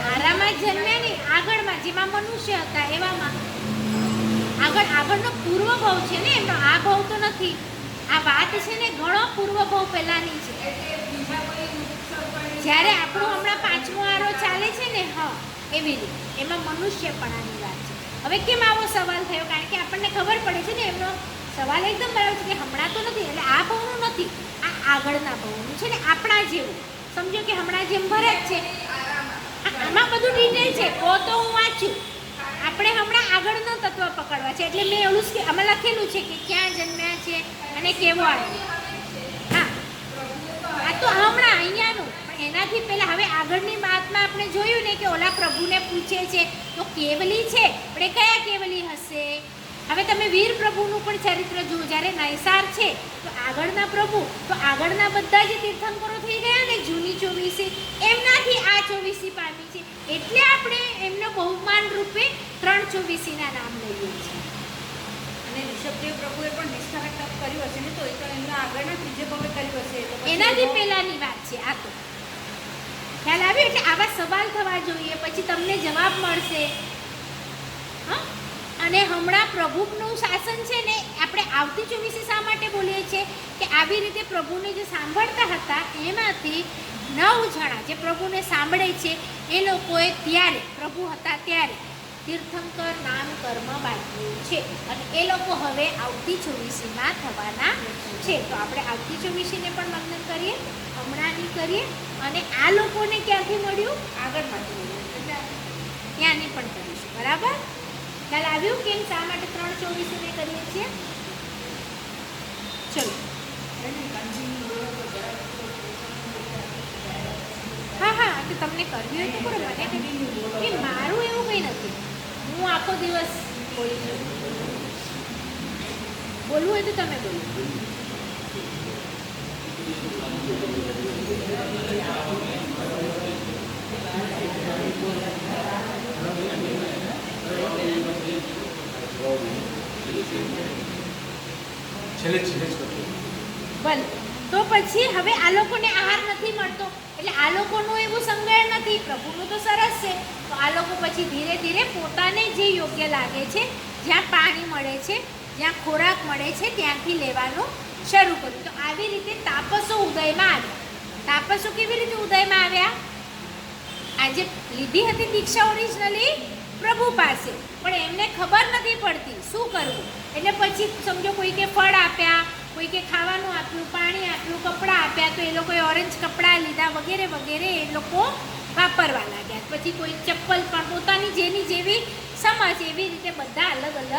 આરામાં જન્મ્યા નહીં, આગળમાં જેમાં મનુષ્ય હતા એવામાં. આગળનો પૂર્વ ભાવ છે ને એમનો, આ ભાવ તો નથી. આ વાત છે ને ઘણો પૂર્વ ભાવ પહેલાની છે. જ્યારે આપણું હમણાં 5મો આરો ચાલે છે ને, હા એવી રીતે એમાં મનુષ્યપણાની વાત છે. હવે કેમ આવો સવાલ થયો? કારણ કે આપણને ખબર પડે છે ને એમનો સવાલ એકદમ બરાબર છે કે હમણાં તો નથી, એટલે આ ભાવનું નથી, આ આગળના ભાવનું છે ને, આપણા જેવું. સમજો કે હમણાં જેમ ભરત છે, આમાં બધું ડિટેલ છે. તો હું વાંચ્યું, આ પકડવા છે. એટલે મેં એવું જ આમાં લખેલું છે કે ક્યાં જન્મ્યા છે અને કેવો આવ્યો. હા, આ તો હમણાં અહીંયાનું, પણ એનાથી પહેલાં હવે આગળની વાતમાં આપણે જોયું ને કે ઓલા પ્રભુને પૂછે છે તો કેવલી છે, પણ એ કયા કેવલી હશે? હવે તમે વીર પ્રભુનું પણ ચરિત્ર જુઓ. જ્યારે નૈસાર છે તો આગળના પ્રભુ, તો આગળના બધા જે તીર્થંકરો થઈ ગયા ને જૂની ચોવીસી, એમનાથી આ ચોવીસી પામી છે. એટલે આપણે એમનો બહુમાન રૂપે 3 ચોવીસીના નામ લઈએ છીએ. અને ઋષભદેવ પ્રભુએ પણ નિષ્ઠાને તપ કર્યું હશે ને, તો એ તો એમના આગળના ત્રીજે પગે કર્યું હશે. તો પછી એનાથી પહેલાની વાત છે આ. તો ખ્યાલ આવ્યો? એટલે આવા સવાલ થવા જોઈએ, પછી તમને જવાબ મળશે. હા, અને હમણાં પ્રભુનું શાસન છે ને, આપણે આવતી ચોવીસી શા માટે બોલીએ છીએ કે આવી રીતે પ્રભુને જે સાંભળતા હતા એમાંથી 9 જણા જે પ્રભુને સાંભળે છે એ લોકોએ ત્યારે પ્રભુ હતા ત્યારે તીર્થંકર નામ કર્મ બાંધ્યું છે, અને એ લોકો હવે આવતી ચોવીસીમાં થવાના છે. તો આપણે આવતી ચોવીસીને પણ વંદન કરીએ, હમણાંની કરીએ, અને આ લોકોને ક્યાંથી મળ્યું આગળમાંથી મળ્યું એટલે ત્યાંની પણ કરીશું. બરાબર? ખ્યાલ આવ્યું કેમ શા માટે 3 ચોવીસીને કરીએ છીએ? ચલો. હા હા, તો તમને કરવી હોય તો કરો. મને એ મારું એવું કંઈ નથી. હું આખો દિવસ બોલી છું. બોલવું હોય તો તમે બોલો. છેલ્લે જ કરજો. ભલે. તો પછી હવે આ લોકોને આહાર નથી મળતો, એટલે આ લોકોનું એવું સંગ્રહ નથી. પ્રભુનું તો સરસ છે. તો આ લોકો પછી ધીરે ધીરે પોતાને જે યોગ્ય લાગે છે, જ્યાં પાણી મળે છે, જ્યાં ખોરાક મળે છે, ત્યાંથી લેવાનું શરૂ કર્યું. તો આવી રીતે તાપસો ઉદયમાં આવ્યા. તાપસો કેવી રીતે ઉદયમાં આવ્યા? આજે લીધી હતી દીક્ષા ઓરિજિનલી પ્રભુ પાસે, પણ એમને ખબર નથી પડતી શું કરવું. એટલે પછી સમજો કોઈ કે ફળ આપ્યા, કોઈ કે ખાવાનું આપ્યું, પાણી આપ્યું, કપડાં આપ્યા, તો એ લોકોએ ઓરેન્જ કપડાં લીધા વગેરે વગેરે એ લોકો વાપરવા લાગ્યા. પછી કોઈ ચપ્પલ પણ પોતાની જેની જેવી સમજ એવી રીતે બધા અલગ અલગ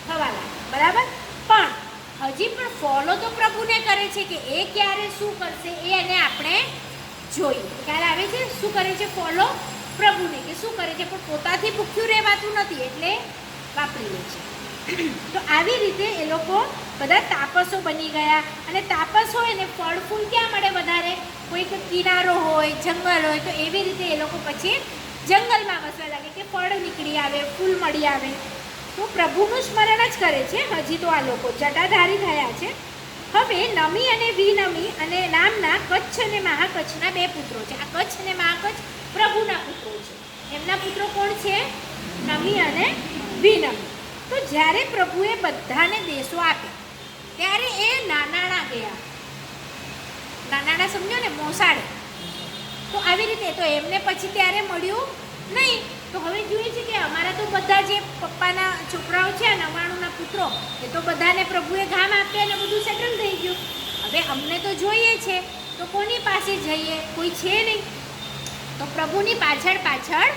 થવા લાગ્યા. બરાબર? પણ હજી પણ ફોલો તો પ્રભુને કરે છે કે એ ક્યારે શું કરશે એ એને આપણે જોઈએ. ખ્યાલ આવે છે? શું કરે છે? ફોલો પ્રભુને કે શું કરે છે, પણ પોતાથી ભૂખ્યું રહેવાતું નથી એટલે વાપરી લે છે. તો આવી રીતે એ લોકો બધા તાપસો બની ગયા. અને તાપસ હોય ને ફળ ફૂલ ક્યાં મળે વધારે? કોઈક કિનારો હોય, જંગલ હોય, તો એવી રીતે એ લોકો પછી જંગલમાં વસવા લાગે કે ફળ નીકળી આવે, ફૂલ મળી આવે. તો પ્રભુનું સ્મરણ જ કરે છે હજી તો આ લોકો જટાધારી થયા છે. હવે નમી અને વિનમી અને નામના કચ્છ અને મહાકચ્છના 2 પુત્રો છે. આ કચ્છ અને મહાકચ્છ પ્રભુના પુત્રો છે. એમના પુત્રો કોણ છે? નમી અને વિનમી. તો જ્યારે પ્રભુએ બધાને દેશો આપ્યા ત્યારે એ નાનાણા ગયા. નાનાણા સમજો ને, મોસાળે. તો આવી રીતે તો એમને પછી ત્યારે મળ્યું નહીં. તો હવે જોઈએ છે કે અમારા તો બધા જે પપ્પાના છોકરાઓ છે, 99ના પુત્રો, એ તો બધાને પ્રભુએ ગામ આપ્યા અને બધું સેટલ થઈ ગયું. હવે અમને તો જોઈએ છે, તો કોની પાસે જઈએ? કોઈ છે નહીં. તો પ્રભુની પાછળ પાછળ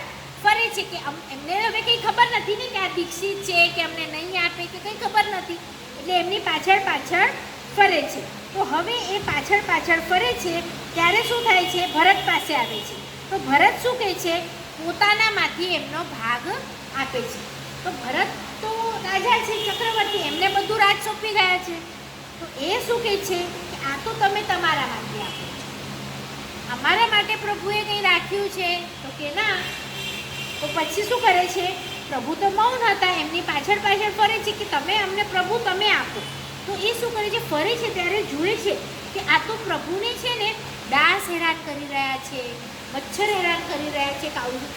ફરે છે કે એમને હવે કંઈ ખબર નથી ને કે આ દીક્ષિત છે કે અમને નહીં આપે કે કંઈ ખબર નથી. એટલે એમની પાછળ પાછળ ફરે છે. તો હવે એ પાછળ પાછળ ફરે છે ત્યારે શું થાય છે? ભરત પાસે આવે છે. તો ભરત શું કહે છે? પોતાનામાંથી એમનો ભાગ આપે છે. તો ભરત તો રાજા છે, ચક્રવર્તી, એમને બધું રાજ સોંપી ગયા છે. તો એ શું કહે છે કે આ તો તમે તમારામાંથી આપો છો, અમારા માટે પ્રભુએ કંઈ રાખ્યું છે? તો કે ના. તો પછી શું કરે છે? પ્રભુ તો મૌન હતા, એમની પાછળ પાછળ ફરે છે કે તમે અમને પ્રભુ તમે આપો. તો એ શું કરે છે? ફરે છે ત્યારે જુએ છે કે આ તો પ્રભુને છે ને ડાસ હેરાન કરી રહ્યા છે, મચ્છર હેરાન કરી રહ્યા છે,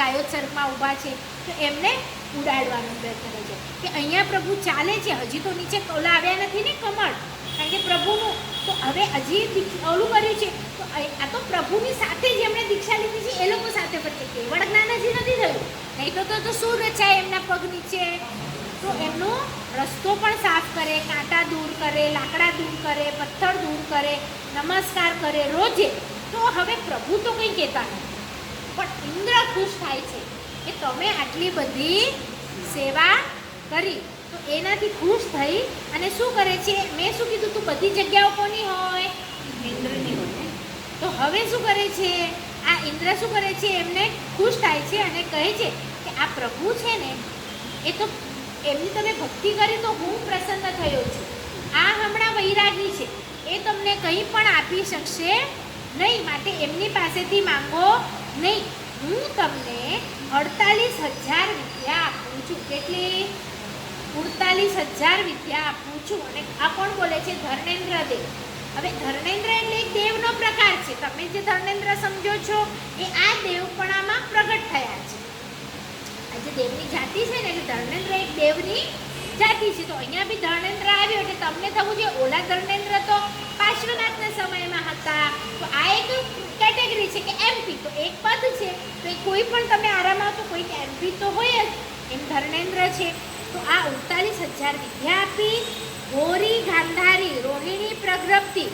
કાયોત્સર્ગમાં ઊભા છે. તો એમને ઉડાડવાનો પ્રયત્ન કરે છે કે અહીંયા પ્રભુ ચાલે છે. હજી તો નીચે ઓલા આવ્યા નથી ને કમળ, કારણ કે પ્રભુનું તો હવે હજી ઓલું કર્યું છે. તો આ તો પ્રભુની સાથે જ એમણે દીક્ષા લીધી છે, એ લોકો સાથે ફરશે. કેવળ જ્ઞાન હજી નથી થયું, નહીં તો શું રચાય એમના પગ નીચે? તો એમનો રસ્તો પણ સાફ કરે, કાંટા દૂર કરે, લાકડા દૂર કરે, પથ્થર દૂર કરે, નમસ્કાર કરે રોજે. તો હવે પ્રભુ તો કંઈ કહેતા નથી, પણ ઇન્દ્ર ખુશ થાય છે કે તમે આટલી બધી સેવા કરી તો એનાથી ખુશ થઈ અને શું કરે છે, મેં શું કીધું તું બધી જગ્યાઓ કોની હોય, ઇન્દ્રની હોય ને. તો હવે શું કરે છે, આ ઇન્દ્ર શું કરે છે, એમને ખુશ થાય છે અને કહે છે કે આ પ્રભુ છે ને એ તો એમની તમે ભક્તિ કરી તો હું પ્રસન્ન થયો છું. આ હમણાં વૈરાગી છે, એ તમને કંઈ પણ આપી શકશે નહીં, માટે એમની પાસેથી માંગો નહીં. હું તમને 48,000 વિદ્યા આપું છું. કેટલી? 48,000 વિદ્યા આપું છું. અને આ કોણ બોલે છે? ધર્મેન્દ્ર દેવ. હવે ધર્મેન્દ્ર એટલે એક દેવનો પ્રકાર છે. તમે જે ધર્મેન્દ્ર સમજો છો એ આ દેવપણામાં પ્રગટ થયા છે. આ જે દેવની જાતિ છે ને, એટલે ધર્મેન્દ્ર એક દેવની જાતિ છે. તો અહીંયા બી ધર્મેન્દ્ર આવ્યો એટલે તમને થવું જોઈએ ઓલા ધર્મેન્દ્ર તો પાર્શ્વનાથના સમયમાં હતા. તો આ એક કેટેગરી છે કે એમપી, તો એક પદ છે. તો એ કોઈ પણ તમે આરામાં તો કોઈક એમપી તો હોય જ, એમ ધર્મેન્દ્ર છે. તો આ 48,000 વિદ્યા આપી, ગોરી ગાંધારી રોહિણી પ્રગ્રપ્તિ